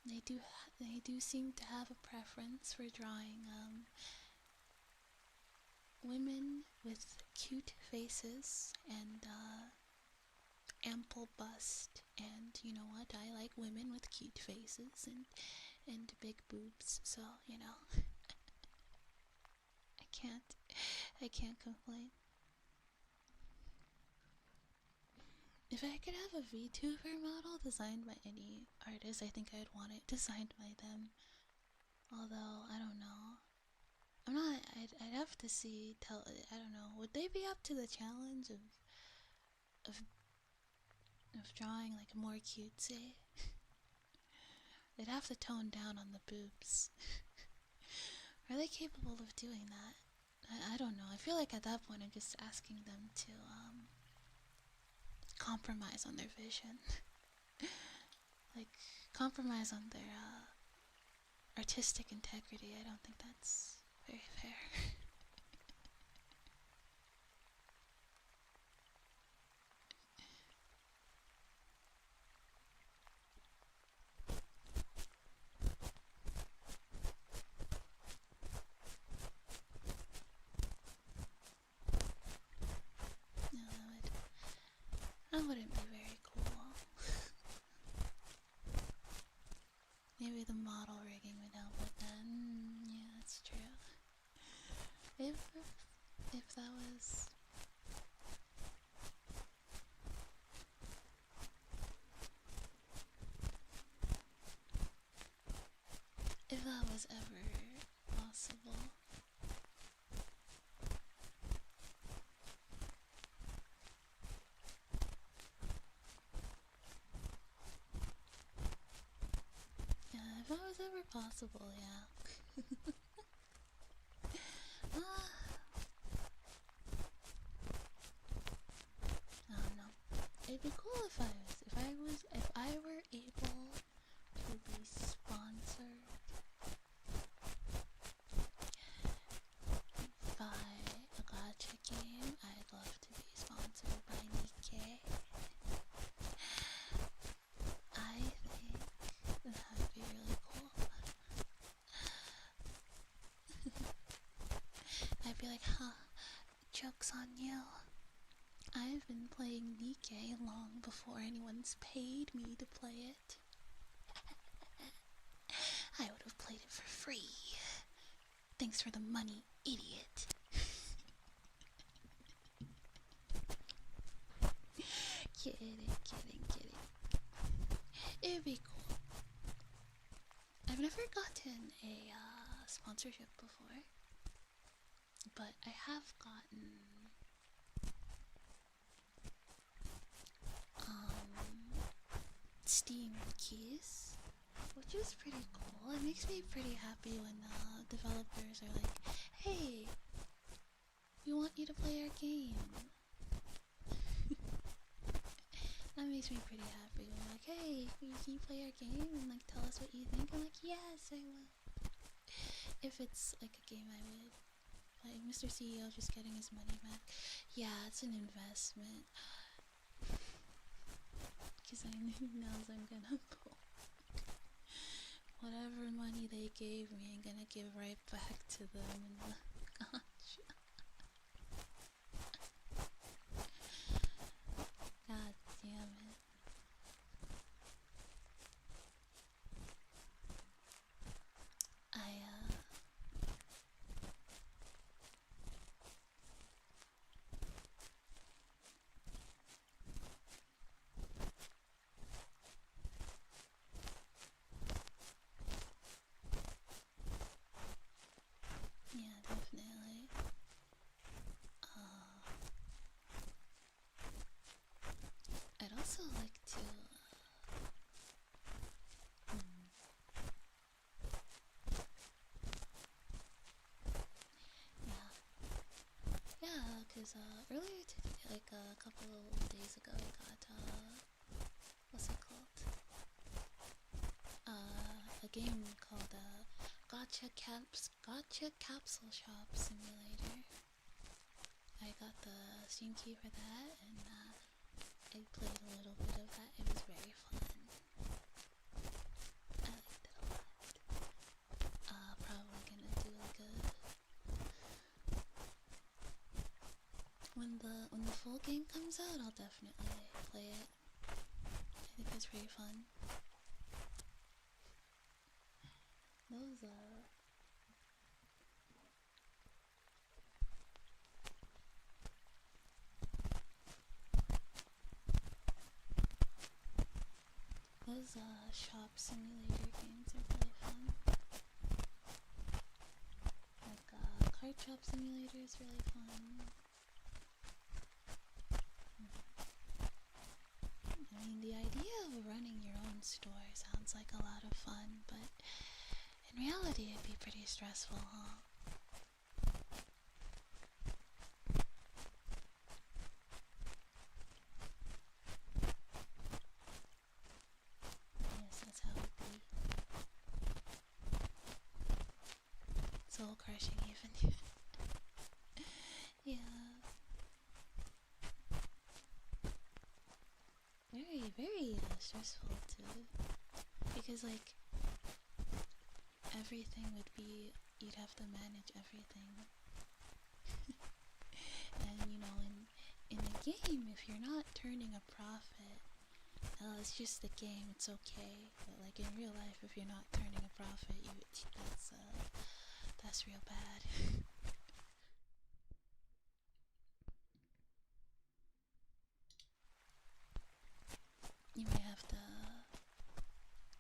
They do seem to have a preference for drawing women with cute faces and ample bust, and you know what? I like women with cute faces and big boobs, so you know, I can't complain. If I could have a VTuber model designed by any artist, I think I'd want it designed by them. Although I don't know, I'm not. I'd have to see. I don't know. Would they be up to the challenge of drawing like more cutesy? They'd have to tone down on the boobs. Are they capable of doing that? I don't know. I feel like at that point I'm just asking them to compromise on their vision. Like, compromise on their artistic integrity. I don't think that's very fair. No, that wouldn't be very cool. Maybe the model rigging would help with that. Yeah, that's true. If that was... if that was ever possible. Yeah, if that was ever possible, yeah. I don't know. It'd be cool if if I were able to be sponsored by a gacha game, I'd love to be sponsored by Nikkei. I think that would be really cool. I'd be like, huh, joke's on you. I've been playing Nikkei long before anyone's paid me to play it. I would have played it for free. Thanks for the money, idiot. Kidding. It'd be cool. I've never gotten a sponsorship before, but I have gotten Steam keys, which is pretty cool. It makes me pretty happy when developers are like, hey, we want you to play our game. That makes me pretty happy. When like, hey, can you play our game and like tell us what you think? I'm like, yes, I will. If it's like a game I would. Like Mr. CEO just getting his money back. Yeah, it's an investment. Because I know I'm gonna pull. Whatever money they gave me, I'm gonna give right back to them in the gotcha. God damn it. Yeah, definitely. I'd also like to yeah, because earlier today, like a couple days ago, I got what's it called? A game called Gotcha Capsule Shop Simulator. I got the Steam key for that, and I played a little bit of that. It was very fun. I liked it a lot. Probably gonna do like when the full game comes out, I'll definitely play it. I think it's pretty fun. Those shop simulator games are really fun. Like card shop simulator is really fun. I mean, the idea of running your own store sounds like a lot of fun, but in reality it'd be pretty stressful, huh? Yes, that's how it be. Soul crushing even. Yeah. Very stressful too. Because like everything would be, you'd have to manage everything. And you know, in a game, if you're not turning a profit, it's just a game, it's okay. But like in real life, if you're not turning a profit, that's real bad. You might have to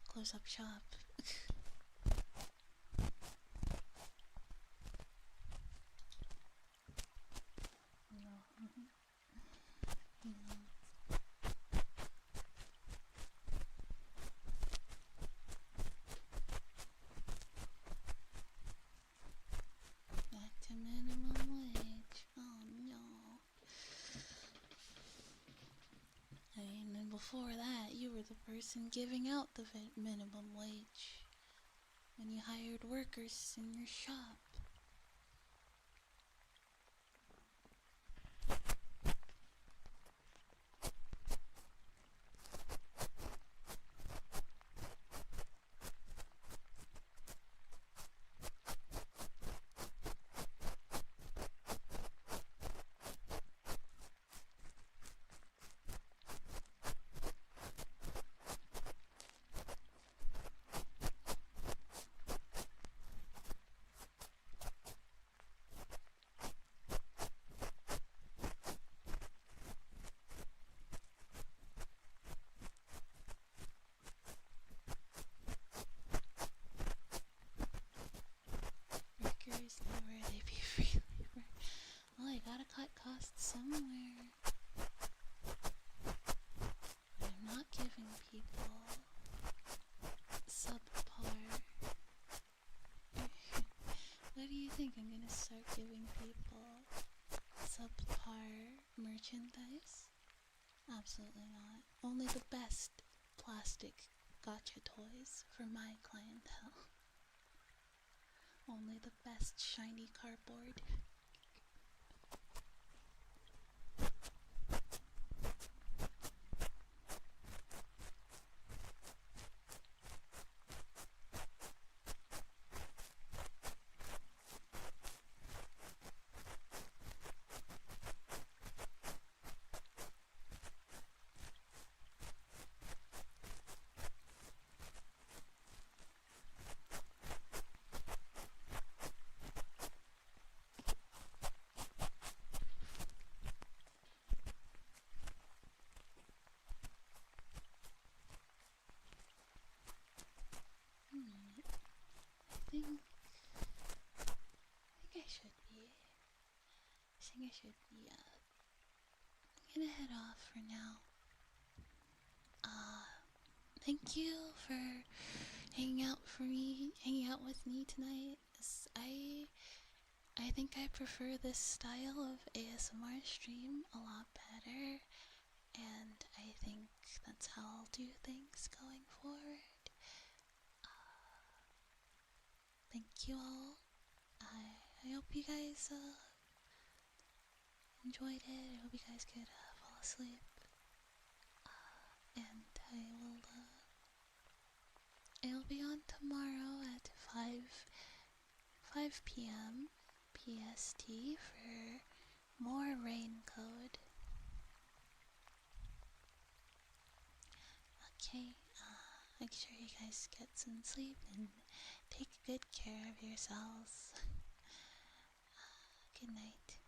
close up shop. No. Back to minimum wage. Oh no. I mean, and before that, person giving out the minimum wage when you hired workers in your shop. Workers know where they be free labor. Well, I gotta cut costs somewhere. I'm not giving people subpar. What do you think? I'm gonna start giving people subpar merchandise? Absolutely not. Only the best plastic gotcha toys for my clientele. Only the best shiny cardboard. I think I should be, I'm gonna head off for now. Thank you for hanging out with me tonight. I think I prefer this style of ASMR stream a lot better, and I think that's how I'll do things going forward. Thank you all. I hope you guys enjoyed it. I hope you guys could fall asleep. And I'll be on tomorrow at 5 p.m. PST for more rain code. Okay, make sure you guys get some sleep and take good care of yourselves. Good night.